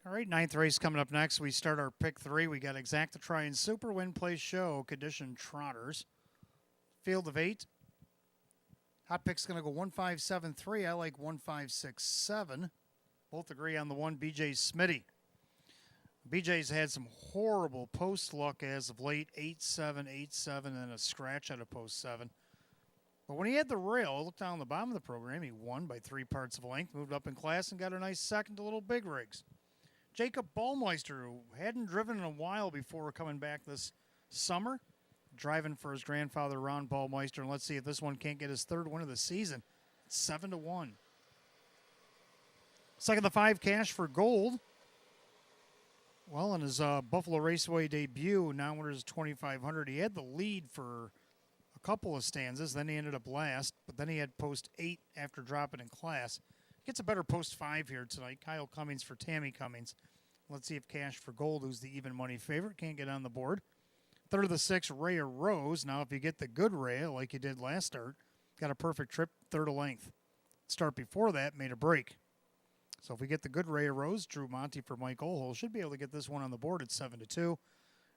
All right, 9th race coming up next. We start our pick 3. We got Exact to Try and Super, Win Play Show, Condition Trotters. Field of 8. Hot pick's going to go 1573. I like 1567. Both agree on the one, BJ Smitty. BJ's had some horrible post luck as of late, 8-7, 8-7, and a scratch out of post 7. But when he had the rail, look down the bottom of the program, he won by 3 parts of a length, moved up in class, and got a nice second to Little Big Rigs. Jacob Ballmeister, who hadn't driven in a while before coming back this summer, driving for his grandfather, Ron Ballmeister, and let's see if this one can't get his 3rd win of the season. It's 7-1. Second the 5 cash for gold. Well, in his Buffalo Raceway debut, now winners 2,500, he had the lead for a couple of stanzas. Then he ended up last, but then he had post 8 after dropping in class. Gets a better post 5 here tonight. Kyle Cummings for Tammy Cummings. Let's see if cash for gold, who's the even money favorite, can't get on the board. Third of the 6, Rhea Rose. Now, if you get the good Rhea, like you did last start, got a perfect trip, 3rd of length. Start before that made a break. So if we get the good Rhea Rose, Drew Monty for Mike Ohl should be able to get this one on the board at 7-2.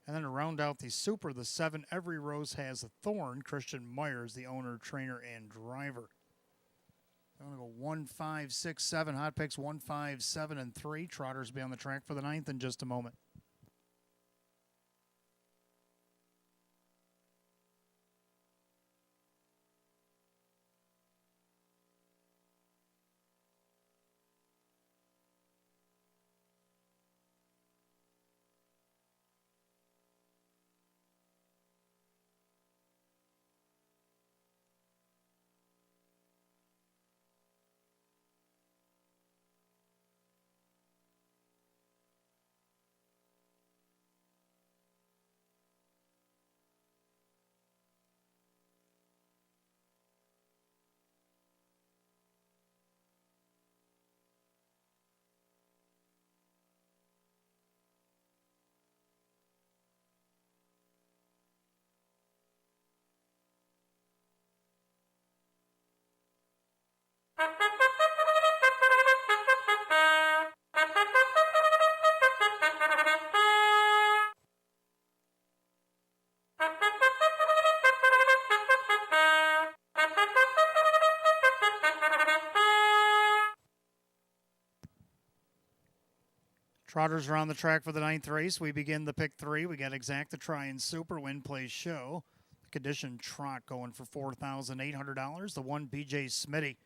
And then to round out the super, the 7, Every Rose Has a Thorn, Christian Myers, the owner, trainer, and driver. I'm going to go 1, 5, 6, 7. Hot picks 1, 5, 7, and 3. Trotters be on the track for the 9th in just a moment. Trotters are on the track for the 9th race. We begin the pick 3. We got Exacta Try and Super Win Play Show. The condition trot going for $4,800. The 1, BJ Smitty,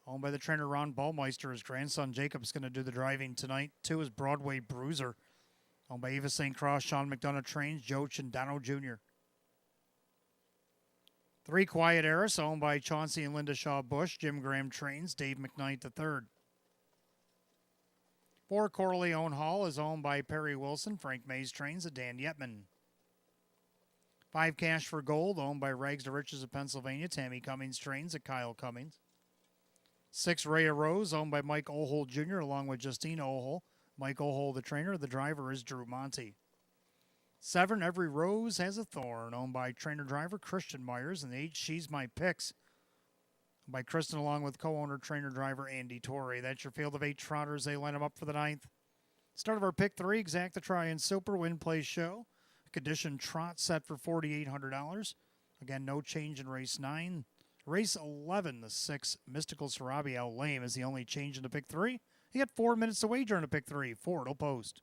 owned by the trainer Ron Ballmeister. His grandson Jacob's going to do the driving tonight. 2 is Broadway Bruiser, owned by Eva St. Cross. Sean McDonough trains. Joe Chindano Jr. 3, Quiet Eris, owned by Chauncey and Linda Shaw Bush. Jim Graham trains. Dave McKnight III. 4, Corleone Hall is owned by Perry Wilson. Frank Mays trains. Dan Yetman. 5, Cash for Gold, owned by Rags to Riches of Pennsylvania. Tammy Cummings trains at Kyle Cummings. 6, Rhea Rose, owned by Mike Ohl Jr., along with Justine Ohl. Mike Ohl, the trainer. The driver is Drew Monty. 7, Every Rose Has a Thorn, owned by trainer-driver Christian Myers. And 8, She's My Picks, by Kristen, along with co-owner, trainer-driver Andy Torrey. That's your field of 8 trotters. They line them up for the 9th. Start of our pick 3, Exacta Try and Super Win Play Show. Condition trot set for $4,800. Again, no change in race 9. Race 11, the 6, Mystical Sarabi Al Lame is the only change in the pick 3. You got 4 minutes to wager in a pick 3. Ford will post.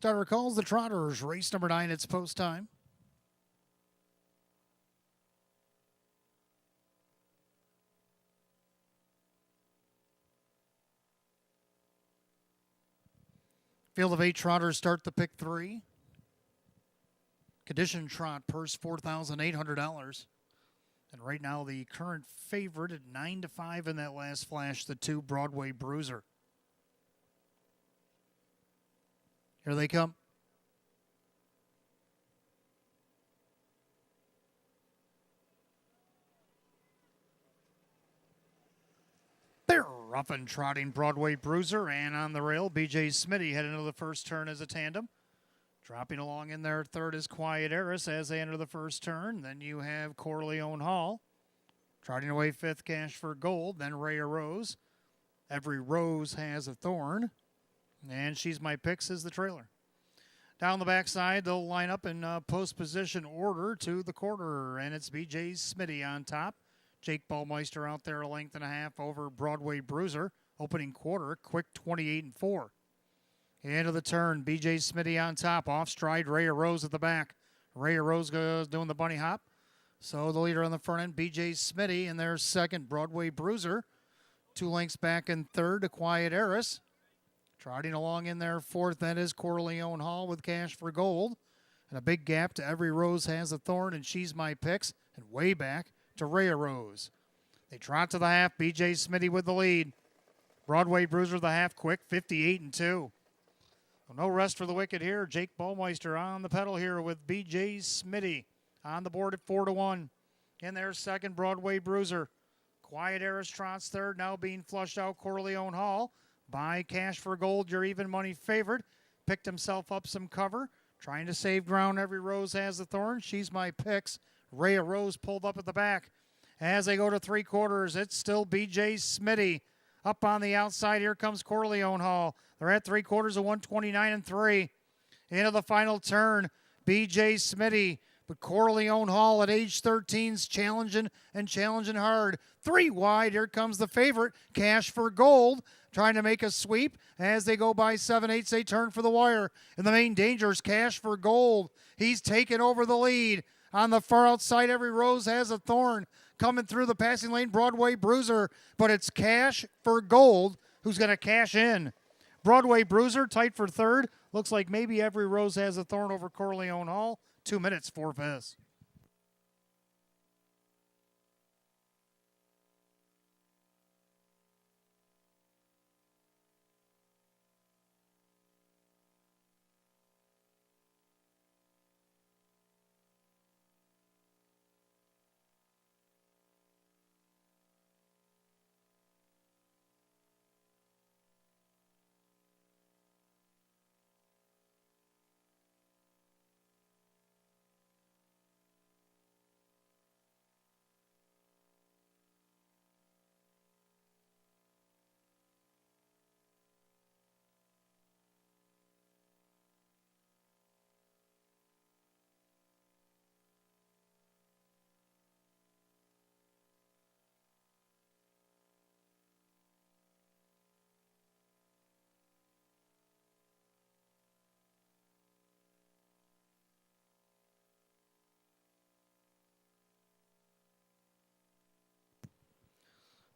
Starter calls the Trotters. Race number 9, it's post time. Field of 8 Trotters start the pick 3. Condition trot, purse $4,800. And right now the current favorite at 9-5 in that last flash, the 2 Broadway Bruiser. Here they come. They're rough and trotting Broadway Bruiser, and on the rail, B.J. Smitty heading into the first turn as a tandem. Dropping along in there third is Quiet Eris as they enter the first turn. Then you have Corleone Hall. Trotting away fifth, Cash for Gold. Then Rhea Rose. Every Rose has a thorn. And She's My Picks is the trailer. Down the backside, they'll line up in post position order to the quarter. And it's B.J. Smitty on top. Jake Ballmeister out there a length and a half over Broadway Bruiser. Opening quarter, quick 28-4. Into the turn, B.J. Smitty on top. Off stride, Rhea Rose at the back. Rhea Rose goes doing the bunny hop. So the leader on the front end, B.J. Smitty, in their second, Broadway Bruiser. 2 lengths back in third to Quiet Eris. Trotting along in there fourth, that is Corleone Hall with Cash for Gold. And a big gap to Every Rose Has a Thorn and She's My Picks. And way back to Rhea Rose. They trot to the half, B.J. Smitty with the lead. Broadway Bruiser the half quick, 58-2. No rest for the wicked here. Jake Ballmeister on the pedal here with B.J. Smitty on the board at 4-1. In their second, Broadway Bruiser. Quiet Eris trots third, now being flushed out Corleone Hall by Cash for Gold, your even money favorite. Picked himself up some cover. Trying to save ground. Every Rose Has a Thorn. She's My Picks. Rhea Rose pulled up at the back. As they go to 3/4, it's still B.J. Smitty. Up on the outside, here comes Corleone Hall. They're at 3/4 of 129-3. Into the final turn, B.J. Smitty. But Corleone Hall at age 13's challenging hard. 3 wide, here comes the favorite, Cash for Gold. Trying to make a sweep. As they go by 7/8, they turn for the wire. And the main danger is Cash for Gold. He's taken over the lead. On the far outside, Every Rose Has a Thorn. Coming through the passing lane, Broadway Bruiser. But it's Cash for Gold who's going to cash in. Broadway Bruiser tight for third. Looks like maybe Every Rose Has a Thorn over Corleone Hall. 2 minutes, 4 fifths.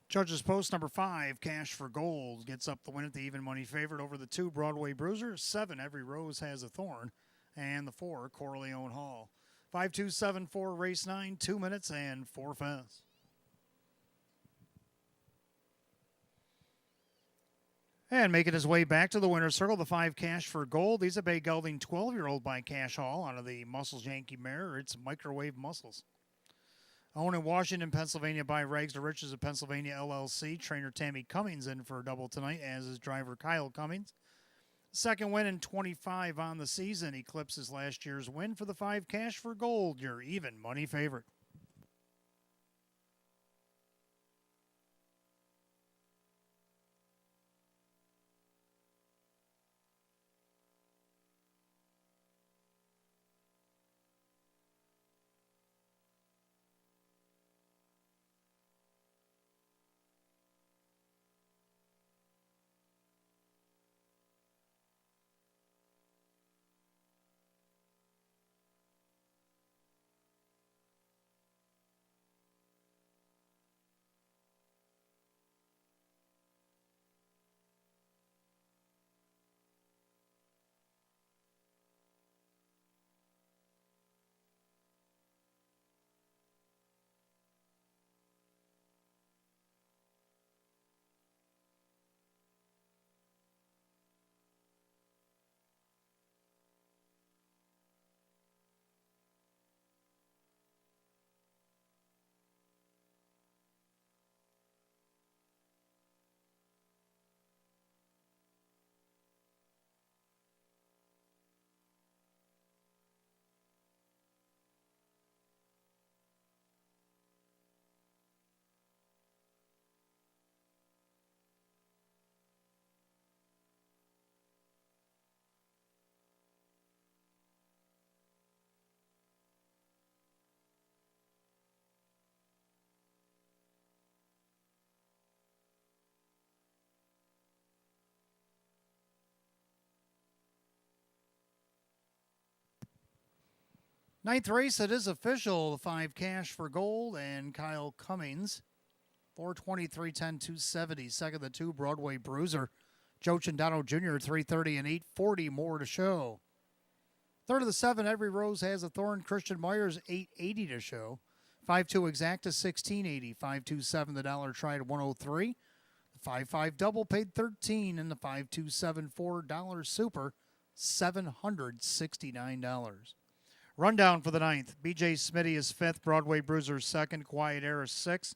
Judges post number 5, Cash for Gold, gets up the win at the even money favorite over the 2, Broadway Bruiser. 7, Every Rose Has a Thorn. And the 4, Corleone Hall. 5-2-7-4, race 9, 2 minutes and 4 fifths. And making his way back to the winner's circle, the 5, Cash for Gold. He's a bay gelding 12-year-old by Cash Hall out of the Muscles Yankee mare. It's Microwave Muscles. Owned in Washington, Pennsylvania by Rags to Riches of Pennsylvania LLC. Trainer Tammy Cummings in for a double tonight, as is driver Kyle Cummings. Second win in 25 on the season. Eclipses last year's win for the 5, Cash for Gold, your even money favorite. Ninth race, it is official. The 5 cash for gold and Kyle Cummings. 423, 10, 270. Second, the 2 Broadway Bruiser. Joe Chandano Jr., 330 and 840 more to show. Third of the 7, Every Rose Has a Thorn. Christian Myers, 880 to show. 5-2 Exacta, 1680. 5-2-7, the Dollar Tried, 103. The 5-5 Double paid 13, and the 5-2-7-4 Dollar Super, $769. Rundown for the 9th. BJ Smitty is 5th. Broadway Bruiser 2nd. Quiet Era 6th.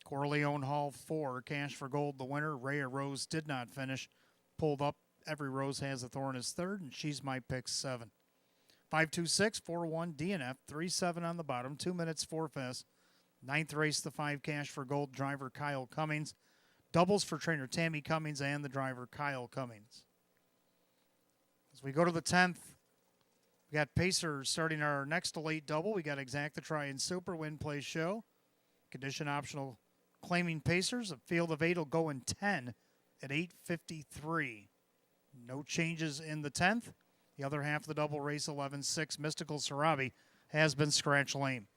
Corleone Hall 4. Cash for Gold the winner. Rhea Rose did not finish. Pulled up. Every Rose Has a Thorn is 3rd, and She's My Pick 7. 5-2-6, 4-1 DNF. 3-7 on the bottom. 2 minutes 4 fifths. 9th race, the 5 cash for gold driver Kyle Cummings. Doubles for trainer Tammy Cummings and the driver Kyle Cummings. As we go to the 10th, we got Pacers starting our next late double. We got Exacta Try and Super Win Play Show. Condition optional claiming Pacers. A field of 8 will go in 10 at 8:53. No changes in the 10th. The other half of the double race 11-6 Mystical Sarabi has been scratch lame.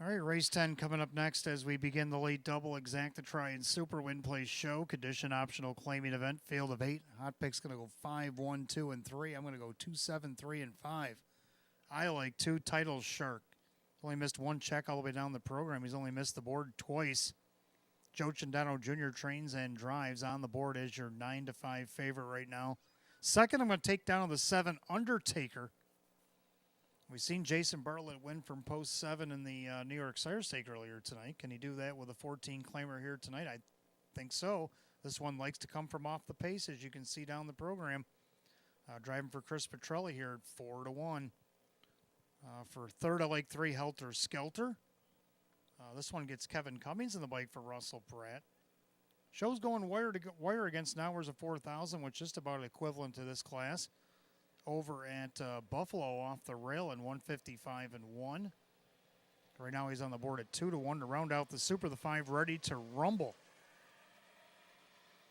All right, race 10 coming up next as we begin the late double Exactitry and Super Win Place show. Condition optional claiming event, field of 8. Hot Pick's going to go 5, 1, 2, and 3. I'm going to go 2, 7, 3, and 5. I like 2, Title Shark. Only missed one check all the way down the program. He's only missed the board twice. Joe Chandano Jr. trains and drives on the board as your 9-5 favorite right now. Second, I'm going to take down the 7, Undertaker. We've seen Jason Bartlett win from post 7 in the New York Sire Stake earlier tonight. Can he do that with a 14 claimer here tonight? I think so. This one likes to come from off the pace, as you can see down the program. Driving for Chris Petrelli here at 4-1. For third, I like 3, Helter Skelter. This one gets Kevin Cummings in the bike for Russell Pratt. Show's going wire against Nowers of 4,000, which is just about equivalent to this class. Over at Buffalo off the rail in 155-1. Right now he's on the board at 2-1 to round out the Super. The 5 ready to rumble.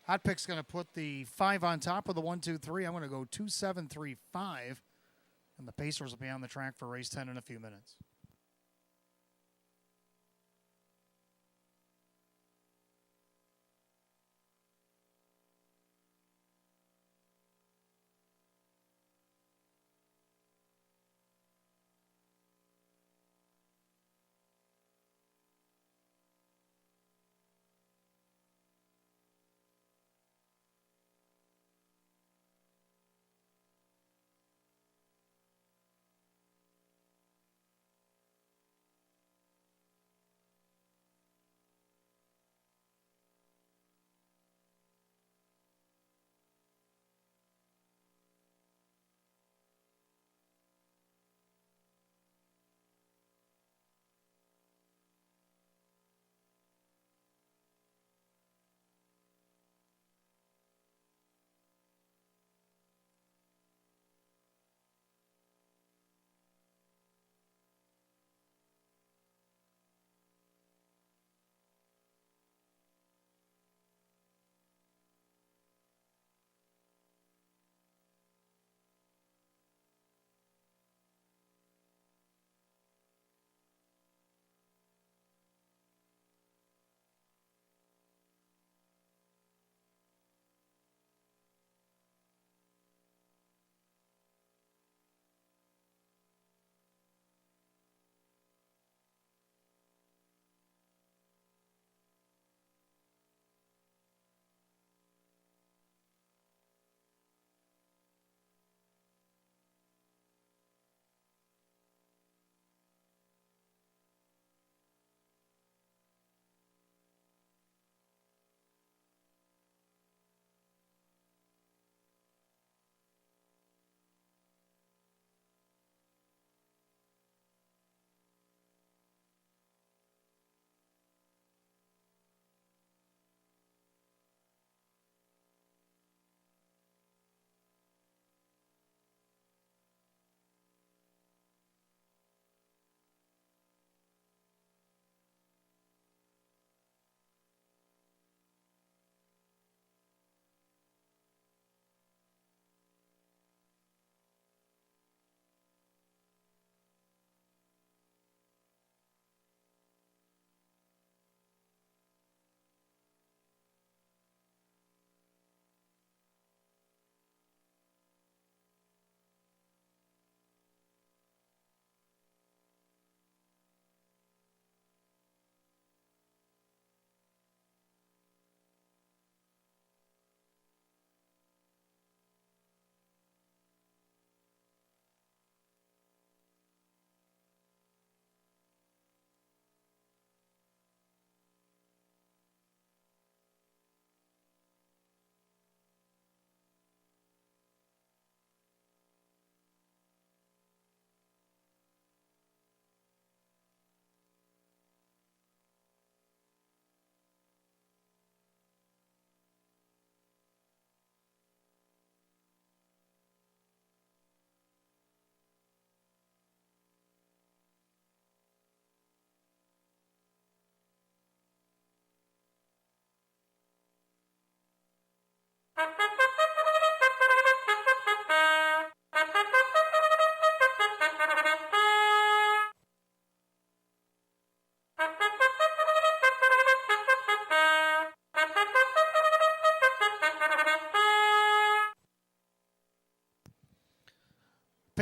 Hot Pick's going to put the 5 on top of the 1, 2, 3. I'm going to go 2, 7, 3, 5. And the Pacers will be on the track for race 10 in a few minutes.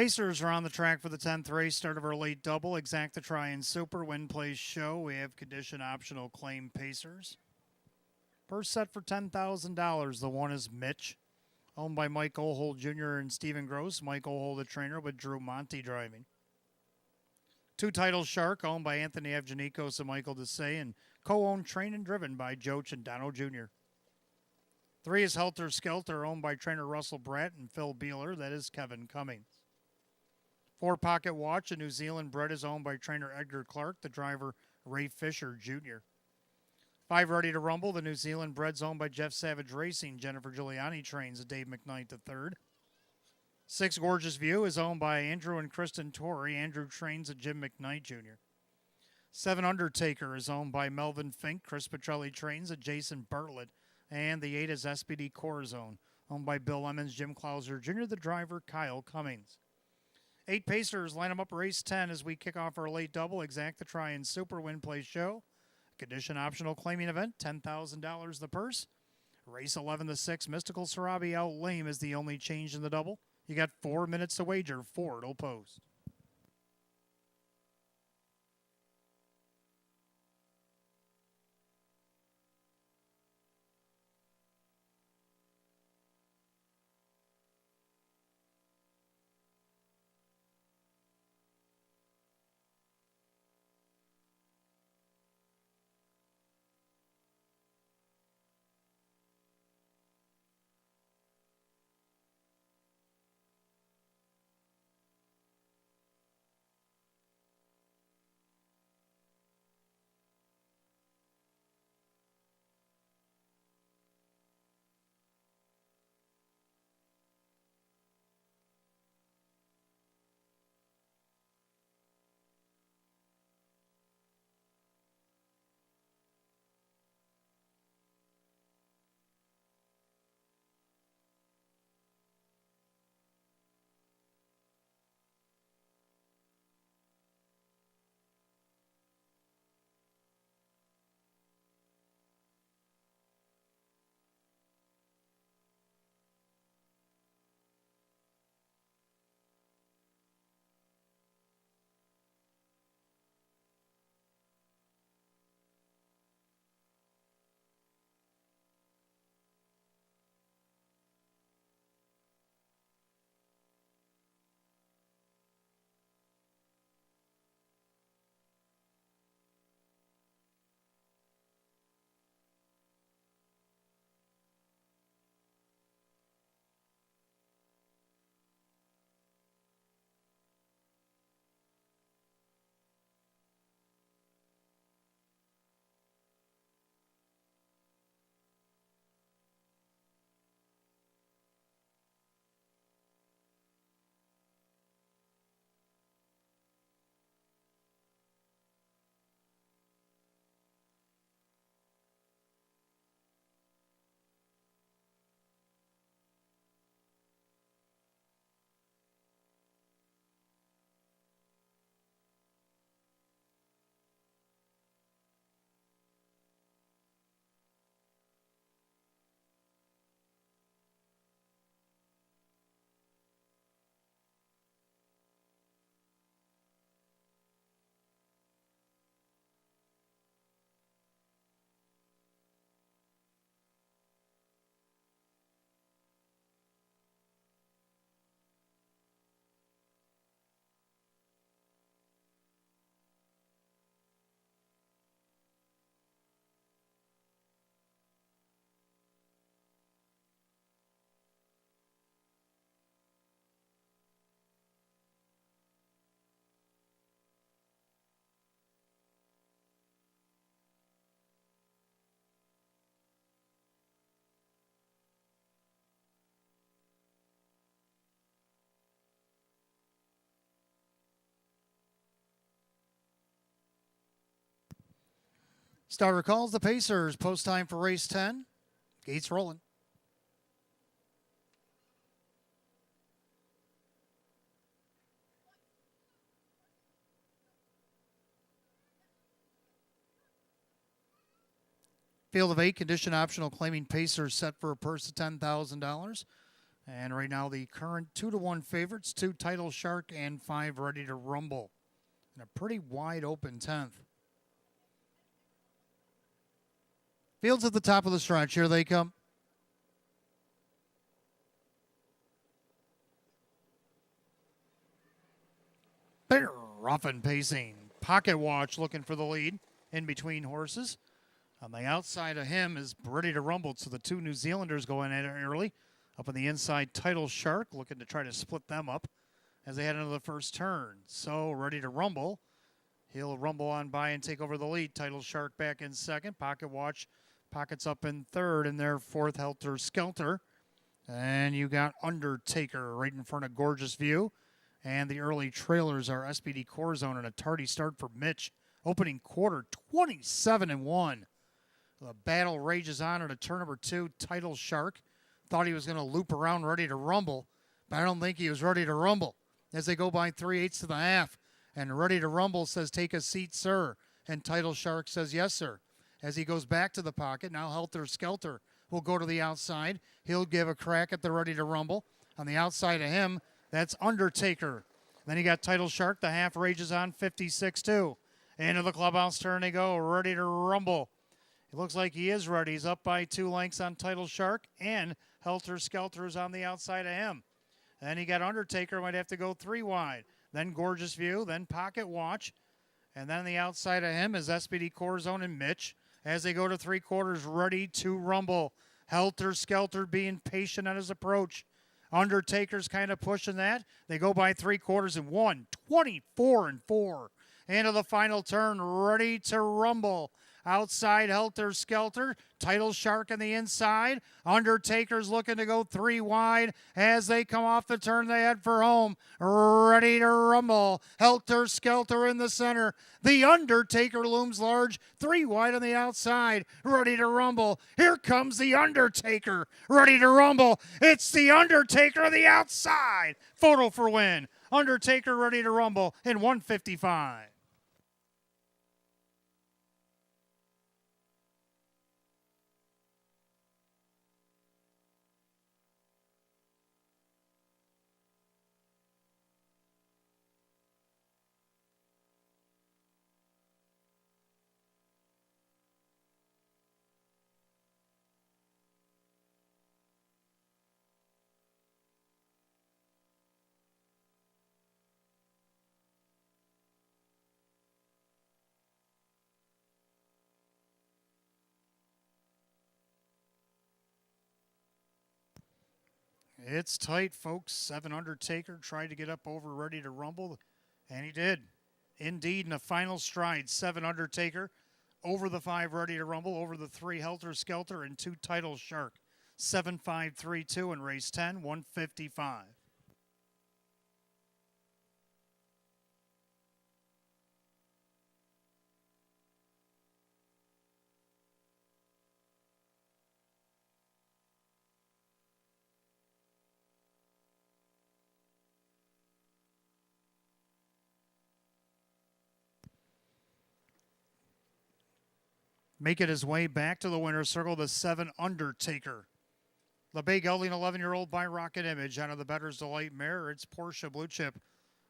Pacers are on the track for the 10th race, start of our late double. Exacta Try and Super, Win Place Show. We have condition optional claim Pacers. First set for $10,000. The one is Mitch, owned by Mike Ohold Jr. and Stephen Gross. Mike Ohold, the trainer, with Drew Monty driving. Two Title Shark, owned by Anthony Evgenikos and Michael Desai, and co-owned, trained, and driven by Joe Chandano Jr. 3 is Helter Skelter, owned by trainer Russell Bratt and Phil Beeler. That is Kevin Cummings. 4 Pocket Watch, a New Zealand bred, is owned by trainer Edgar Clark, the driver Ray Fisher Jr. 5 Ready to Rumble, the New Zealand bred's owned by Jeff Savage Racing. Jennifer Giuliani trains Dave McKnight III. 6 Gorgeous View is owned by Andrew and Kristen Torrey. Andrew trains Jim McKnight Jr. 7 Undertaker is owned by Melvin Fink. Chris Petrelli trains Jason Bartlett. And the 8 is SPD Corazon, owned by Bill Emmons, Jim Clauser Jr., the driver Kyle Cummings. 8 Pacers line them up race 10 as we kick off our late double. Exacta Try and Super, Win Place Show. Condition optional claiming event, $10,000 the purse. Race 11 to 6, Mystical Sarabi Out Lame is the only change in the double. You got 4 minutes to wager. Ford will post. Starter calls the Pacers. Post time for race 10. Gates rolling. Field of 8, condition optional, claiming Pacers set for a purse of $10,000. And right now, the current 2-1 favorites, 2 Title Shark and 5 Ready to Rumble. In a pretty wide open 10th. Fields at the top of the stretch. Here they come. They're rough and pacing. Pocket Watch looking for the lead in between horses. On the outside of him is Ready to Rumble. So the 2 New Zealanders going at it early. Up on the inside, Title Shark looking to try to split them up as they head into the first turn. So Ready to Rumble. He'll rumble on by and take over the lead. Title Shark back in second. Pocket Watch, Pockets up in third. In their fourth, Helter Skelter. And you got Undertaker right in front of Gorgeous View. And the early trailers are SPD Core Zone and a tardy start for Mitch. Opening quarter, 27-1. The battle rages on at turn number 2. Title Shark thought he was going to loop around Ready to Rumble, but I don't think he was ready to rumble. As they go by 3/8 to the half, and Ready to Rumble says, "Take a seat, sir." And Title Shark says, "Yes, sir." As he goes back to the pocket, now Helter Skelter will go to the outside. He'll give a crack at the Ready to Rumble. On the outside of him, that's Undertaker. Then you got Title Shark. The half rages on 56-2. Into the clubhouse turn they go. Ready to Rumble. It looks like he is ready. He's up by 2 lengths on Title Shark, and Helter Skelter is on the outside of him. Then you got Undertaker, might have to go 3 wide. Then Gorgeous View, then Pocket Watch. And then on the outside of him is SPD Core Zone and Mitch. As they go to 3/4, Ready to Rumble. Helter Skelter being patient on his approach. Undertaker's kind of pushing that. They go by 3/4 and 24-4. Into the final turn, Ready to Rumble. Outside, Helter Skelter. Title Shark on the inside. Undertaker's looking to go 3 wide. As they come off the turn, they head for home. Ready to Rumble. Helter Skelter in the center. The Undertaker looms large. 3 wide on the outside. Ready to Rumble. Here comes the Undertaker. Ready to Rumble. It's the Undertaker on the outside. Photo for win. Undertaker Ready to Rumble in 155. It's tight, folks. 7 Undertaker tried to get up over Ready to Rumble, and he did. Indeed, in a final stride, 7 Undertaker over the 5 Ready to Rumble, over the 3 Helter Skelter, and 2 Title Shark. 7-5-3-2 in race 10, 155. Making his way back to the winner's circle, the 7 Undertaker. The big gelding 11-year-old by Rocket Image out of the Better's Delight mare. It's Porsche Blue Chip,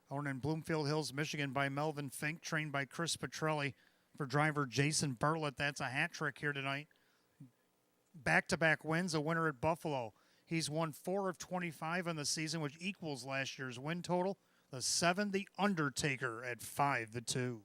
owned in Bloomfield Hills, Michigan by Melvin Fink, trained by Chris Petrelli. For driver Jason Bartlett, that's a hat trick here tonight. Back-to-back wins, a winner at Buffalo. He's won 4 of 25 in the season, which equals last year's win total. The 7, the Undertaker at 5-2.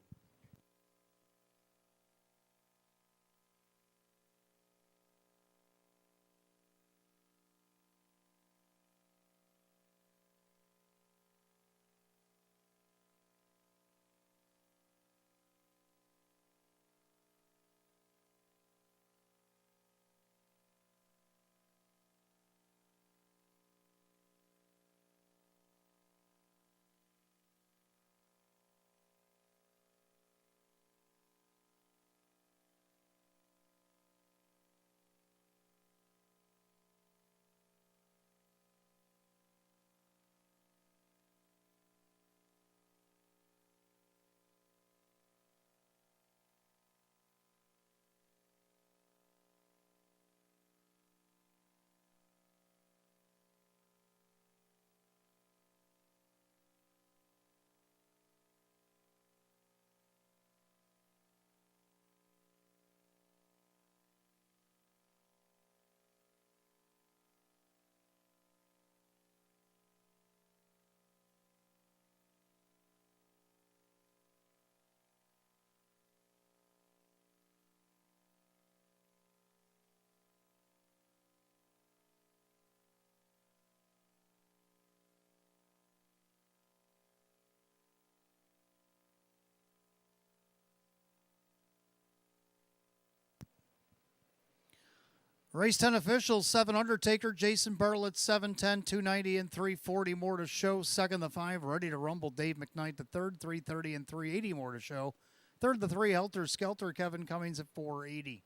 Race 10 officials, 7 Undertaker, Jason Bartlett, 710, 290, and 340 more to show. Second, the 5, Ready to Rumble, Dave McKnight, the third, 330 and 380 more to show. Third, the 3, Helter Skelter, Kevin Cummings at 480.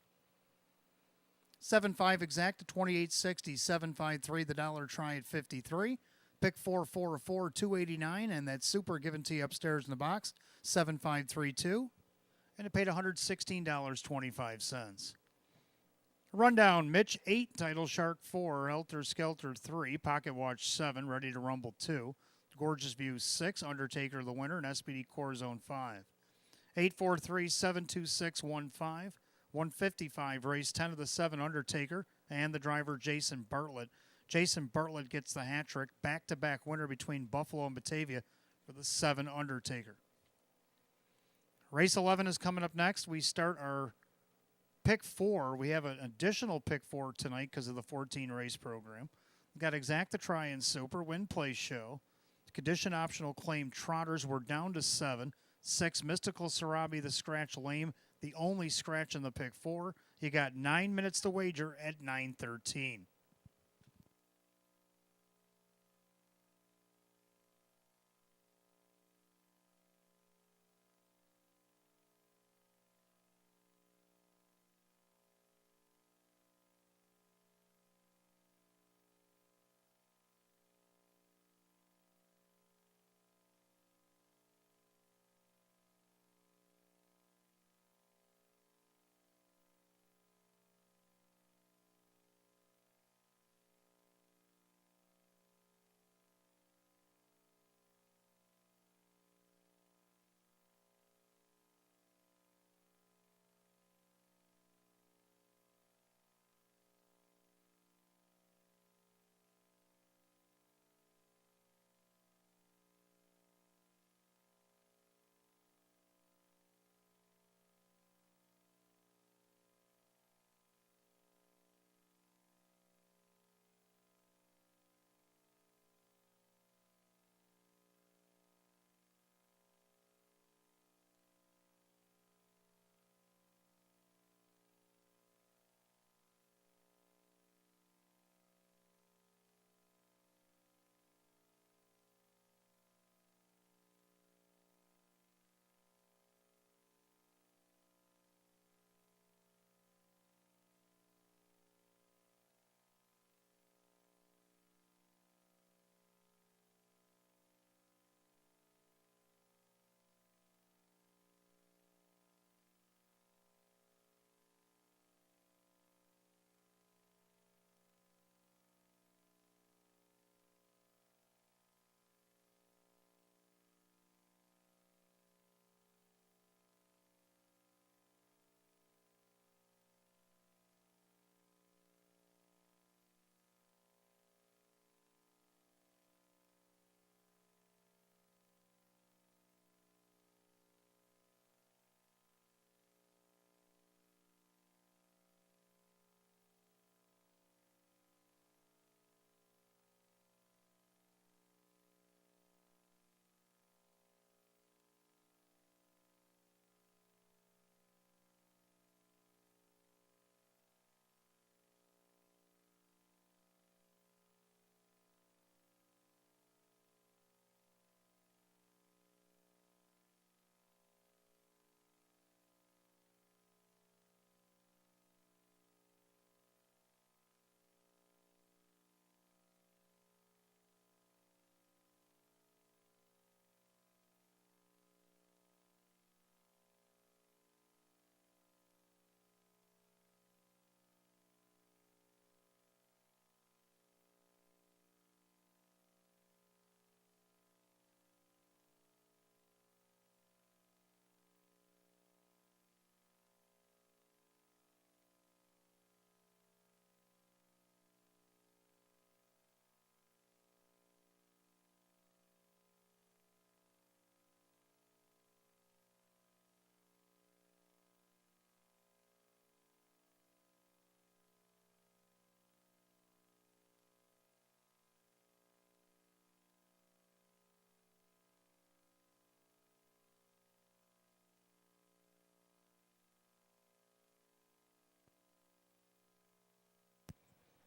7-5 exact at 28.60. 7-5-3, the dollar try at 53. Pick 4-4-4, 289, and that super given to you upstairs in the box, 7-5-3-2. And it paid $116.25. Rundown, Mitch 8, Title Shark 4, Helter Skelter 3, Pocket Watch 7, Ready to Rumble 2, Gorgeous View 6, Undertaker the winner, and SPD Core Zone 5. 843-726-15, 155, race 10 of the 7 Undertaker, and the driver Jason Bartlett. Jason Bartlett gets the hat trick, back-to-back winner between Buffalo and Batavia for the 7 Undertaker. Race 11 is coming up next. We start our Pick 4. We have an additional Pick 4 tonight because of the 14 race program. We've got Exacta Try and Super, Win Play Show. Condition optional claim Trotters were down to 7. 6 Mystical Sarabi, the scratch lame, the only scratch in the Pick 4. You got 9 minutes to wager at 9:13.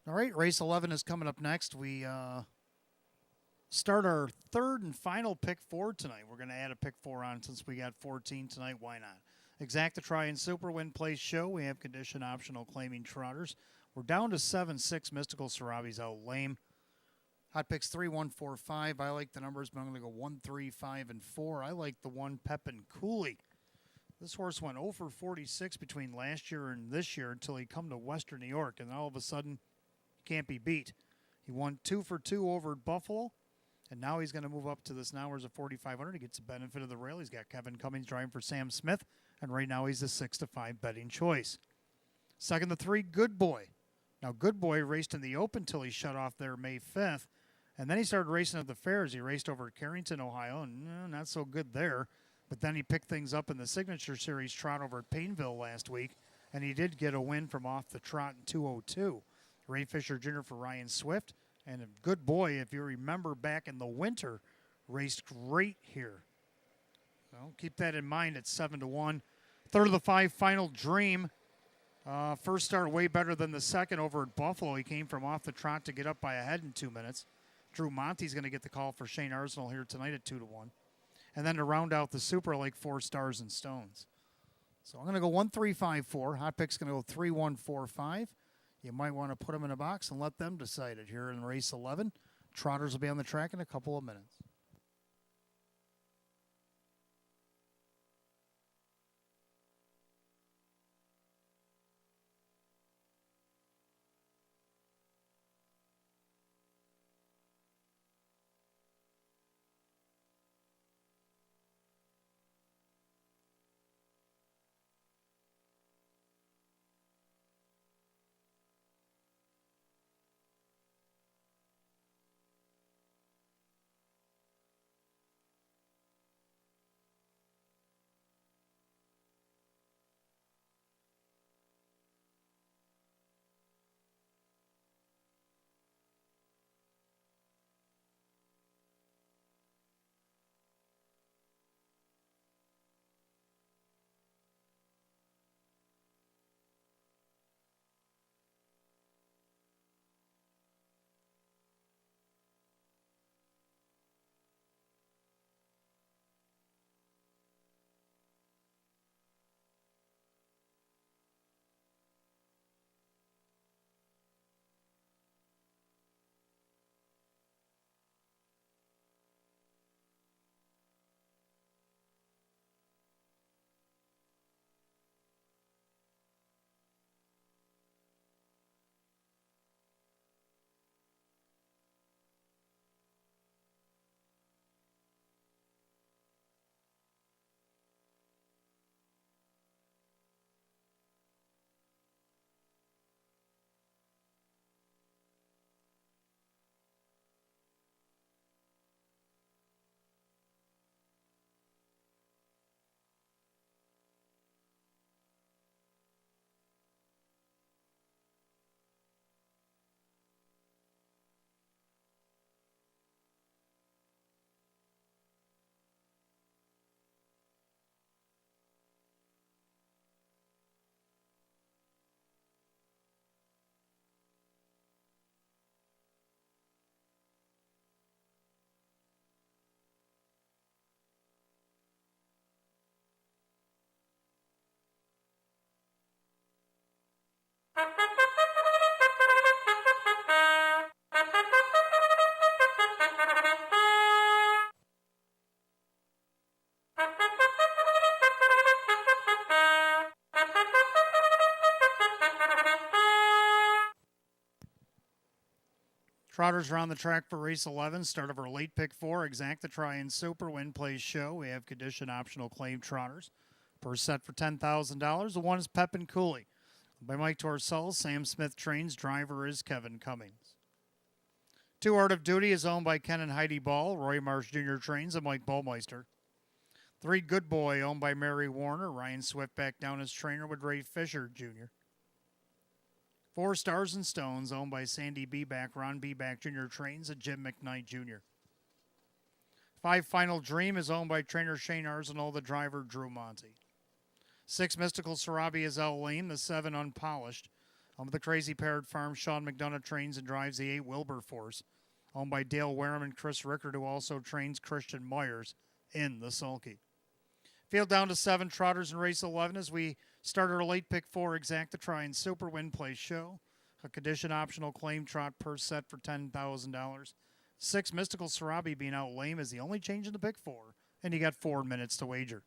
All right, race 11 is coming up next. We start our third and final pick 4 tonight. We're going to add a pick 4 on since we got 14 tonight. Why not? Exact to try and super win place show. We have condition optional claiming trotters. We're down to 7-6. Mystical Sarabi's out lame. Hot picks 3, 1, 4, 5. I like the numbers, but I'm going to go 1, 3, 5, and 4. I like the 1 Pepin Cooley. This horse went 0 for 46 between last year and this year until he come to Western New York, and all of a sudden, he can't be beat. He won 2 for 2 over at Buffalo, and now he's going to move up to this now where's a 4,500. He gets the benefit of the rail. He's got Kevin Cummings driving for Sam Smith, and right now he's a 6-5 betting choice. Second to 3, Good Boy. Now, Good Boy raced in the Open till he shut off there May 5th, and then he started racing at the fairs. He raced over at Carrington, Ohio, and not so good there. But then he picked things up in the Signature Series trot over at Painville last week, and he did get a win from off the trot in 2:02. Ray Fisher Jr. for Ryan Swift, and a Good Boy, if you remember back in the winter, raced great here. So keep that in mind at 7-1. Third of the 5, Final Dream. First start way better than the second over at Buffalo. He came from off the trot to get up by a head in 2 minutes. Drew Monte's going to get the call for Shane Arsenal here tonight at 2-1. And then to round out the Super Lake, 4 Stars and Stones. So I'm going to go 1, 3, 5, 4. Hot pick's going to go 3, 1, 4, 5. You might want to put them in a box and let them decide it here in race 11. Trotters will be on the track in a couple of minutes. Trotters are on the track for race 11. Start of our late pick 4. Exact to try and super win plays show. We have condition optional claim trotters. Per set for $10,000. The one is Pepin Cooley. By Mike Torcell, Sam Smith trains. Driver is Kevin Cummings. 2 Art of Duty is owned by Ken and Heidi Ball. Roy Marsh Jr. trains and Mike Ballmeister. 3 Good Boy owned by Mary Warner. Ryan Swift back down as trainer with Ray Fisher Jr. 4 Stars and Stones, owned by Sandy Beback, Ron Beback Jr. trains, and Jim McKnight Jr. 5 Final Dream is owned by trainer Shane Arsenal, the driver Drew Monte. 6 Mystical Sarabi is L Lane, the 7 Unpolished. The Crazy Parrot Farm, Sean McDonough trains and drives the 8 Wilberforce, owned by Dale Wareham and Chris Rickard, who also trains Christian Myers in the sulky. Field down to 7 trotters in race 11 as we started our late pick 4 Exacta Try and Super Win Place show. A condition optional claim trot per set for $10,000. 6 Mystical Sarabi being out lame is the only change in the pick 4, and you got 4 minutes to wager.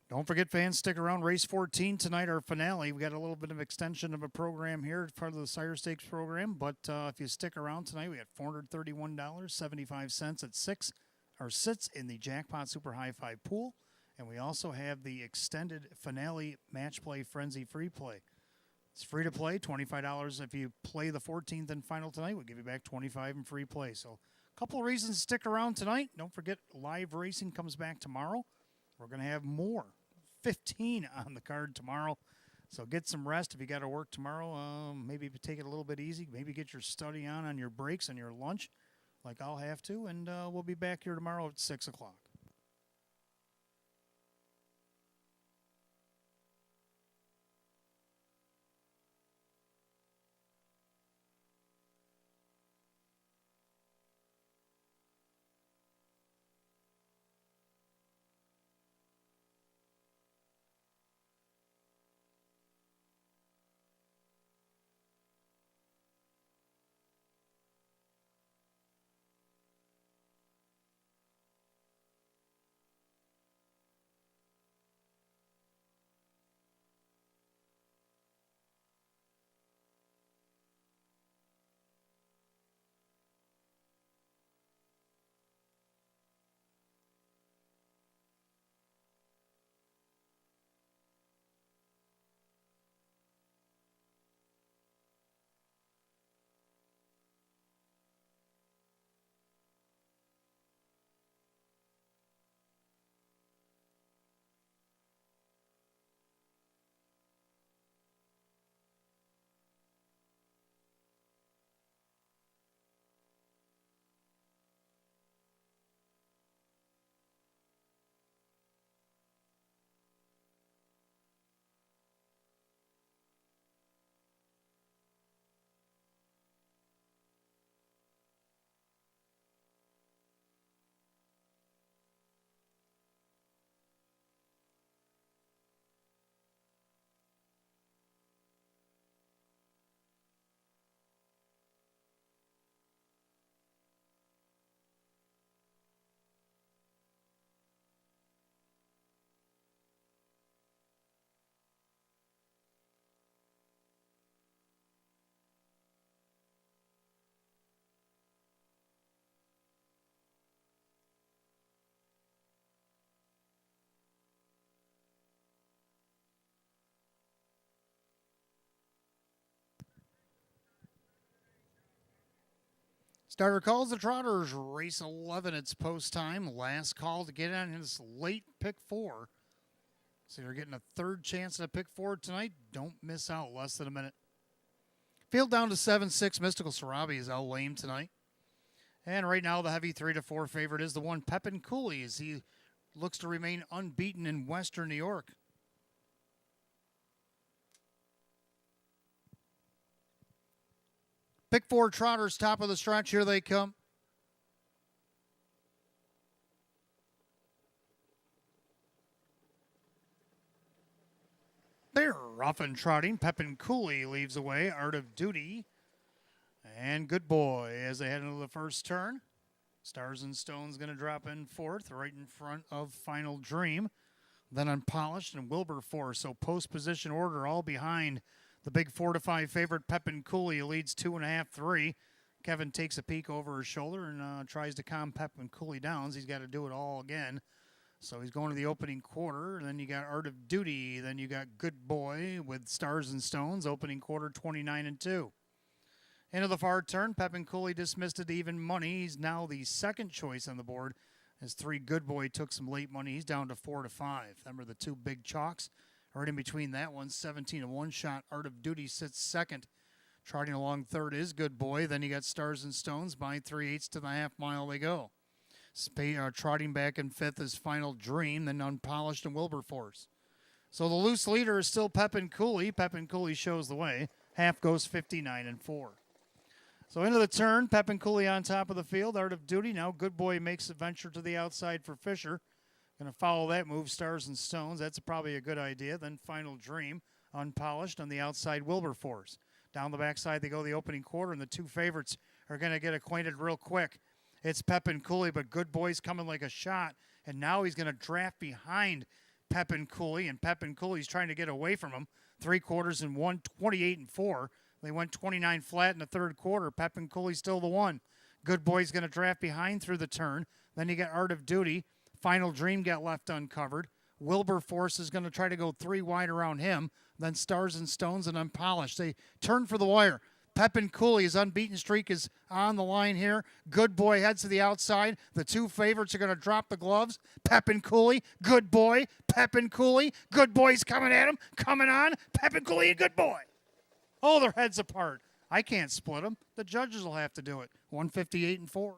Don't forget, fans, stick around. Race 14 tonight, our finale. We got a little bit of extension of a program here. It's part of the Sire Stakes program. But if you stick around tonight, we got $431.75 at 6. Or sits in the Jackpot Super High Five pool. And we also have the extended finale match play frenzy free play. It's free to play, $25 if you play the 14th and final tonight. We'll give you back $25 in free play. So a couple of reasons to stick around tonight. Don't forget, live racing comes back tomorrow. We're going to have more, 15 on the card tomorrow. So get some rest if you got to work tomorrow. Maybe take it a little bit easy. Maybe get your study on your breaks and your lunch like I'll have to. And we'll be back here tomorrow at 6 o'clock. Starter calls the Trotters, race 11. It's post time. Last call to get on his late pick 4. So you're getting a third chance at a pick 4 tonight. Don't miss out. Less than a minute. Field down to 7-6. Mystical Sarabi is out lame tonight. And right now the heavy 3-4 favorite is the one Pepin Cooley as he looks to remain unbeaten in Western New York. Pick 4 Trotters, top of the stretch. Here they come. They're rough and trotting. Pepin Cooley leaves away. Art of Duty and Good Boy as they head into the first turn. Stars and Stones going to drop in fourth, right in front of Final Dream. Then Unpolished and Wilberforce. So post position order all behind the big 4-5 favorite Pepin Cooley leads 2.5, 3. Kevin takes a peek over his shoulder and tries to calm Pepin Cooley down. He's got to do it all again. So he's going to the opening quarter. Then you got Art of Duty. Then you got Good Boy with Stars and Stones. Opening quarter 29-2. Into the far turn, Pepin Cooley dismissed at even money. He's now the second choice on the board As 3 Good Boy took some late money. He's down to 4 to 5. Remember the 2 big chalks? Right in between that one, 17 and 1 shot. Art of Duty sits second. Trotting along third is Good Boy. Then you got Stars and Stones by 3/8 to the half mile they go. Trotting back in fifth is Final Dream, then Unpolished and Wilberforce. So the loose leader is still Pepin Cooley. Pepin Cooley shows the way. Half goes 59 and 4. So into the turn, Pepin Cooley on top of the field. Art of Duty now. Good Boy makes a venture to the outside for Fisher. Going to follow that move, Stars and Stones. That's probably a good idea. Then Final Dream, Unpolished on the outside, Wilberforce. Down the backside they go the opening quarter, and the 2 favorites are going to get acquainted real quick. It's Pepin Cooley, but Good Boy's coming like a shot, and now he's going to draft behind Pepin Cooley, and Pepin Cooley's trying to get away from him. 3 quarters and 1, 28 and 4. They went 29 flat in the third quarter. Pepin Cooley's still the one. Good Boy's going to draft behind through the turn. Then you got Art of Duty. Final Dream got left uncovered. Wilberforce is going to try to go 3 wide around him. Then Stars and Stones and Unpolished. They turn for the wire. Pepin Cooley, his unbeaten streak is on the line here. Good Boy heads to the outside. The 2 favorites are going to drop the gloves. Pepin Cooley, Good Boy, Pepin Cooley. Good Boy's coming at him, coming on. Pepin Cooley and Good Boy. Oh, their heads apart. I can't split them. The judges will have to do it. 158 and 4.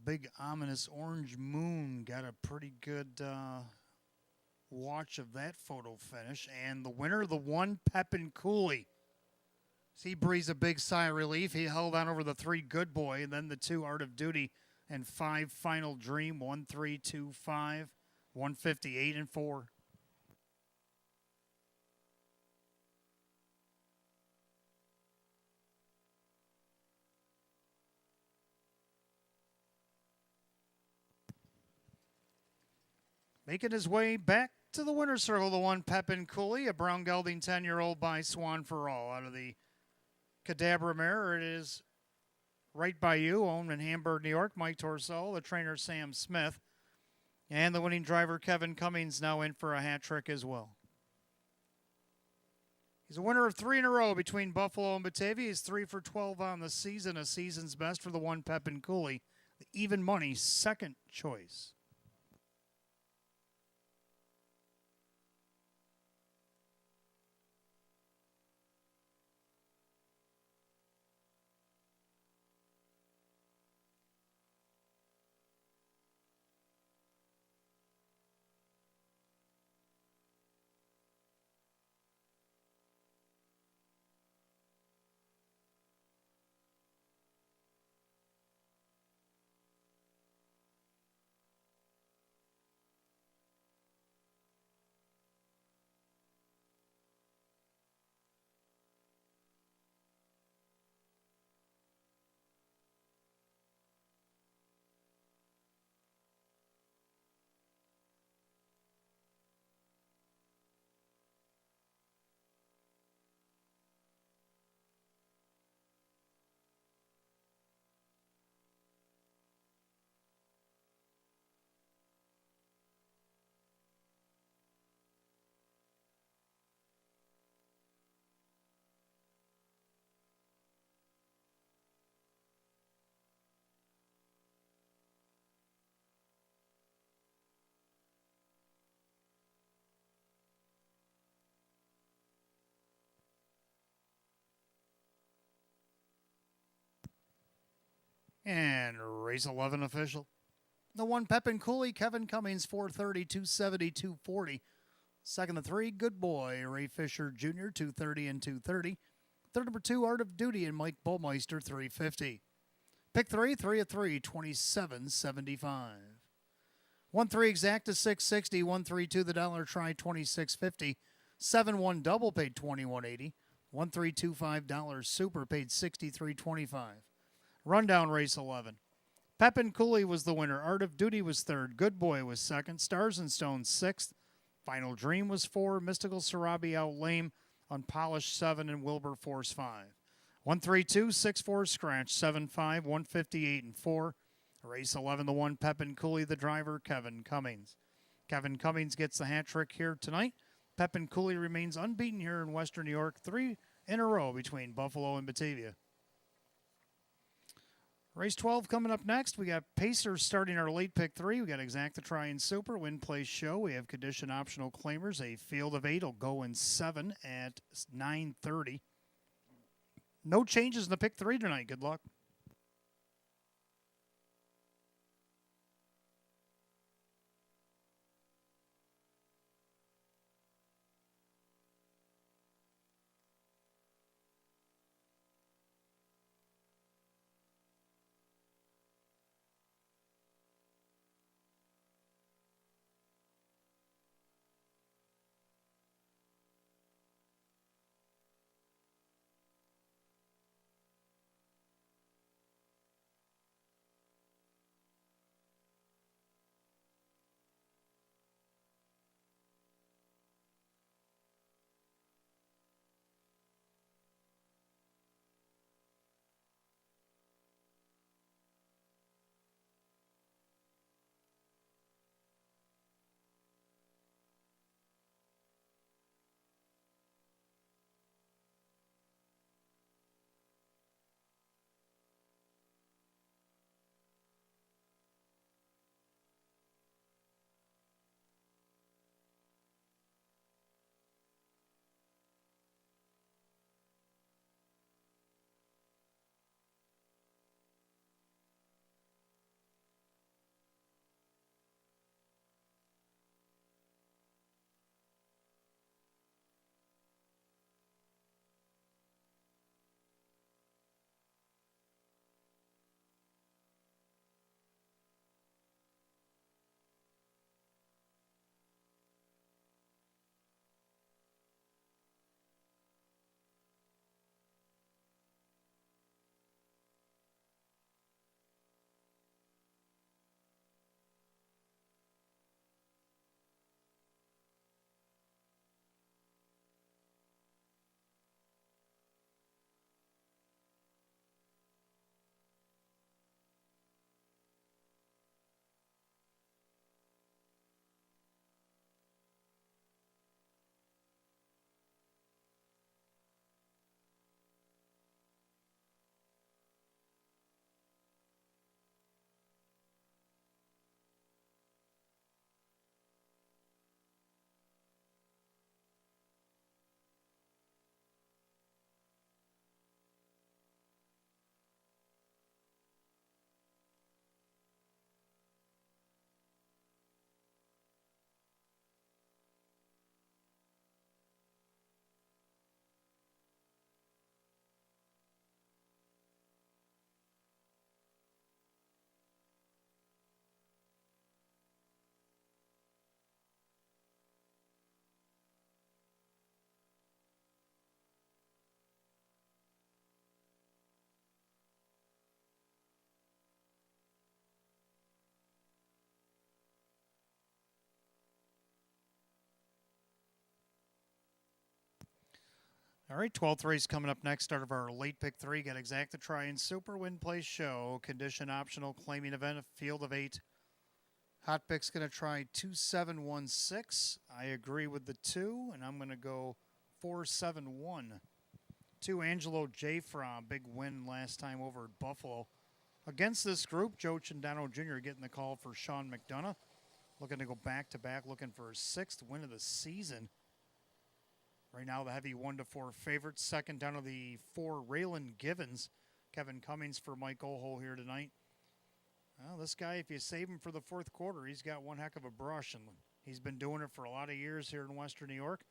Big ominous orange moon got a pretty good watch of that photo finish. And the winner, the 1 Pepin Cooley. He breathes a big sigh of relief. He held on over the 3 Good Boy, and then the 2 Art of Duty and 5 Final Dream. 1, 3, 2, 5, 158 and 4. Making his way back to the winner's circle, the 1 Pepin Cooley, a brown gelding 10-year-old by Swan for All out of the Cadabra mare. It is Right By You, owned in Hamburg, New York. Mike Torso, the trainer Sam Smith, and the winning driver Kevin Cummings now in for a hat trick as well. He's a winner of 3 in a row between Buffalo and Batavia. He's 3 for 12 on the season, a season's best for the 1 Pepin Cooley, the even money second choice. And race 11 official. The 1 Pepin Cooley, Kevin Cummings, 430, 270, 240. Second, the 3 Good Boy, Ray Fisher Jr., 230 and 230. Third, number 2 Art of Duty and Mike Bullmeister, 350. Pick 3, 3 of 3, 27.75. 1-3 exacta 660. 1-3-2 the dollar try 26.50. 7-1 double paid 21.80. 1-3-2-5 dollars super paid 63.25. Rundown race 11. Pepin Cooley was the winner. Art of Duty was third. Good Boy was second. Stars and Stones sixth. Final Dream was 4. Mystical Sarabi out lame. Unpolished 7 and Wilberforce 5. 1-3-2 6-4 scratch 7-5 158 and 4. Race 11 the 1 Pepin Cooley the driver Kevin Cummings. Kevin Cummings gets the hat trick here tonight. Pepin Cooley remains unbeaten here in Western New York, 3 in a row between Buffalo and Batavia. Race 12 coming up next. We got Pacers starting our late pick 3. We got Exacta Try and Super, Win Place Show. We have condition optional claimers. A field of 8 will go in 7 at 9:30. No changes in the pick 3 tonight. Good luck. All right, 12th race coming up next. Start of our late pick 3. Got Exacta Try and Super, Win Place Show. Condition optional claiming event, a field of 8. Hot pick's going to try 2716. I agree with the 2, and I'm going to go 471. 2 Angelo J. From big win last time over at Buffalo. Against this group, Joe Chandano Jr. getting the call for Sean McDonough. Looking to go back-to-back, looking for his 6th win of the season. Right now, the heavy 1-4 favorite. Second down to the 4, Raylan Givens. Kevin Cummings for Mike Oho here tonight. Well, this guy, if you save him for the 4th quarter, he's got one heck of a brush, and he's been doing it for a lot of years here in Western New York.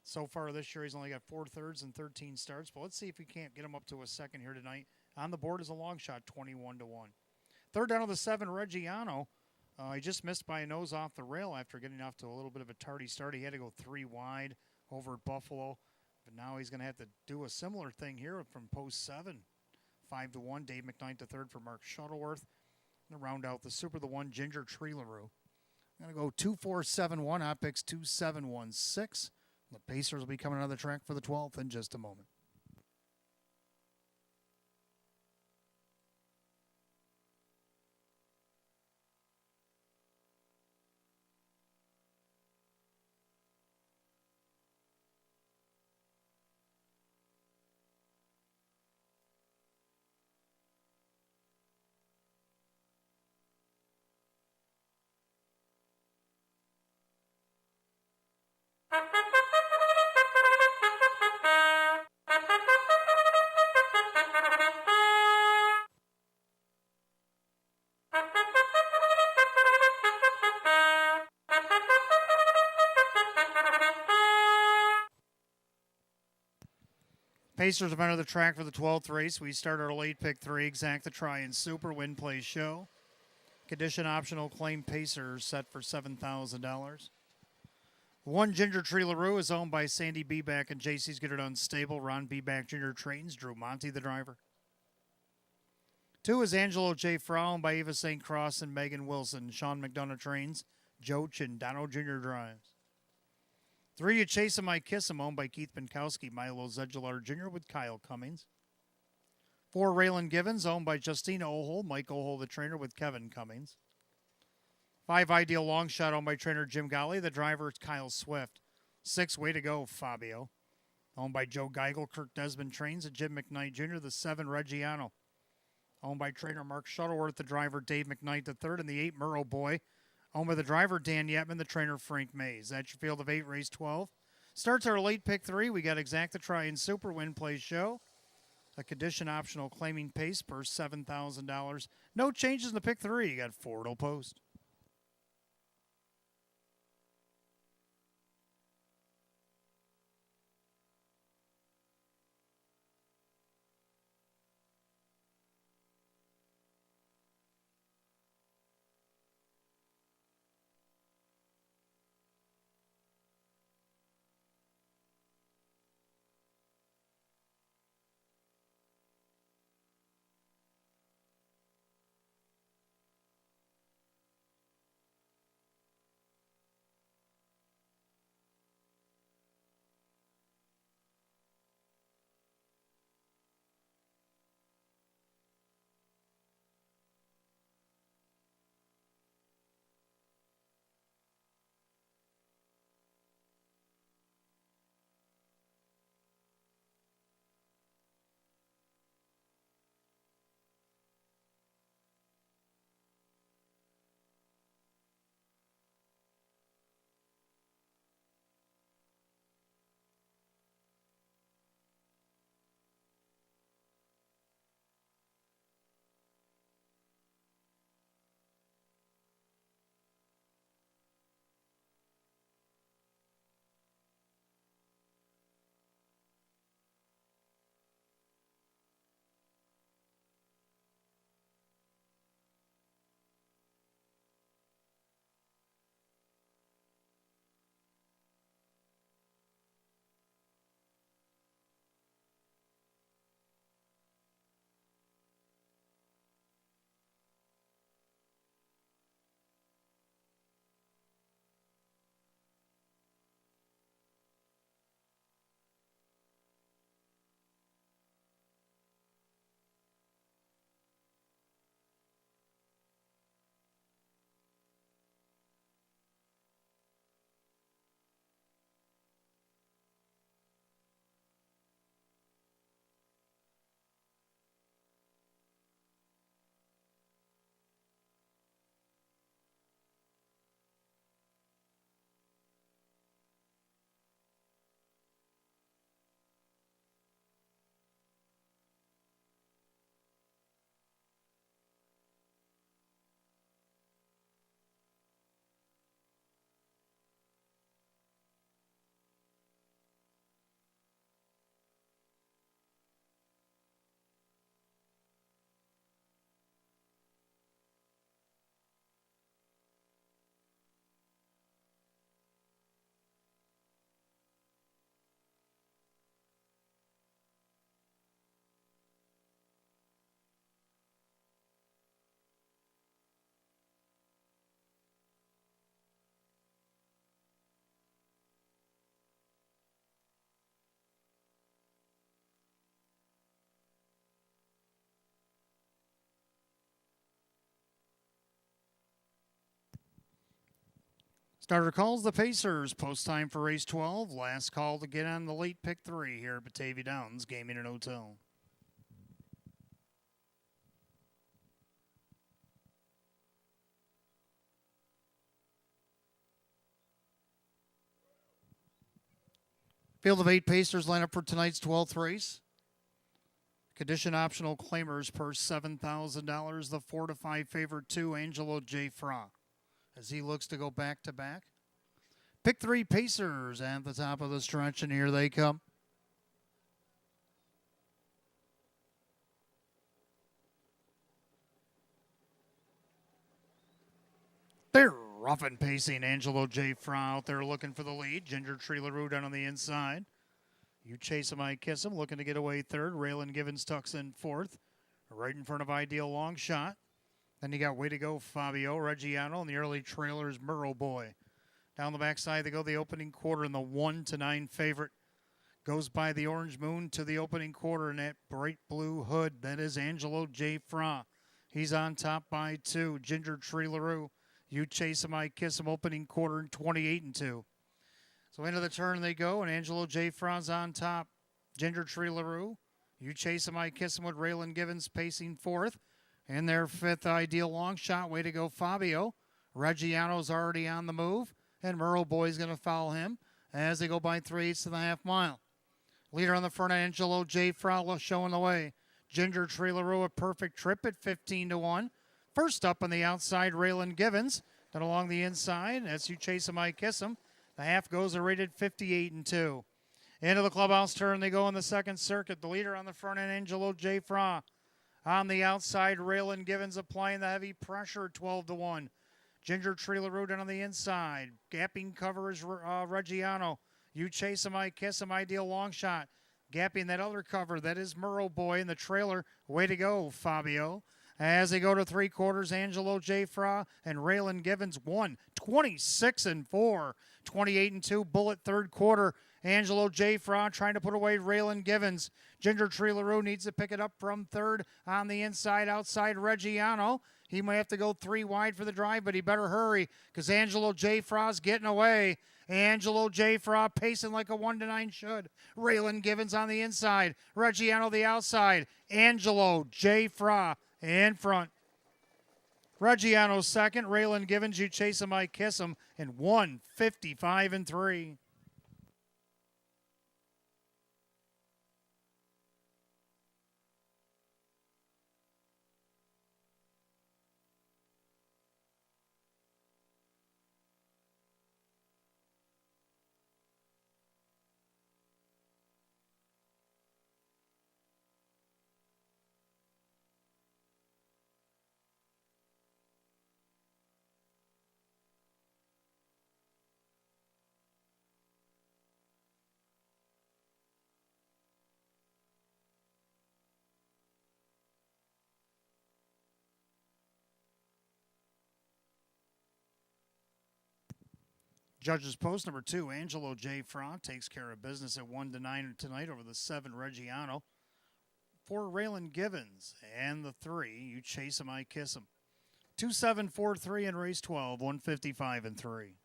So far this year, he's only got 4 thirds and 13 starts, but let's see if we can't get him up to a second here tonight On the board is a long shot, 21-1. Third down of the 7, Reggiano. He just missed by a nose off the rail after getting off to a little bit of a tardy start. He had to go 3 wide over at Buffalo. But now he's going to have to do a similar thing here from post 7. 5-1, Dave McKnight to third for Mark Shuttleworth. And to round out the Super, the 1, Ginger Tree LaRue. I'm going to go 2-4-7-1, hot picks 2-7-1-6. The Pacers will be coming out of the track for the 12th in just a moment. Pacers have entered the track for the 12th race. We start our late pick 3, Exact the Try and Super Win Play Show. Condition optional claim Pacers set for $7,000. 1, Ginger Tree LaRue is owned by Sandy Beback and JC's Get It Done Stable. Ron Beback Jr. trains. Drew Monty the driver. 2 is Angelo J. Frau, owned by Eva St. Cross and Megan Wilson. Sean McDonough trains. Joe Chindano Jr. drives. 3, You Chase Him, I Kiss Him, owned by Keith Pinkowski, Milo Zedular Jr. with Kyle Cummings. 4, Raylan Givens, owned by Justina Ohol, Mike Ohol, the trainer, with Kevin Cummings. 5, Ideal Long Shot, owned by trainer Jim Golly, the driver is Kyle Swift. 6, Way to Go, Fabio, owned by Joe Geigel, Kirk Desmond trains, and Jim McKnight Jr., the 7, Reggiano, owned by trainer Mark Shuttleworth, the driver Dave McKnight the third, and the 8, Murrow Boy, owned by the driver Dan Yetman, the trainer Frank Mays. That's your field of 8, race 12. Starts our late pick 3. We got Exact the Try and Super Win Play Show. A condition optional claiming pace per $7,000. No changes in the pick 3. You got Ford will post. Starter calls the Pacers. Post time for race 12. Last call to get on the late pick 3 here at Batavia Downs Gaming and Hotel. Field of 8 Pacers line up for tonight's 12th race. Condition optional claimers per $7,000. The 4 to 5 favorite 2, Angelo J. Fra, as he looks to go back to back. Pick 3 Pacers at the top of the stretch, and here they come. They're rough and pacing. Angelo J. Fra out there looking for the lead. Ginger Tree LaRue down on the inside. You Chase Him, I Kiss Him, looking to get away third. Raylan Givens tucks in fourth. Right in front of Ideal Long Shot. Then you got Way to Go Fabio, Reggiano, and the early trailers Murrow Boy. Down the backside they go the opening quarter, and the 1 to 9 favorite goes by the Orange Moon to the opening quarter in that bright blue hood. That is Angelo J. Fra. He's on top by 2. Ginger Tree LaRue. You Chase Him, I Kiss Him, opening quarter in 28 and 2. So into the turn they go, and Angelo J. Fra's on top. Ginger Tree LaRue. You Chase Him, I Kiss Him with Raylan Givens pacing fourth. In their fifth, Ideal Long Shot. Way to go, Fabio. Reggiano's already on the move, and Murrow Boy's going to foul him as they go by 3/8 to the half mile. Leader on the front, Angelo J. Fra showing the way. Ginger Tree LaRue, a perfect trip at 15 to 1. First up on the outside, Raylan Givens. Then along the inside, as You Chase Him, I Kiss Him. The half goes a rated 58 and 2. Into the clubhouse turn they go in the second circuit. The leader on the front end, Angelo J. Fra. On the outside, Raylan Givens applying the heavy pressure, 12 to 1. Ginger Tree LaRue down on the inside. Gapping cover is Reggiano. You Chase Him, I Kiss Him, Ideal Long Shot. Gapping that other cover, that is Murrow Boy in the trailer. Way to go, Fabio. As they go to 3/4, Angelo J. Fra and Raylan Givens won 26 and 4. 28 and 2, bullet third quarter. Angelo J. Fra trying to put away Raylan Givens. Ginger Tree LaRue needs to pick it up from third on the inside, outside Reggiano. He might have to go 3 wide for the drive, but he better hurry because Angelo J. Fra's getting away. Angelo J. Fra pacing like a 1 to 9 should. Raylan Givens on the inside. Reggiano the outside. Angelo J. Fra in front. Reggiano second. Raylan Givens, You Chase Him, I Kiss Him, in 1:55 and 3. Judges post number 2, Angelo J. Fra takes care of business at 1 to 9 tonight over the 7, Reggiano. 4, Raylan Givens, and the 3, You Chase Him, I Kiss Him. 2-7-4-3 in race 12, 1:55 and 3.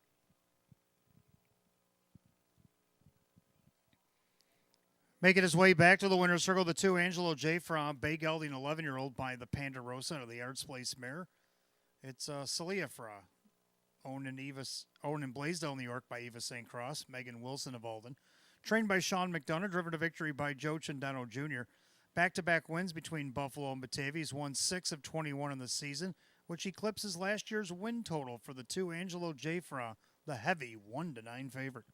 Making his way back to the winner's circle, the 2, Angelo J. Fra, bay gelding 11-year-old by the Ponderosa of the Arts Place mare. It's Celia Fra, owned in Blaisdell, New York by Eva St. Cross, Megan Wilson of Alden. Trained by Sean McDonough, driven to victory by Joe Chandano Jr. Back-to-back wins between Buffalo and Batavia. He's won 6 of 21 in the season, which eclipses last year's win total for the 2, Angelo J. Fra, the heavy 1 to 9 favorite.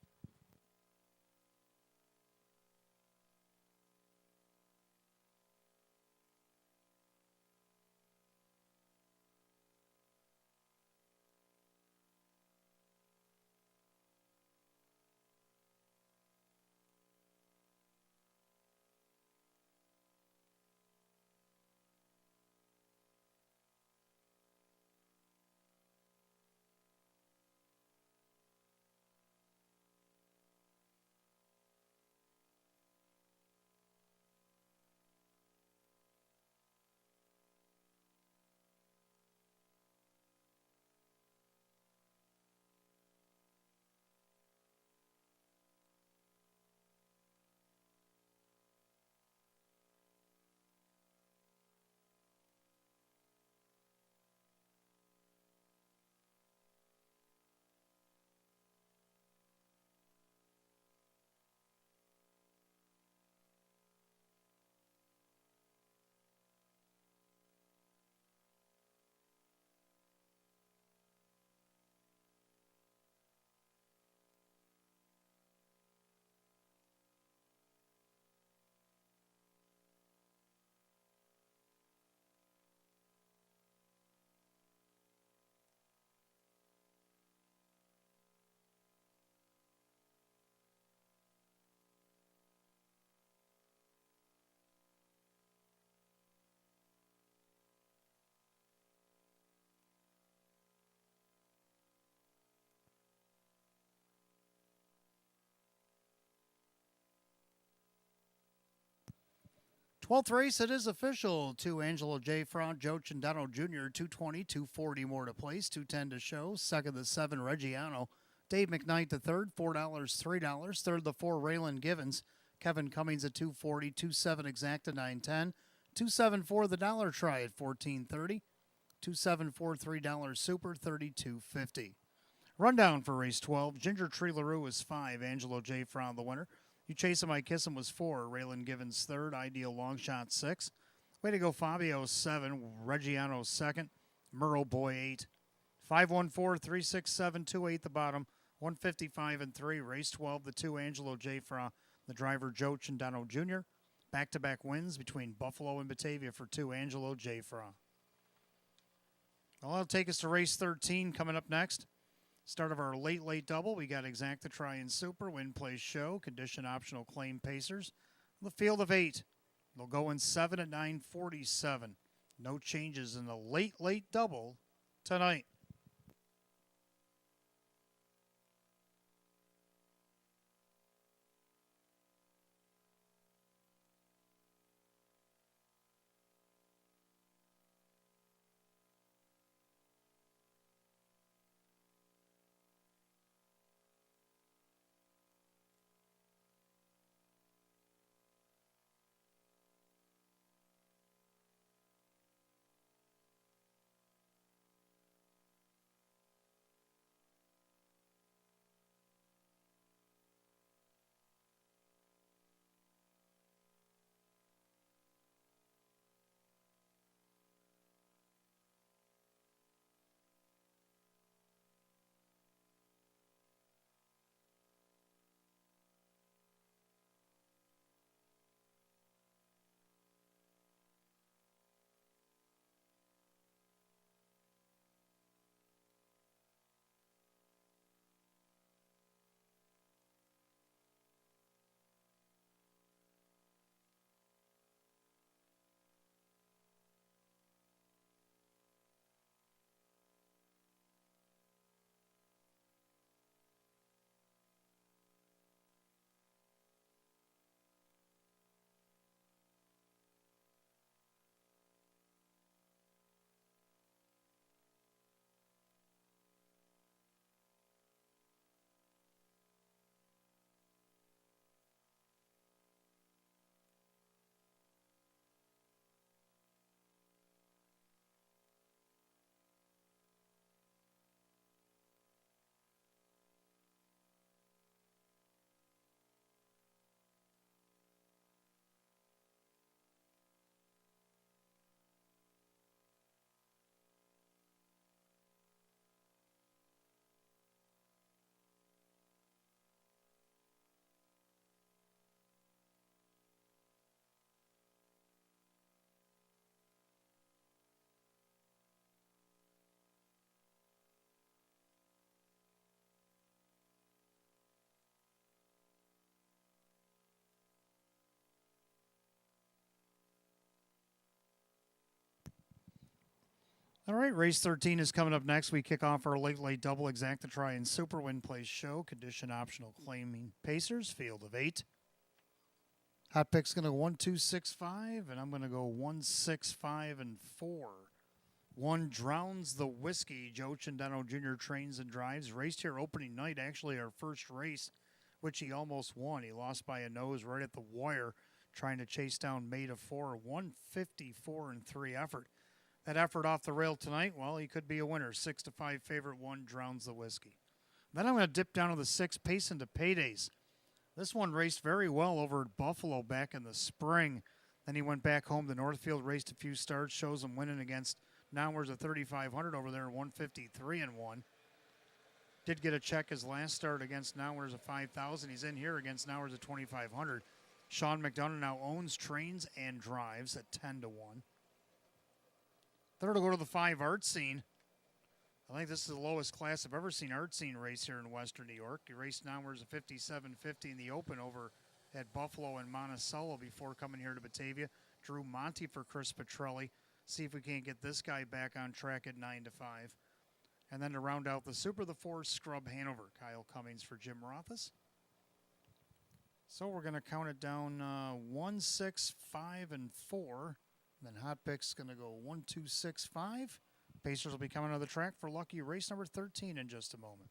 12th race, it is official. 2 Angelo J. Fraud, Joe Cindano Jr., 220, 240 more to place, 210 to show. Second, the 7, Reggiano. Dave McKnight, the third, $4, $3. Third, the 4, Raylan Givens. Kevin Cummings at 240, 27 exacta, 910. 274 the dollar try at 1430. 274 $3 super, 32.50. Rundown for race 12. Ginger Tree LaRue was 5. Angelo J. Fraud the winner. You Chase Him, I Kiss Him was 4. Raylan Givens third. Ideal Long Shot 6. Way to go Fabio 7. Reggiano second. Murrow Boy 8. 514-367-28 the bottom. 155 and 3. Race 12. The 2 Angelo J. Fraud. The driver Joe Cindano Jr. Back-to-back wins between Buffalo and Batavia for 2 Angelo J. Fraud. Well, that'll take us to race 13 coming up next. Start of our late double. We got Exacta Try and Super, Win Place Show, Condition Optional Claim Pacers. The field of 8. They'll go in 7 at 9:47. No changes in the late double tonight. All right, race 13 is coming up next. We kick off our late double Exacta Try and Super Win Place Show. Condition Optional Claiming Pacers, field of 8. Hot pick's going to go 1, 2, 6, 5, and I'm going to go 1, 6, 5, and 4. 1 Drowns the Whiskey. Joe Cindano Jr. trains and drives. Raced here opening night, actually our first race, which he almost won. He lost by a nose right at the wire, trying to chase down Maid of 4. 154 and 3 effort. That effort off the rail tonight, well, he could be a winner. 6-5 favorite, 1 Drowns the Whiskey. Then I'm going to dip down to the 6, Pace into Paydays. This one raced very well over at Buffalo back in the spring. Then he went back home to Northfield, raced a few starts, shows him winning against Nowhere's a 3,500 over there, 153 and 1. Did get a check his last start against Nowhere's a 5,000. He's in here against Nowhere's a 2,500. Sean McDonough now owns, trains, and drives at 10 to 1. Third will go to the 5 Art Scene. I think this is the lowest class I've ever seen Art Scene race here in Western New York. He raced Nowhere's a 57.50 in the Open over at Buffalo and Monticello before coming here to Batavia. Drew Monty for Chris Petrelli. See if we can't get this guy back on track at 9 to 5. And then to round out the Super, the 4 Scrub Hanover. Kyle Cummings for Jim Rothus. So we're going to count it down 1, 6, 5, and 4. And then Hot Pick's going to go 1, 2, 6, 5. Pacers will be coming on the track for lucky race number 13 in just a moment.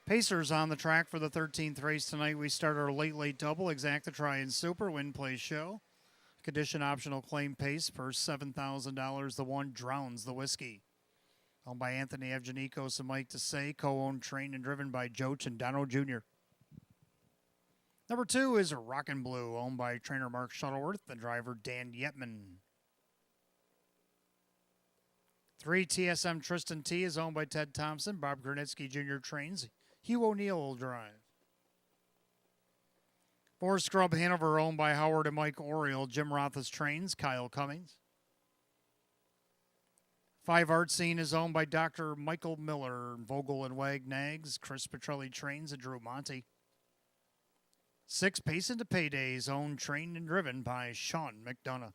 Pacers on the track for the 13th race tonight. We start our late double, Exacta Try and Super, Win Play Show. Condition optional claim pace per $7,000. The one Drowns the Whiskey. Owned by Anthony Evgenikos and Mike Desai. Co-owned, trained, and driven by Joe Chandano Jr. Number 2 is Rockin' Blue, owned by trainer Mark Shuttleworth and driver Dan Yetman. 3 TSM Tristan T is owned by Ted Thompson. Bob Granitsky Jr. trains. Hugh O'Neill will drive. 4 Scrub Hanover, owned by Howard and Mike Oriole. Jim Rothas trains. Kyle Cummings. 5 Art Scene is owned by Dr. Michael Miller. Vogel and Wag Nags. Chris Petrelli trains and Drew Monty. 6 Pace into Paydays, owned, trained, and driven by Sean McDonough.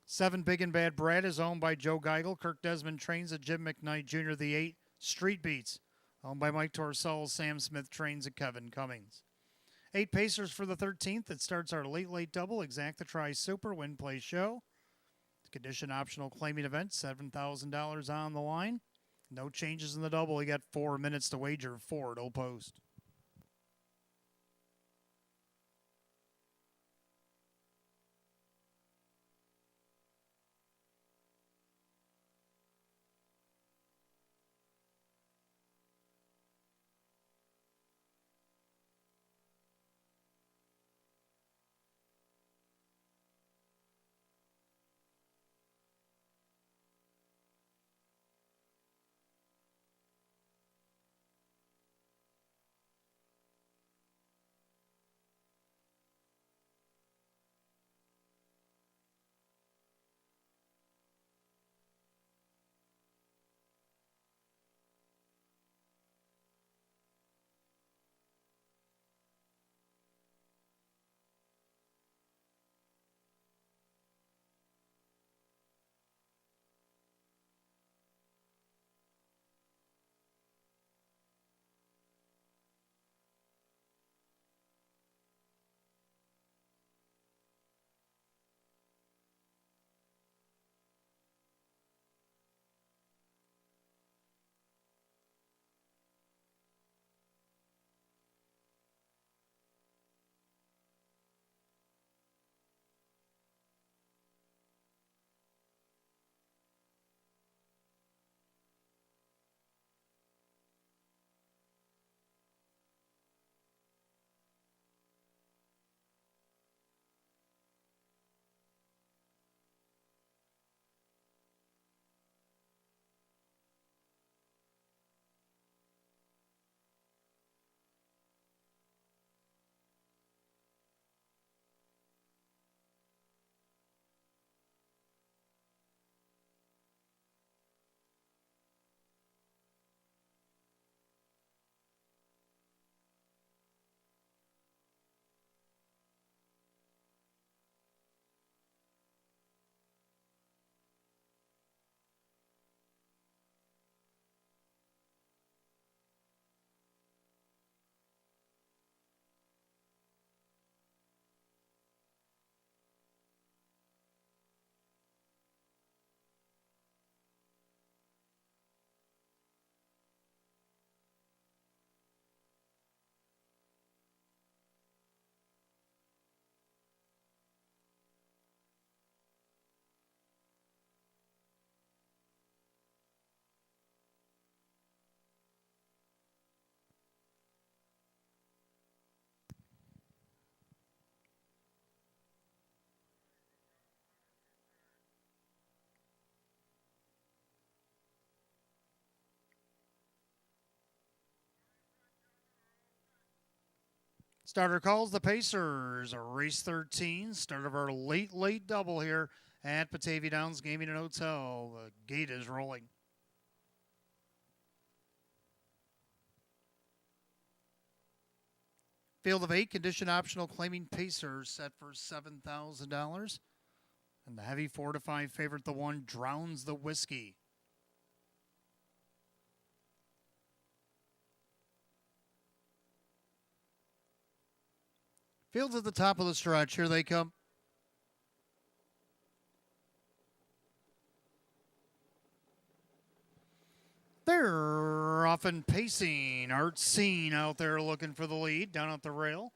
7 Big and Bad Brad is owned by Joe Geigel. Kirk Desmond trains at Jim McKnight Jr. The 8 Street Beats, owned by Mike Torcell. Sam Smith trains at Kevin Cummings. 8 Pacers for the 13th. It starts our late double, Exacta Try Super, Win Play Show. Condition optional claiming event, $7,000 on the line. No changes in the double. You got 4 minutes to wager. 4 it'll post. Starter calls the Pacers, race 13, start of our late double here at Batavia Downs Gaming and Hotel. The gate is rolling. Field of 8, condition optional, claiming Pacers set for $7,000. And the heavy 4-5 favorite, the 1, Drowns the Whiskey. Field's at the top of the stretch. Here they come. They're off and pacing. Art Scene out there looking for the lead down at the rail.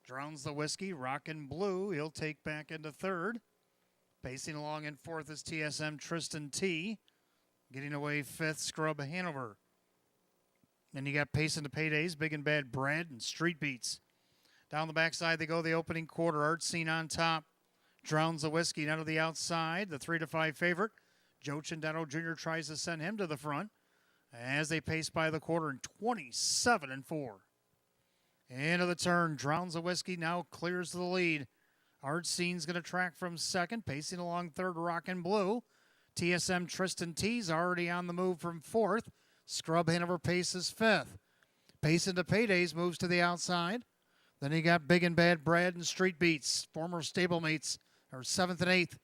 Drowns the Whiskey, Rockin' Blue. He'll take back into third. Pacing along in fourth is TSM Tristan T. Getting away fifth, Scrub Hanover. Then you got Pacing to Paydays, Big and Bad Brad, and Street Beats. Down the backside they go, the opening quarter. Art Scene on top. Drowns the Whiskey down to the outside. The 3-5 favorite. Joe Chendano Jr. tries to send him to the front as they pace by the quarter in 27-4. Into the turn. Drowns the Whiskey now clears the lead. Art Scene's going to track from second. Pacing along third, Rockin' Blue. TSM Tristan T's already on the move from fourth. Scrub Hanover paces fifth. Pacing to Paydays moves to the outside. Then you got Big and Bad Brad and Street Beats, former stablemates, are 7th and 8th.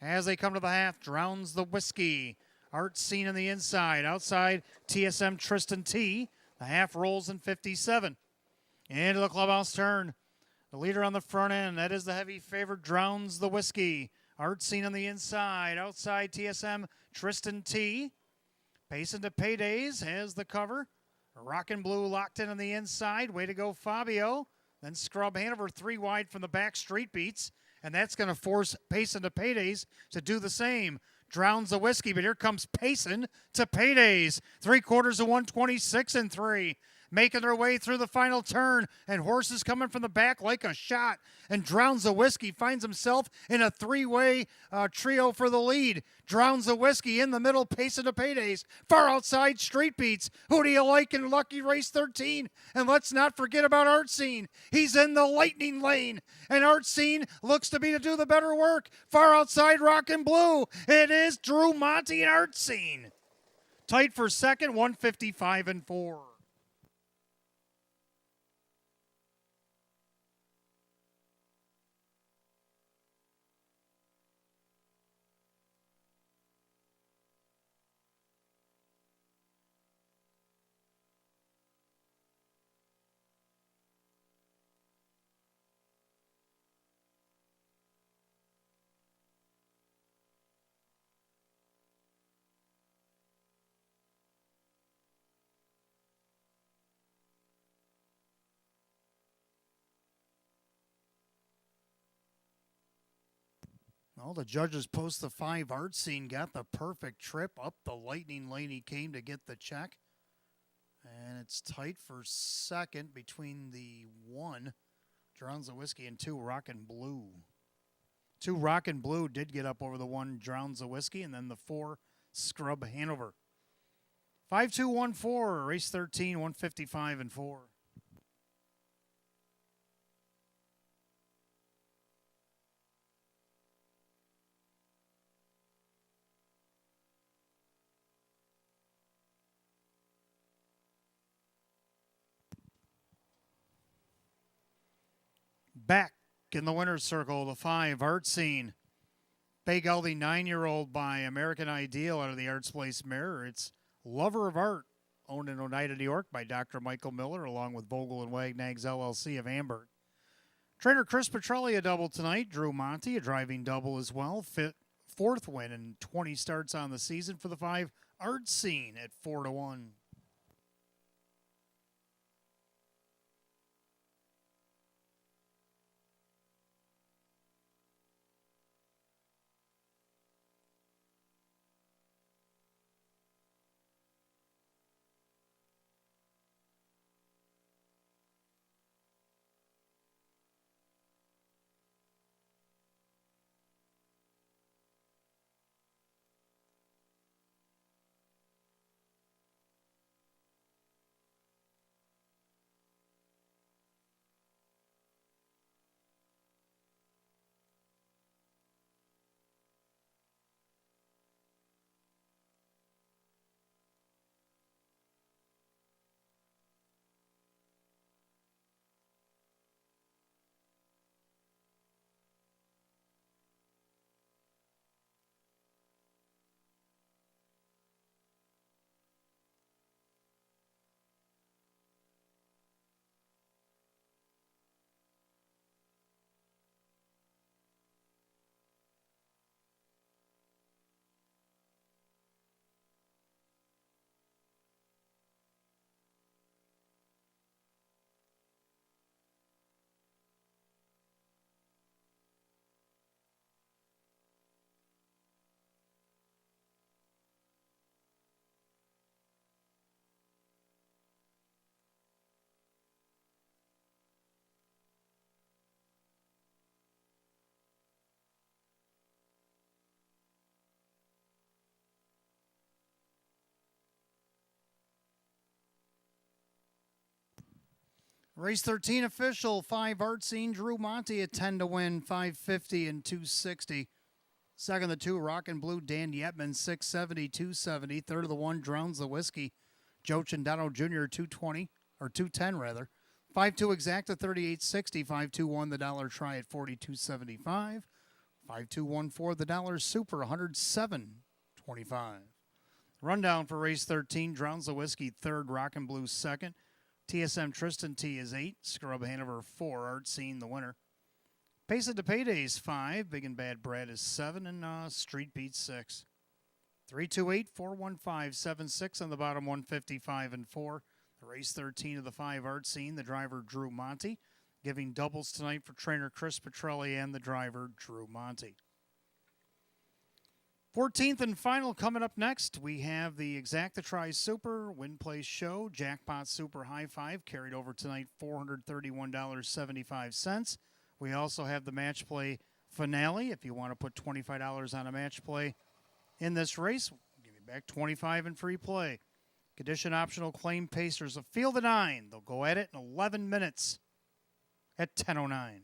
As they come to the half, Drowns the Whiskey. Art Scene on the inside. Outside, TSM Tristan T. The half rolls in 57. Into the clubhouse turn. The leader on the front end, that is the heavy favorite, Drowns the Whiskey. Art Scene on the inside. Outside, TSM Tristan T. Pacing to Paydays has the cover. Rockin' Blue locked in on the inside. Way to go, Fabio. Then Scrub Hanover 3 wide from the back, Street Beats. And that's going to force Pacing to Paydays to do the same. Drowns the Whiskey, but here comes Pacing to Paydays. 3/4 of 126 and 3. Making their way through the final turn, and horses coming from the back like a shot. And Drowns the Whiskey finds himself in a 3-way trio for the lead. Drowns the Whiskey in the middle, Pacing to Paydays. Far outside, Street Beats. Who do you like in Lucky Race 13? And let's not forget about Art Scene. He's in the lightning lane, and Art Scene looks to be to do the better work. Far outside, Rockin' Blue. It is Drew Monty and Art Scene. Tight for second, 155-4. Well, the judges post the 5. Art Scene got the perfect trip up the lightning lane. He came to get the check. And it's tight for second between the 1, Drowns the Whiskey, and 2, Rockin' Blue. 2, Rockin' Blue did get up over the 1, Drowns the Whiskey, and then the 4, Scrub Hanover. 5-2-1-4, race 13, 155-4. Back in the winner's circle, the 5, Art Scene. Bay Gully 9-year-old by American Ideal out of the Arts Place Mirror. It's Lover of Art, owned in Oneida, New York by Dr. Michael Miller, along with Vogel and Wagnags LLC of Hamburg. Trainer Chris Petrelli a double tonight. Drew Monty a driving double as well. 4th win and 20 starts on the season for the 5, Art Scene at 4-1. Race 13 official, 5 Art Scene, Drew Monty at 10 to win, 550 and 260. Second, the 2 Rock and Blue, Dan Yetman, 670, 270. Third of the 1 Drowns the Whiskey, Joe Chandano Jr., 220, or 210 rather. 5-2 Exacta, 38.60. 5-2-1 the Dollar Try at 42.75. 5-2-1-4 the Dollar Super, 107.25. Rundown for race 13, Drowns the Whiskey, 3rd, Rock and Blue, 2nd. TSM Tristan T is 8, Scrub Hanover 4, Art Scene the winner. Pace to Payday is 5, Big and Bad Brad is 7, and Street Beat 6. 328-415-76 on the bottom, 155 and 4. The race 13 of the 5 Art Scene, the driver Drew Monty, giving doubles tonight for trainer Chris Petrelli and the driver Drew Monty. 14th and final coming up next, we have the Exacta Try Super Win Place Show Jackpot Super High Five carried over tonight, $431.75. We also have the Match Play Finale. If you want to put $25 on a Match Play in this race, we'll give you back $25 in free play. Condition optional claim Pacers a field of 9. They'll go at it in 11 minutes at 10:09.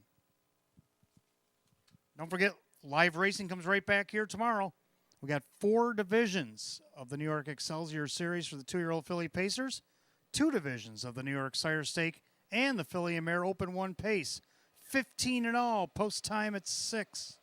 Don't forget, live racing comes right back here tomorrow. We got 4 divisions of the New York Excelsior Series for the 2-year-old Philly Pacers, 2 divisions of the New York Sire Stake, and the Philly and Mare Open 1 Pace. 15 in all, post time at 6.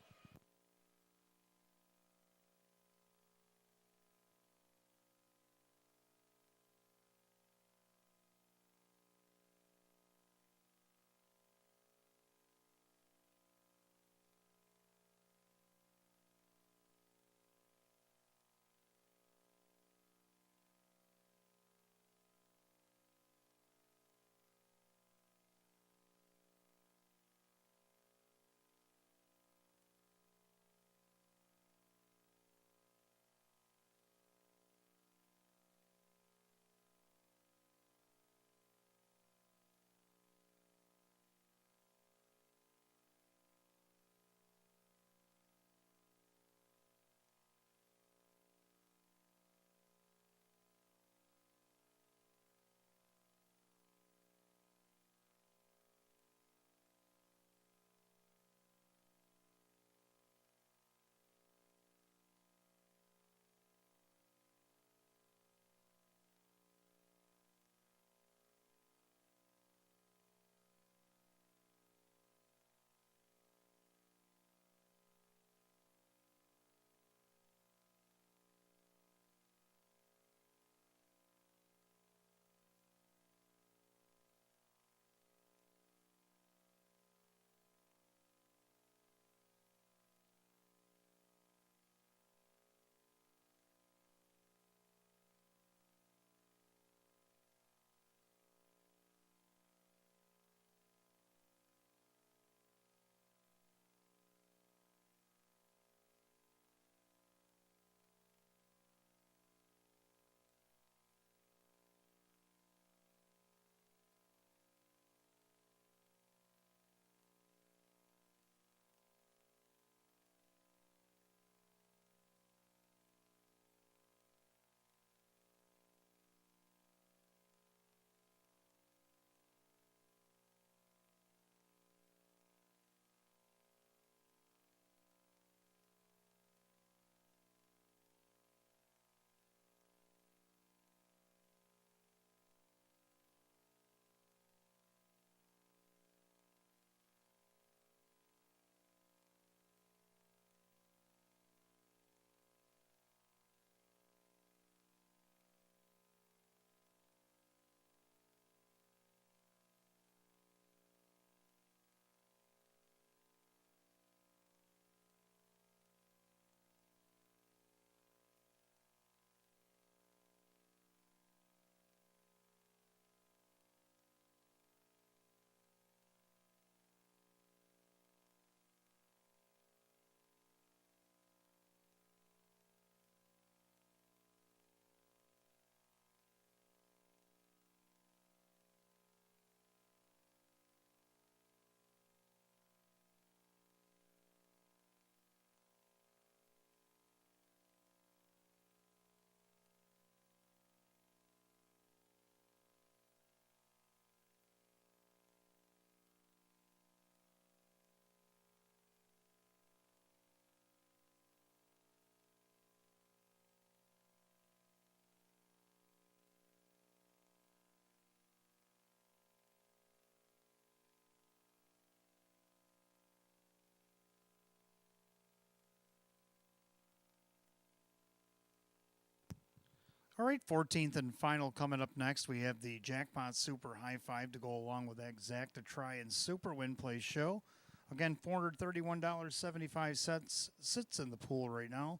All right, 14th and final coming up next. We have the Jackpot Super High Five to go along with that Exacta Try and Super Win Play show. Again, $431.75 sits in the pool right now.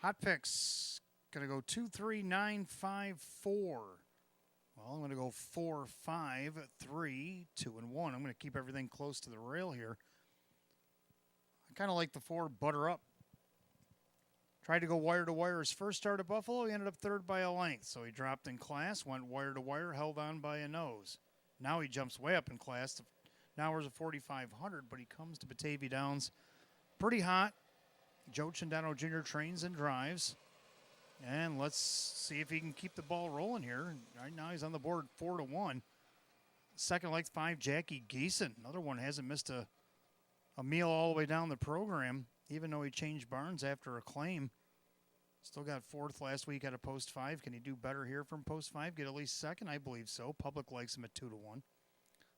Hot picks, going to go 2, 3, 9, 5, 4. Well, I'm going to go 4, 5, 3, 2, and 1. I'm going to keep everything close to the rail here. I kind of like the 4 butter up. Tried to go wire to wire his first start at Buffalo. He ended up third by a length. So he dropped in class, went wire to wire, held on by a nose. Now he jumps way up in class to now we're at 4,500, but he comes to Batavia Downs pretty hot. Joe Chandano Jr. trains and drives. And let's see if he can keep the ball rolling here. Right now he's on the board 4-1. Second like 5, Jackie Geeson. Another one hasn't missed a meal all the way down the program, even though he changed barns after a claim. Still got fourth last week at a post 5. Can he do better here from post 5? Get at least second? I believe so. Public likes him at 2-1.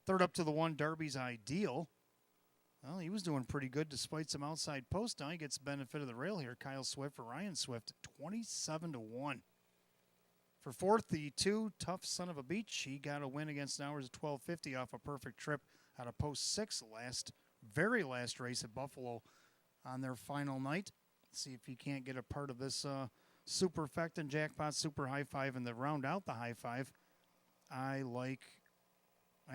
Third up to the 1, Darby's Ideal. Well, he was doing pretty good despite some outside posts. Now he gets benefit of the rail here. Kyle Swift or Ryan Swift, 27-1. For fourth, the 2, Tough Son of a Beach. He got a win against Nowers at 12.50 off a perfect trip out of post 6 very last race at Buffalo on their final night. See if he can't get a part of this Superfecta Jackpot Super High Five and to round out the High Five. I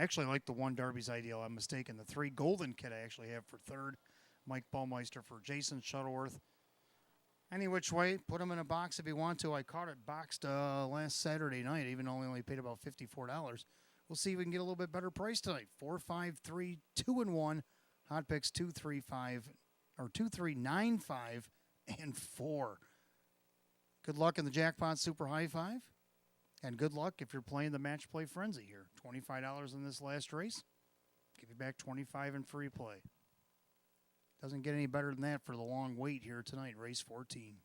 actually like the 1, Darby's Ideal. I'm mistaken. The 3, Golden Kid I actually have for third. Mike Ballmeister for Jason Shuttleworth. Any which way, put him in a box if you want to. I caught it boxed last Saturday night, even though we only paid about $54. We'll see if we can get a little bit better price tonight. 4, 5, 3, 2, and 1. Hot picks 2, 3, 5, or 2, 3, 9, 5, and 4. Good luck in the Jackpot Super High Five. And good luck if you're playing the Match Play Frenzy here. $25 in this last race. Give you back $25 in free play. Doesn't get any better than that for the long wait here tonight, race 14.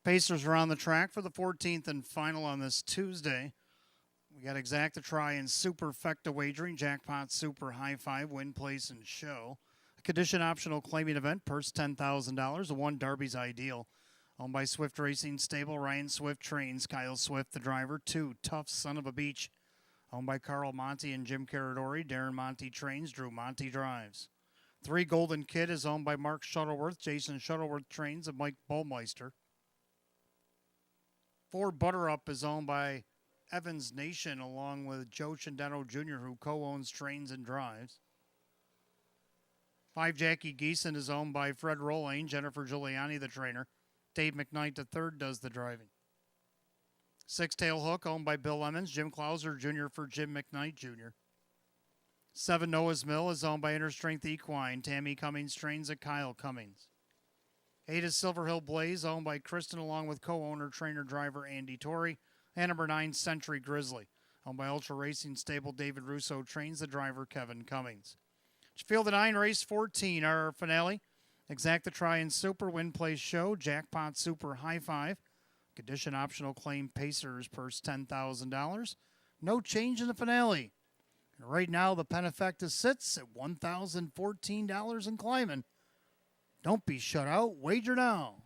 Pacers are on the track for the 14th and final on this Tuesday. We got Exacta Try and Superfecta Wagering, Jackpot Super High Five, Win, Place, and Show. A condition optional claiming event, purse $10,000. A one Darby's Ideal. Owned by Swift Racing Stable, Ryan Swift trains, Kyle Swift the driver. 2, Tough Son of a Beach. Owned by Carl Monty and Jim Caradori, Darren Monty trains, Drew Monty drives. 3, Golden Kid is owned by Mark Shuttleworth, Jason Shuttleworth trains, and Mike Bullmeister. 4, Butter Up is owned by Evans Nation along with Joe Chendeno Jr., who co-owns trains and drives. 5, Jackie Geeson is owned by Fred Rolane, Jennifer Giuliani the trainer. Dave McKnight III does the driving. 6, Tail Hook owned by Bill Emmons, Jim Clauser Jr. for Jim McKnight Jr. 7, Noah's Mill is owned by Inner Strength Equine, Tammy Cummings trains at Kyle Cummings. 8 is Silver Hill Blaze, owned by Kristen along with co-owner, trainer, driver Andy Torrey. And number 9, Century Grizzly, owned by Ultra Racing Stable, David Russo trains the driver Kevin Cummings. Field of 9, race 14, our finale. Exacta Try and Super, Win, Place, Show, Jackpot Super High Five. Condition optional claim Pacers, purse $10,000. No change in the finale. And right now, the Penefecta sits at $1,014 and climbing. Don't be shut out. Wager now.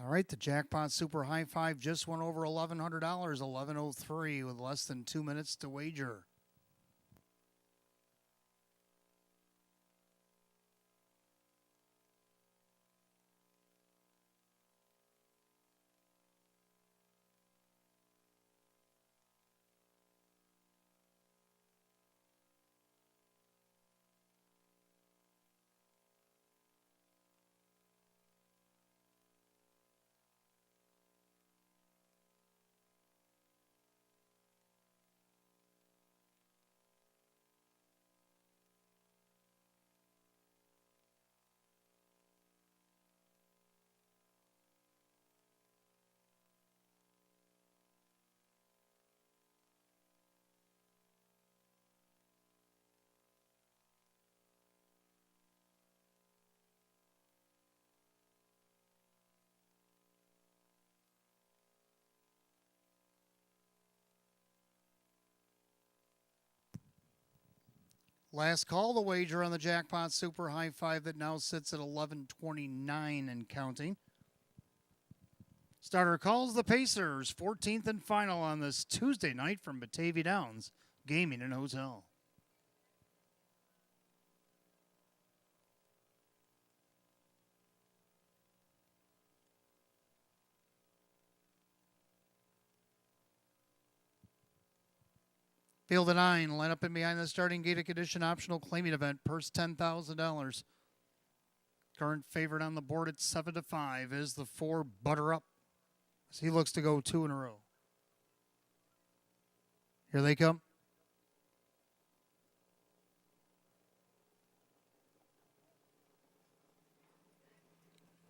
All right, the Jackpot Super High Five just went over $1,100, 1103 with less than 2 minutes to wager. Last call, the wager on the Jackpot Super High Five that now sits at 1129 and counting. Starter calls the Pacers, 14th and final on this Tuesday night from Batavia Downs Gaming and Hotel. Field of 9, line up in behind the starting gate, a condition optional claiming event, purse $10,000. Current favorite on the board at 7-5 is the 4 Butter Up, as he looks to go 2 in a row. Here they come.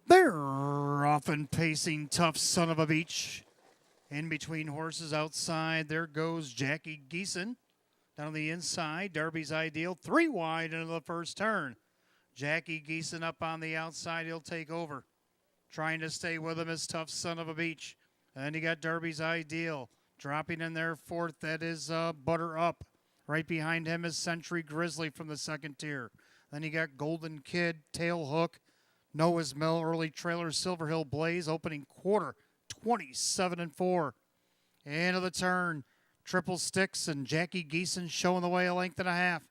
They're often pacing, tough son of a beach. In between horses outside, there goes Jackie Geeson. Down on the inside, Darby's Ideal, 3 wide into the first turn. Jackie Geeson up on the outside, he'll take over. Trying to stay with him is tough son of a beach. And then you got Darby's Ideal. Dropping in there fourth, that is Butter Up. Right behind him is Century Grizzly from the second tier. Then you got Golden Kid, Tail Hook, Noah's Mill, Early Trailer, Silver Hill Blaze, opening quarter, 27-4. Into the turn, Triple Sticks and Jackie Geeson showing the way a length and a half.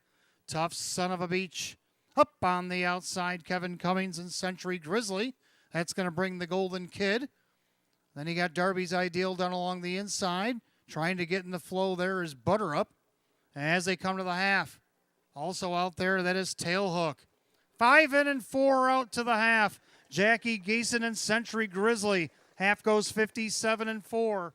Tough son of a beach. Up on the outside, Kevin Cummings and Century Grizzly. That's going to bring the Golden Kid. Then you got Darby's Ideal down along the inside. Trying to get in the flow there is Butter Up. As they come to the half. Also out there, that is Tail Hook. 5 in and 4 out to the half. Jackie Geeson and Century Grizzly. Half goes 57-4.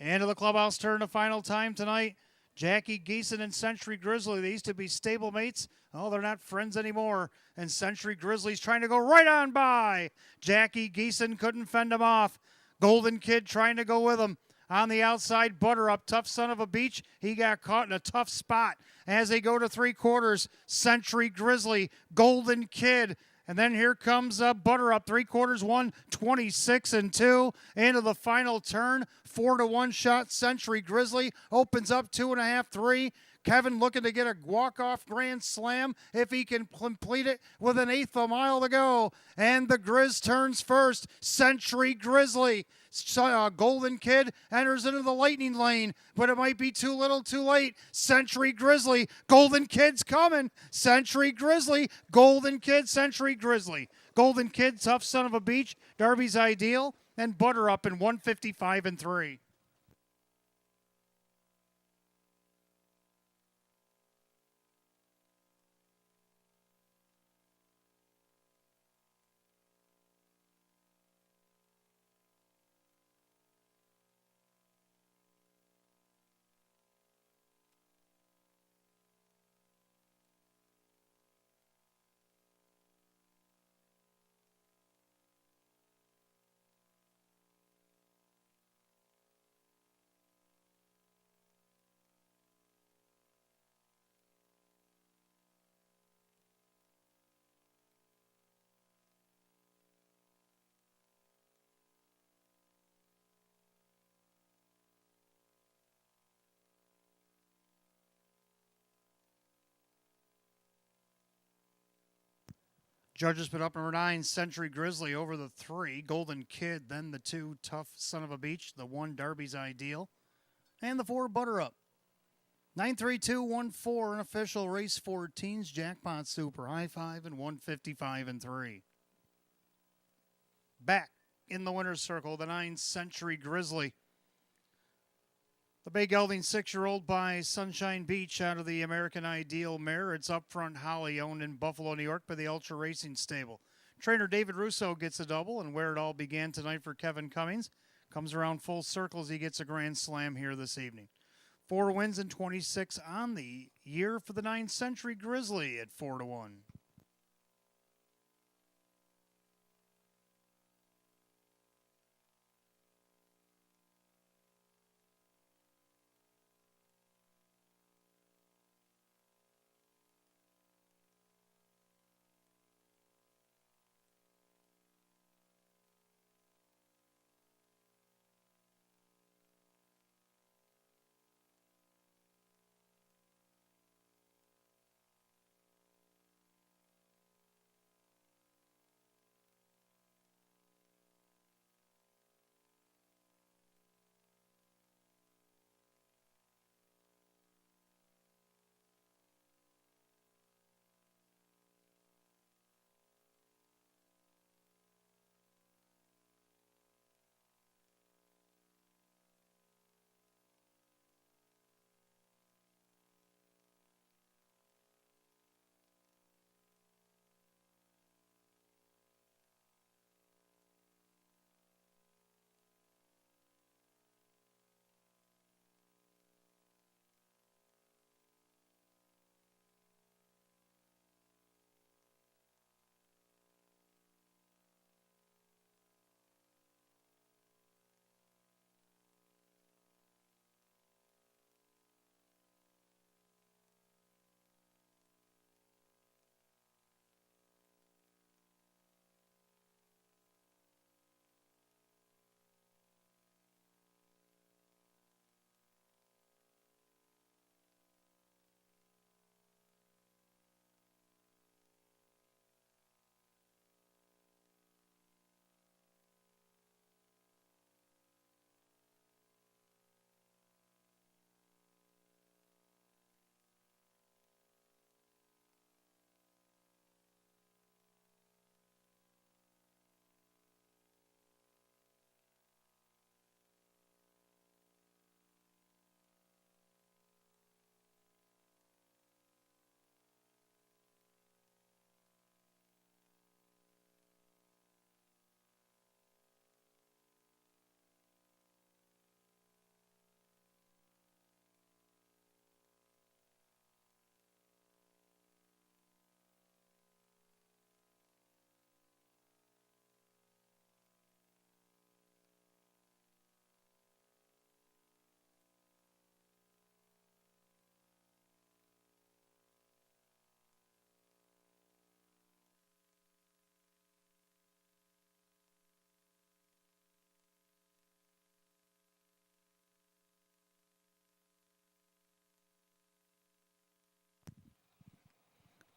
Into the clubhouse turn, the final time tonight. Jackie Geeson and Century Grizzly. They used to be stablemates. Oh, they're not friends anymore. And Century Grizzly's trying to go right on by. Jackie Geeson couldn't fend him off. Golden Kid trying to go with him. On the outside, Butter Up, tough son of a beach. He got caught in a tough spot. As they go to 3/4, Century Grizzly, Golden Kid. And then here comes Butter Up, 3/4, 1, 26-2. Into the final turn, 4-1 shot. Century Grizzly opens up 2.5, 3. Kevin looking to get a walk-off grand slam if he can complete it with an eighth of a mile to go. And the Grizz turns first. Century Grizzly. Golden Kid enters into the lightning lane, but it might be too little too late. Century Grizzly. Golden Kid's coming. Century Grizzly. Golden Kid. Century Grizzly. Golden Kid, tough son of a beach. Darby's Ideal. And Butter Up in 155-3. Judges put up number 9, Century Grizzly over the 3. Golden Kid, then the 2, Tough Son of a Beach. The 1, Darby's Ideal. And the 4, Butter Up. 9-3-2-1-4, an official race 14's Jackpot Super. High 5 and 155-3. Back in the winner's circle, the 9, Century Grizzly. The Bay Gelding 6-year-old by Sunshine Beach out of the American Ideal mare. It's Up Front Holly, owned in Buffalo, New York by the Ultra Racing Stable. Trainer David Russo gets a double, and where it all began tonight for Kevin Cummings comes around full circle as he gets a grand slam here this evening. 4 wins and 26 on the year for the 9 Century Grizzly at 4-1.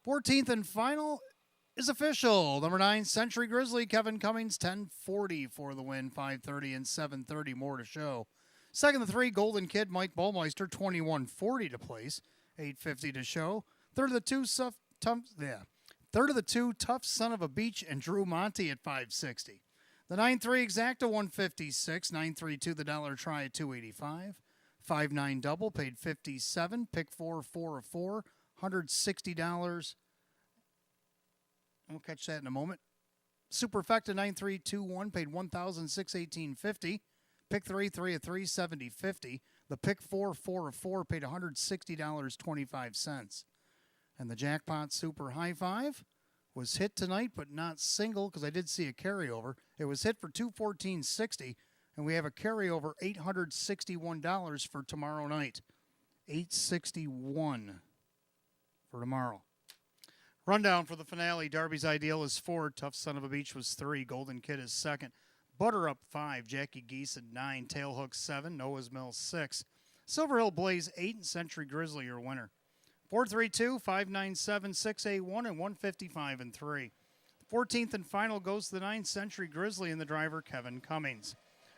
14th and final is official. Number 9, Century Grizzly, Kevin Cummings, 10:40 for the win, 5:30 and 7:30 more to show. Second to 3, Golden Kid, Mike Ballmeister, 21:40 to place, 8:50 to show. Third of the 2, Tough Son of a Beach and Drew Monty at 5:60. The 9-3 Exacta, 156. 9-3-2 the Dollar Try at 285. 5-9 Double paid 57. Pick 4, 4 of 4, $160. We'll catch that in a moment. Superfecta 9-3-2-1 paid $1,618.50. Pick 3, 3 of 3, $70.50. The pick 4, 4 of 4 paid $160.25. And the jackpot super high five was hit tonight, but not single because I did see a carryover. It was hit for $214.60, and we have a carryover $861 for tomorrow night. $861 for tomorrow. Rundown for the finale. Darby's Ideal is 4. Tough Son of a Beach was 3. Golden Kid is 2nd. Butter Up 5. Jackie Geese at 9. Tailhook 7. Noah's Mill 6. Silver Hill Blaze 8. And Century Grizzly your winner. 432, 597, 681, and 155 and 3. 14th and final goes to the 9th Century Grizzly and the driver Kevin Cummings.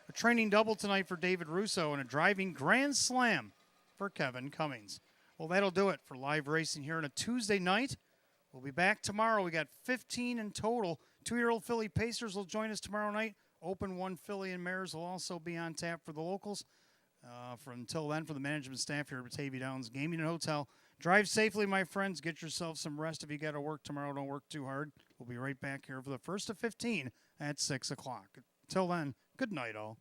A training double tonight for David Russo and a driving grand slam for Kevin Cummings. Well, that'll do it for live racing here on a Tuesday night. We'll be back tomorrow. We got 15 in total. 2-year-old filly Pacers will join us tomorrow night. Open 1 filly and mares will also be on tap for the locals. Until then, for the management staff here at Batavia Downs Gaming and Hotel, drive safely, my friends. Get yourself some rest. If you got to work tomorrow, don't work too hard. We'll be right back here for the first of 15 at 6 o'clock. Until then, good night, all.